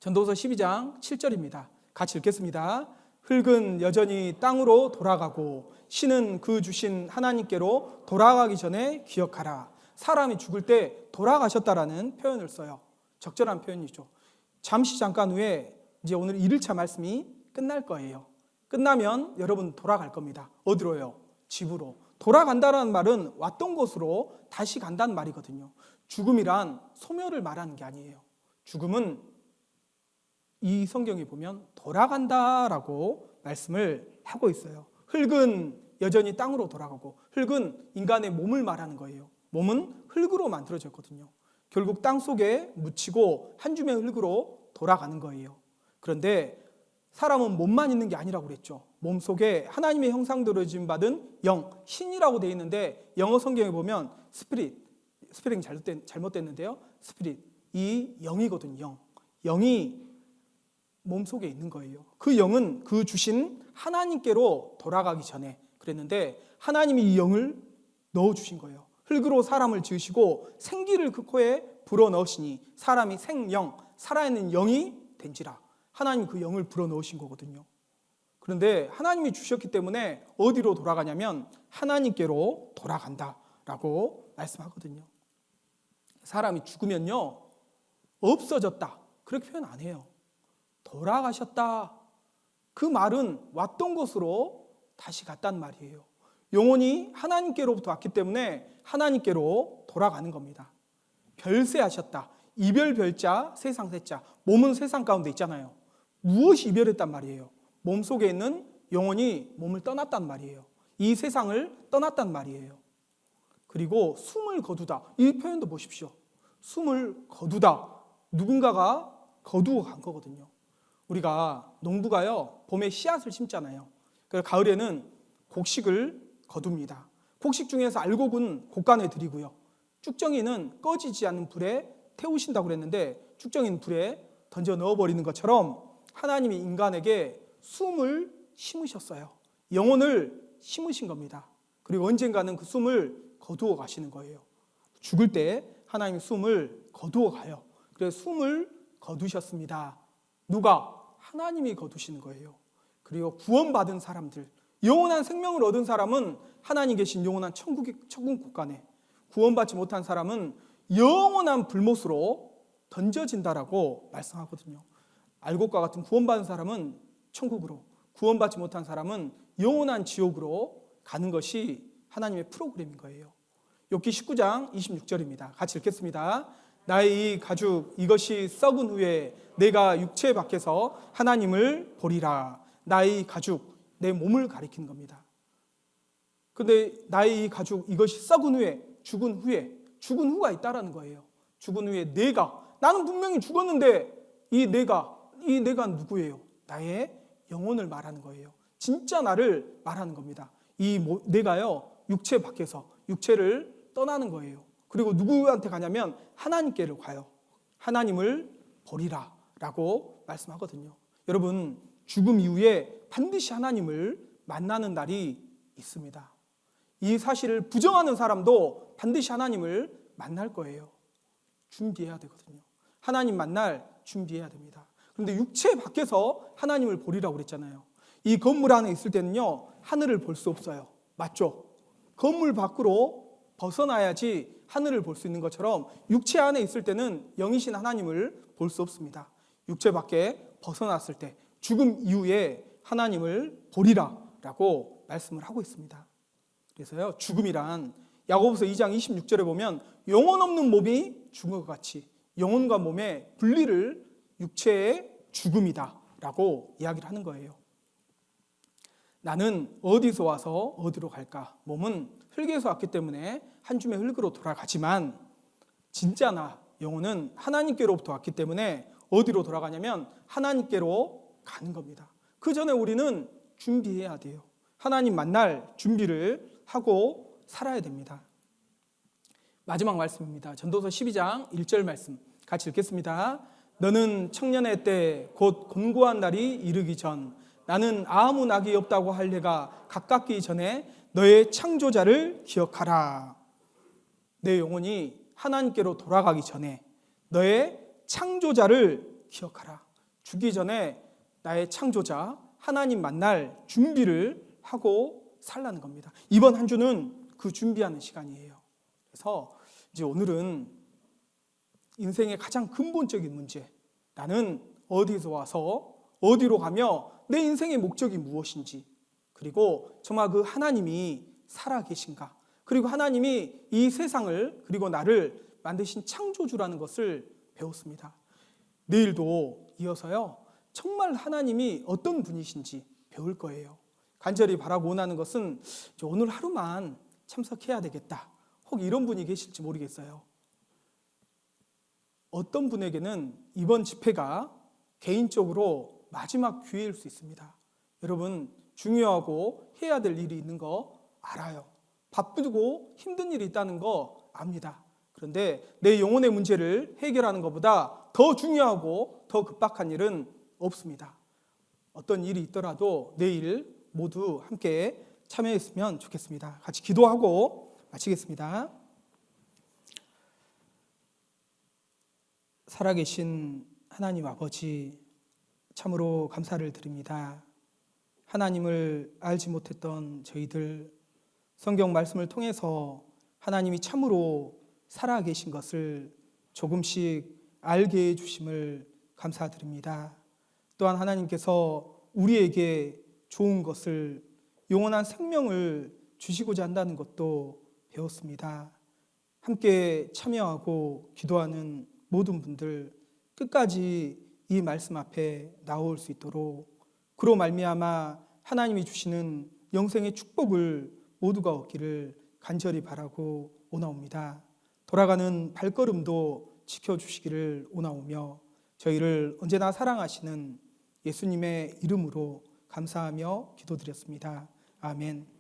전도서 12장 7절입니다. 같이 읽겠습니다. 흙은 여전히 땅으로 돌아가고 신은 그 주신 하나님께로 돌아가기 전에 기억하라. 사람이 죽을 때 돌아가셨다라는 표현을 써요. 적절한 표현이죠. 잠시 잠깐 후에 이제 오늘 1일차 말씀이 끝날 거예요. 끝나면 여러분 돌아갈 겁니다. 어디로요? 집으로. 돌아간다라는 말은 왔던 곳으로 다시 간다는 말이거든요. 죽음이란 소멸을 말하는 게 아니에요. 죽음은 이 성경에 보면 돌아간다라고 말씀을 하고 있어요. 흙은 여전히 땅으로 돌아가고, 흙은 인간의 몸을 말하는 거예요. 몸은 흙으로 만들어졌거든요. 결국 땅 속에 묻히고 한 줌의 흙으로 돌아가는 거예요. 그런데 사람은 몸만 있는 게 아니라고 그랬죠. 몸속에 하나님의 형상대로 지음받은 영, 신이라고 되어 있는데 영어 성경에 보면 스피릿이 잘못됐는데요. 스피릿, 이 영이거든요. 영이 몸속에 있는 거예요. 그 영은 그 주신 하나님께로 돌아가기 전에 그랬는데 하나님이 이 영을 넣어주신 거예요. 흙으로 사람을 지으시고 생기를 그 코에 불어넣으시니 사람이 생영, 살아있는 영이 된지라. 하나님이 그 영을 불어넣으신 거거든요. 그런데 하나님이 주셨기 때문에 어디로 돌아가냐면 하나님께로 돌아간다라고 말씀하거든요. 사람이 죽으면요 없어졌다 그렇게 표현 안 해요. 돌아가셨다. 그 말은 왔던 곳으로 다시 갔단 말이에요. 영혼이 하나님께로부터 왔기 때문에 하나님께로 돌아가는 겁니다. 별세하셨다. 이별 별자, 세상 세자. 몸은 세상 가운데 있잖아요. 무엇이 이별했단 말이에요? 몸속에 있는 영혼이 몸을 떠났단 말이에요. 이 세상을 떠났단 말이에요. 그리고 숨을 거두다. 이 표현도 보십시오. 숨을 거두다. 누군가가 거두어 간 거거든요. 우리가 농부가요 봄에 씨앗을 심잖아요. 그래서 가을에는 곡식을 거둡니다. 곡식 중에서 알곡은 곡간에 들이고요. 쭉정이는 꺼지지 않는 불에 태우신다고 그랬는데 쭉정이는 불에 던져 넣어버리는 것처럼 하나님이 인간에게 숨을 심으셨어요. 영혼을 심으신 겁니다. 그리고 언젠가는 그 숨을 거두어 가시는 거예요. 죽을 때 하나님이 숨을 거두어 가요. 그래서 숨을 거두셨습니다. 누가? 하나님이 거두시는 거예요. 그리고 구원받은 사람들, 영원한 생명을 얻은 사람은 하나님 계신 영원한 천국 곳간에, 구원받지 못한 사람은 영원한 불못으로 던져진다라고 말씀하거든요. 알곡과 같은 구원받은 사람은 천국으로, 구원받지 못한 사람은 영원한 지옥으로 가는 것이 하나님의 프로그램인 거예요. 욥기 19장 26절입니다. 같이 읽겠습니다. 나의 이 가죽 이것이 썩은 후에 내가 육체 밖에서 하나님을 보리라. 나의 가죽, 내 몸을 가리키는 겁니다. 근데 나의 이 가죽 이것이 썩은 후에, 죽은 후가 있다라는 거예요. 죽은 후에 나는 분명히 죽었는데 이 내가 누구예요? 나의 영혼을 말하는 거예요. 진짜 나를 말하는 겁니다. 이 내가요 육체 밖에서 육체를 떠나는 거예요. 그리고 누구한테 가냐면 하나님께로 가요. 하나님을 보리라 라고 말씀하거든요. 여러분, 죽음 이후에 반드시 하나님을 만나는 날이 있습니다. 이 사실을 부정하는 사람도 반드시 하나님을 만날 거예요. 준비해야 되거든요. 하나님 만날 준비해야 됩니다. 그런데 육체 밖에서 하나님을 보리라고 그랬잖아요. 이 건물 안에 있을 때는요 하늘을 볼 수 없어요. 맞죠? 건물 밖으로 벗어나야지 하늘을 볼 수 있는 것처럼 육체 안에 있을 때는 영이신 하나님을 볼 수 없습니다. 육체 밖에 벗어났을 때 죽음 이후에 하나님을 보리라 라고 말씀을 하고 있습니다. 그래서요 죽음이란 야고보서 2장 26절에 보면 영혼 없는 몸이 죽은 것 같이 영혼과 몸의 분리를 육체의 죽음이다 라고 이야기를 하는 거예요. 나는 어디서 와서 어디로 갈까? 몸은 흙에서 왔기 때문에 한 줌의 흙으로 돌아가지만 진짜 나 영혼은 하나님께로부터 왔기 때문에 어디로 돌아가냐면 하나님께로 가는 겁니다. 그 전에 우리는 준비해야 돼요. 하나님 만날 준비를 하고 살아야 됩니다. 마지막 말씀입니다. 전도서 12장 1절 말씀 같이 읽겠습니다. 너는 청년의 때 곧 곤고한 날이 이르기 전 나는 아무 낙이 없다고 할 해가 가깝기 전에 너의 창조자를 기억하라. 내 영혼이 하나님께로 돌아가기 전에 너의 창조자를 기억하라. 죽기 전에 나의 창조자 하나님 만날 준비를 하고 살라는 겁니다. 이번 한 주는 그 준비하는 시간이에요. 그래서 이제 오늘은 인생의 가장 근본적인 문제, 나는 어디서 와서 어디로 가며 내 인생의 목적이 무엇인지, 그리고 정말 그 하나님이 살아계신가, 그리고 하나님이 이 세상을 그리고 나를 만드신 창조주라는 것을 배웠습니다. 내일도 이어서요 정말 하나님이 어떤 분이신지 배울 거예요. 간절히 바라고 원하는 것은 오늘 하루만 참석해야 되겠다, 혹 이런 분이 계실지 모르겠어요. 어떤 분에게는 이번 집회가 개인적으로 마지막 기회일 수 있습니다. 여러분, 중요하고 해야 될 일이 있는 거 알아요. 바쁘고 힘든 일이 있다는 거 압니다. 그런데 내 영혼의 문제를 해결하는 것보다 더 중요하고 더 급박한 일은 없습니다. 어떤 일이 있더라도 내일 모두 함께 참여했으면 좋겠습니다. 같이 기도하고 마치겠습니다. 살아계신 하나님 아버지, 참으로 감사를 드립니다. 하나님을 알지 못했던 저희들, 성경 말씀을 통해서 하나님이 참으로 살아계신 것을 조금씩 알게 해주심을 감사드립니다. 또한 하나님께서 우리에게 좋은 것을, 영원한 생명을 주시고자 한다는 것도 배웠습니다. 함께 참여하고 기도하는 모든 분들 끝까지 이 말씀 앞에 나올 수 있도록, 그로 말미암아 하나님이 주시는 영생의 축복을 모두가 얻기를 간절히 바라고 오나옵니다. 돌아가는 발걸음도 지켜주시기를 오나오며 저희를 언제나 사랑하시는 예수님의 이름으로 감사하며 기도드렸습니다. 아멘.